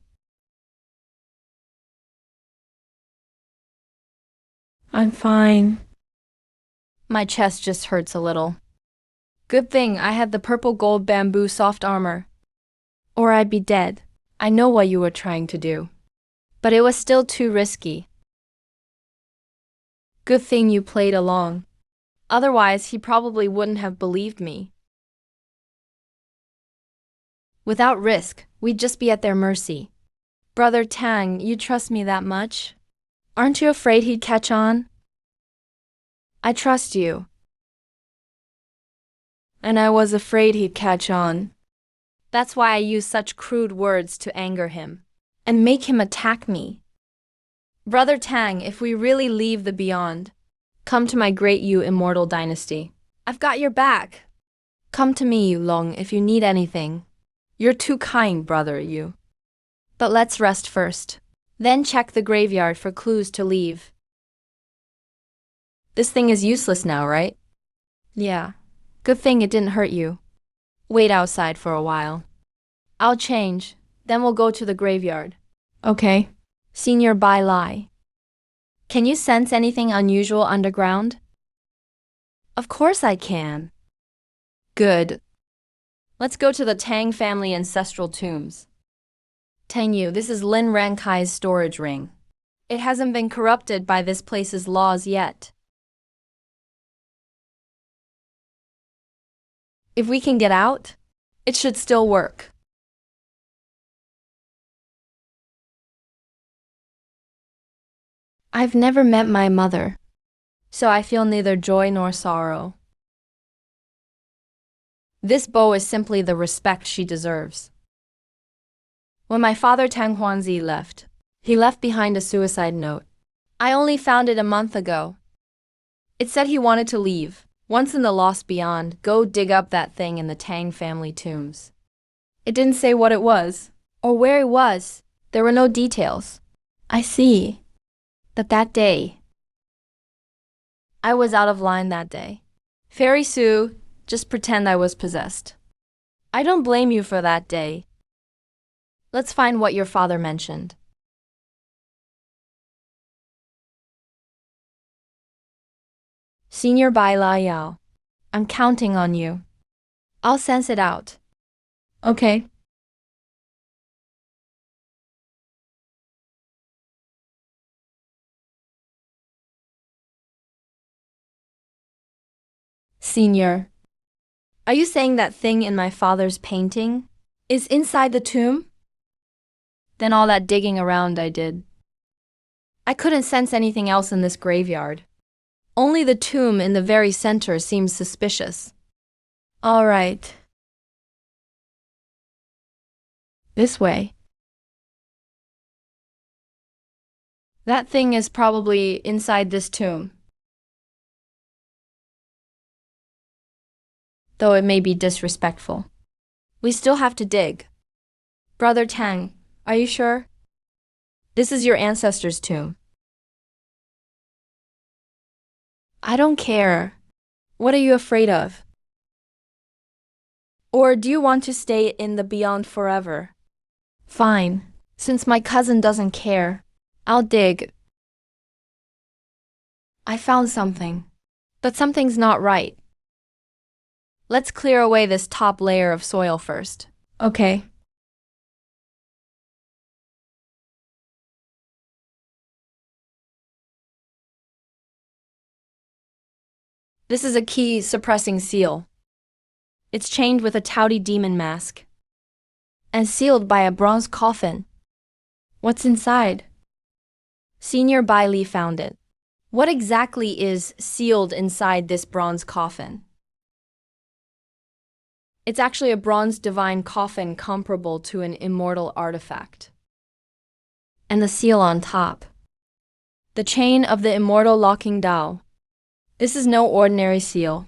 S1: I'm fine. My chest just hurts a little. Good thing I had the purple gold bamboo soft armor. Or I'd be dead. I know what you were trying to do. But it was still too risky. Good thing you played along. Otherwise, he probably wouldn't have believed me. Without risk, we'd just be at their mercy. Brother Tang, you trust me that much? Aren't you afraid he'd catch on? I trust you. And I was afraid he'd catch on. That's why I used such crude words to anger him and make him attack me. Brother Tang, if we really leave the beyond, come to my great Yu immortal dynasty. I've got your back. Come to me, Yu Long, if you need anything. You're too kind, brother Yu. But let's rest first. Then check the graveyard for clues to leave. This thing is useless now, right? Yeah. Good thing it didn't hurt you. Wait outside for a while. I'll change, then we'll go to the graveyard. Okay. Senior Bai Lai. Can you sense anything unusual underground? Of course I can. Good. Let's go to the Tang family ancestral tombs. Tang Yu, this is Lin Rankai's storage ring. It hasn't been corrupted by this place's laws yet. If we can get out, it should still work. I've never met my mother, so I feel neither joy nor sorrow. This bow is simply the respect she deserves. When my father Tang Huanzi left, he left behind a suicide note. I only found it a month ago. It said he wanted to leave. Once in the lost beyond, go dig up that thing in the Tang family tombs. It didn't say what it was, or where it was. There were no details. I see that day, I was out of line that day. Fairy Sue, just pretend I was possessed. I don't blame you for that day. Let's find what your father mentioned. Senior Bai La Yao, I'm counting on you. I'll sense it out. Okay. Senior, are you saying that thing in my father's painting is inside the tomb? Then all that digging around I did. I couldn't sense anything else in this graveyard. Only the tomb in the very center seems suspicious. All right. This way. That thing is probably inside this tomb. Though it may be disrespectful. We still have to dig. Brother Tang, are you sure? This is your ancestor's tomb. I don't care. What are you afraid of? Or do you want to stay in the beyond forever? Fine. Since my cousin doesn't care, I'll dig. I found something. But something's not right. Let's clear away this top layer of soil first. Okay. This is a key suppressing seal. It's chained with a touty demon mask and sealed by a bronze coffin. What's inside? Senior Bai Li found it. What exactly is sealed inside this bronze coffin? It's actually a bronze divine coffin comparable to an immortal artifact. And the seal on top. The chain of the immortal locking Dao. This is no ordinary seal.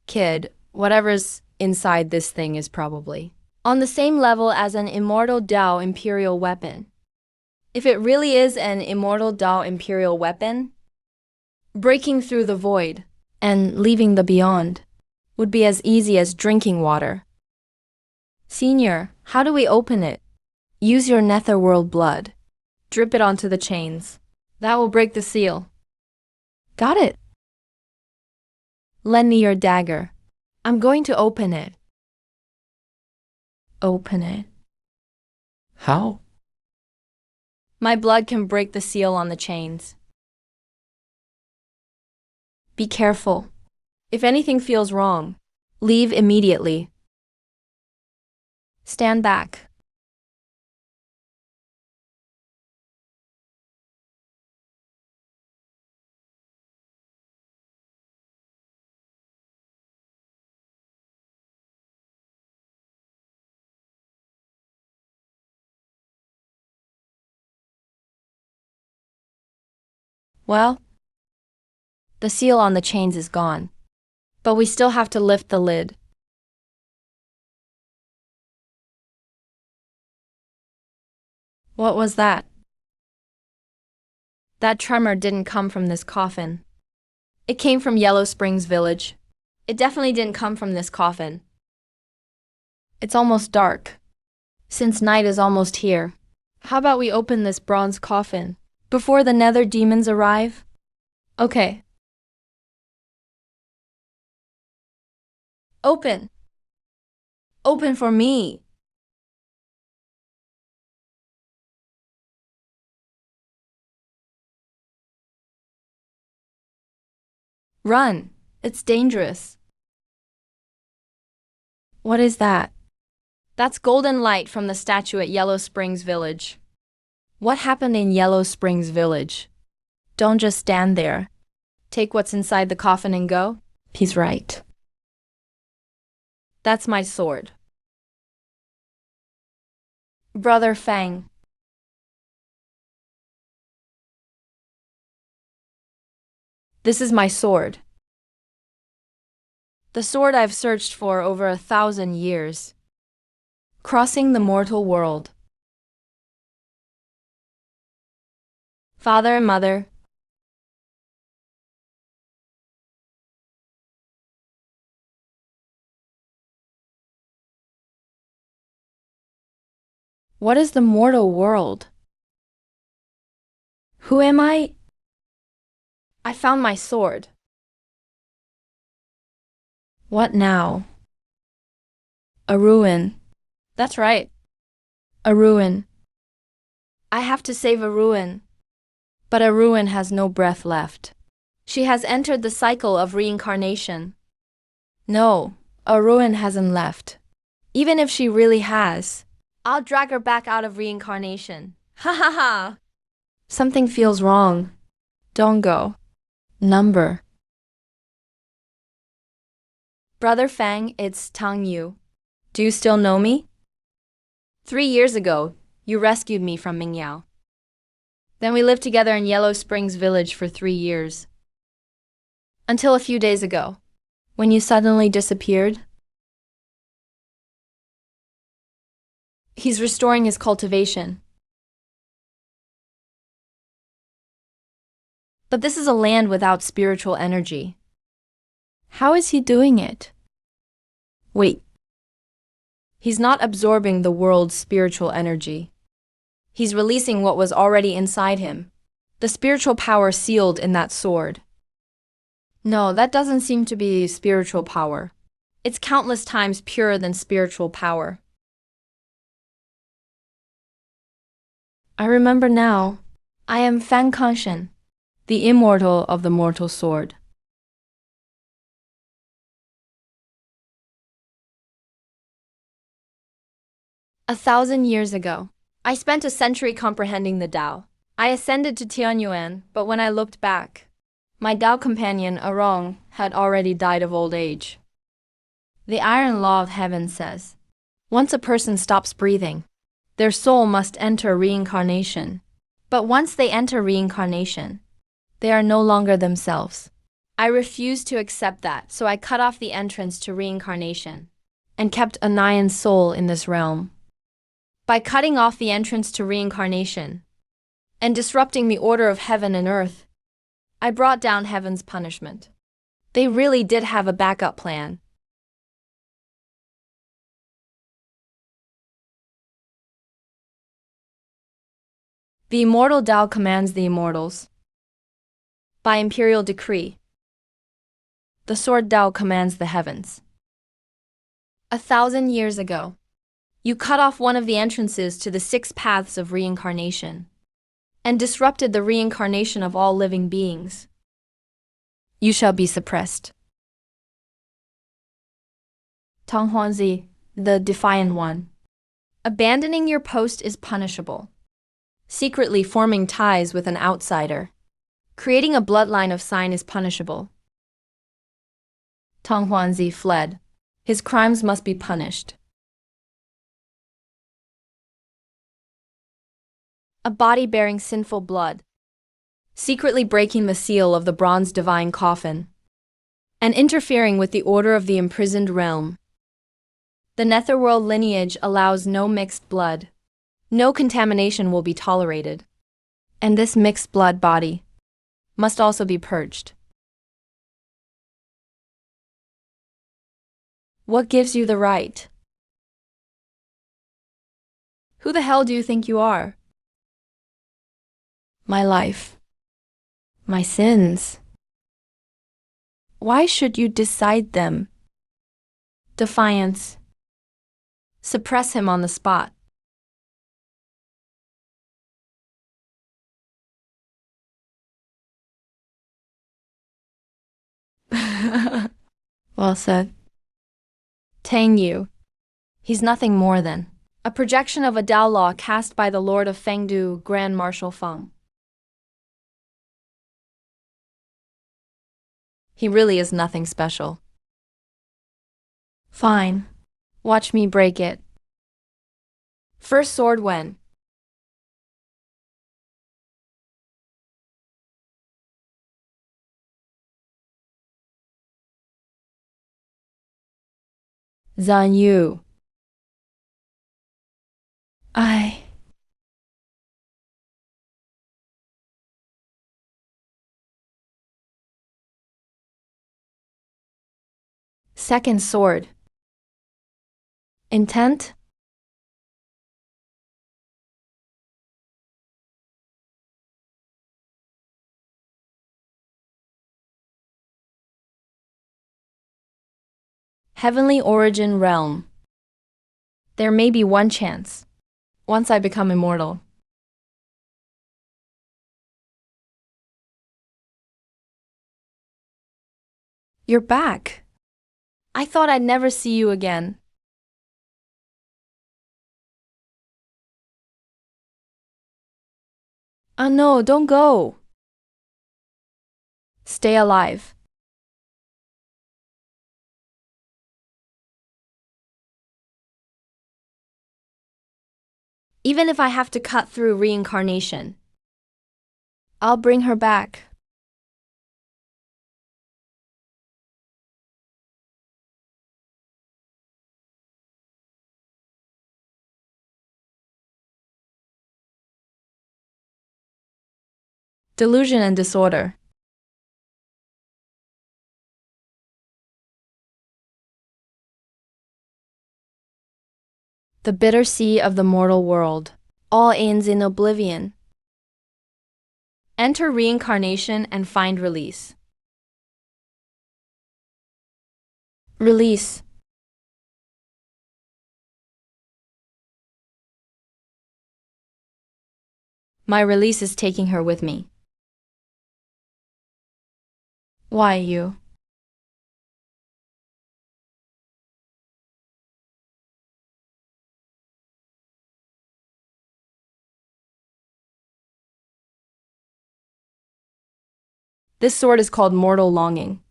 S1: Kid, whatever's inside this thing is probably on the same level as an immortal Dao imperial weapon. If it really is an immortal Dao imperial weapon, breaking through the void and leaving the beyond would be as easy as drinking water. Senior, how do we open it? Use your netherworld blood. Drip it onto the chains. That will break the seal. Got it. Lend me your dagger. I'm going to open it. Open it.
S4: How?
S1: My blood can break the seal on the chains. Be careful. If anything feels wrong, leave immediately. Stand back. Well, the seal on the chains is gone, but we still have to lift the lid. What was that? That tremor didn't come from this coffin. It came from Yellow Springs Village. It definitely didn't come from this coffin. It's almost dark. Since night is almost here, how about we open this bronze coffin before the nether demons arrive? Okay. Open. Open for me. Run. It's dangerous. What is that? That's golden light from the statue at Yellow Springs Village. What happened in Yellow Springs Village? Don't just stand there. Take what's inside the coffin and go? He's right. That's my sword. Brother Fang. This is my sword. The sword I've searched for over 1,000 years. Crossing the mortal world. Father and Mother. What is the mortal world? Who am I? I found my sword. What now? A ruin. That's right. A ruin. I have to save a ruin. But a ruin has no breath left. She has entered the cycle of reincarnation. No, a ruin hasn't left. Even if she really has, I'll drag her back out of reincarnation. Ha ha ha! Something feels wrong. Don't go. Number. Brother Fang, it's Tang Yu. Do you still know me? 3 years ago, you rescued me from Mingyao. Then we lived together in Yellow Springs Village for 3 years. Until a few days ago, when you suddenly disappeared. He's restoring his cultivation. But this is a land without spiritual energy. How is he doing it? Wait. He's not absorbing the world's spiritual energy. He's releasing what was already inside him, the spiritual power sealed in that sword. No, that doesn't seem to be spiritual power. It's countless times purer than spiritual power. I remember now. I am Fan Kangshen, the immortal of the mortal sword. A 1,000 years ago, I spent a century comprehending the Tao. I ascended to Tianyuan, but when I looked back, my Tao companion, Arong, had already died of old age. The iron law of heaven says, once a person stops breathing, their soul must enter reincarnation. But once they enter reincarnation, they are no longer themselves. I refused to accept that, so I cut off the entrance to reincarnation and kept a Nyan soul in this realm. By cutting off the entrance to reincarnation and disrupting the order of heaven and earth, I brought down heaven's punishment. They really did have a backup plan. The immortal Tao commands the immortals. By imperial decree, the sword Tao commands the heavens. 1,000 years ago, you cut off one of the entrances to the 6 paths of reincarnation and disrupted the reincarnation of all living beings. You shall be suppressed. Tang Huanzi, the defiant one. Abandoning your post is punishable. Secretly forming ties with an outsider. Creating a bloodline of sign is punishable. Tang Huanzi fled. His crimes must be punished. A body bearing sinful blood. Secretly breaking the seal of the bronze divine coffin. And interfering with the order of the imprisoned realm. The netherworld lineage allows no mixed blood. No contamination will be tolerated. And this mixed blood body must also be purged. What gives you the right? Who the hell do you think you are? My life. My sins. Why should you decide them? Defiance. Suppress him on the spot. Well said. Tang Yu. He's nothing more than a projection of a Dao law cast by the Lord of Fengdu, Grand Marshal Feng. He really is nothing special. Fine. Watch me break it. First sword when? Zan Yu. Second sword. Intent? Heavenly origin realm. There may be one chance. Once I become immortal. You're back. I thought I'd never see you again. Oh no, don't go. Stay alive. Even if I have to cut through reincarnation, I'll bring her back. Delusion and disorder. The bitter sea of the mortal world. All ends in oblivion. Enter reincarnation and find release. Release. My release is taking her with me. Why you? This sword is called mortal longing.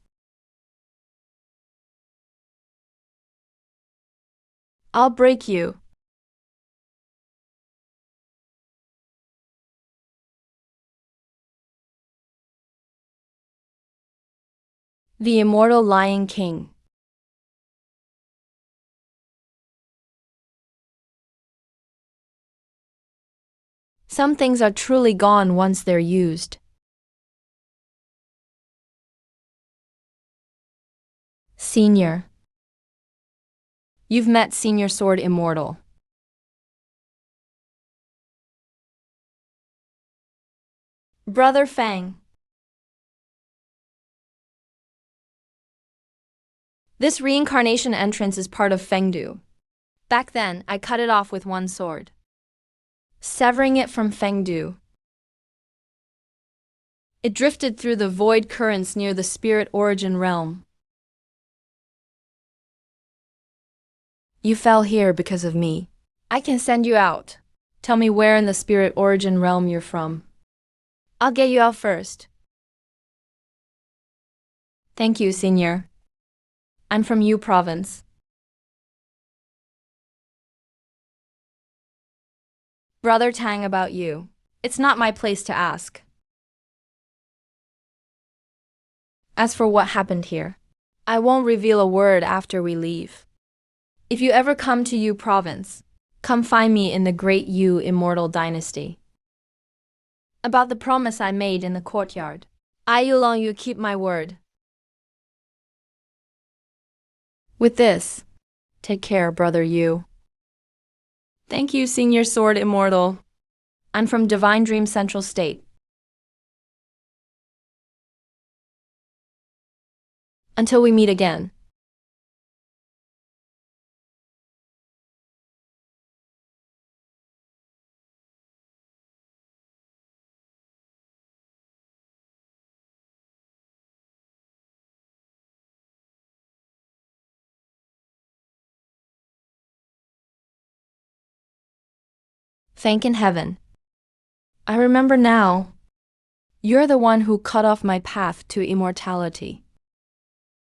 S1: I'll break you. The immortal Lion King. Some things are truly gone once they're used. Senior. You've met Senior Sword Immortal. Brother Fang. This reincarnation entrance is part of Fengdu. Back then, I cut it off with one sword, severing it from Fengdu. It drifted through the void currents near the spirit origin realm. You fell here because of me. I can send you out. Tell me where in the spirit origin realm you're from. I'll get you out first. Thank you, Senior. I'm from Yu Province. Brother Tang about you. It's not my place to ask. As for what happened here, I won't reveal a word after we leave. If you ever come to Yu Province, come find me in the great Yu Immortal Dynasty. About the promise I made in the courtyard, I Yulong you keep my word. With this, take care, Brother Yu. Thank you, Senior Sword Immortal. I'm from Divine Dream Central State. Until we meet again. Thank in heaven. I remember now. You're the one who cut off my path to immortality.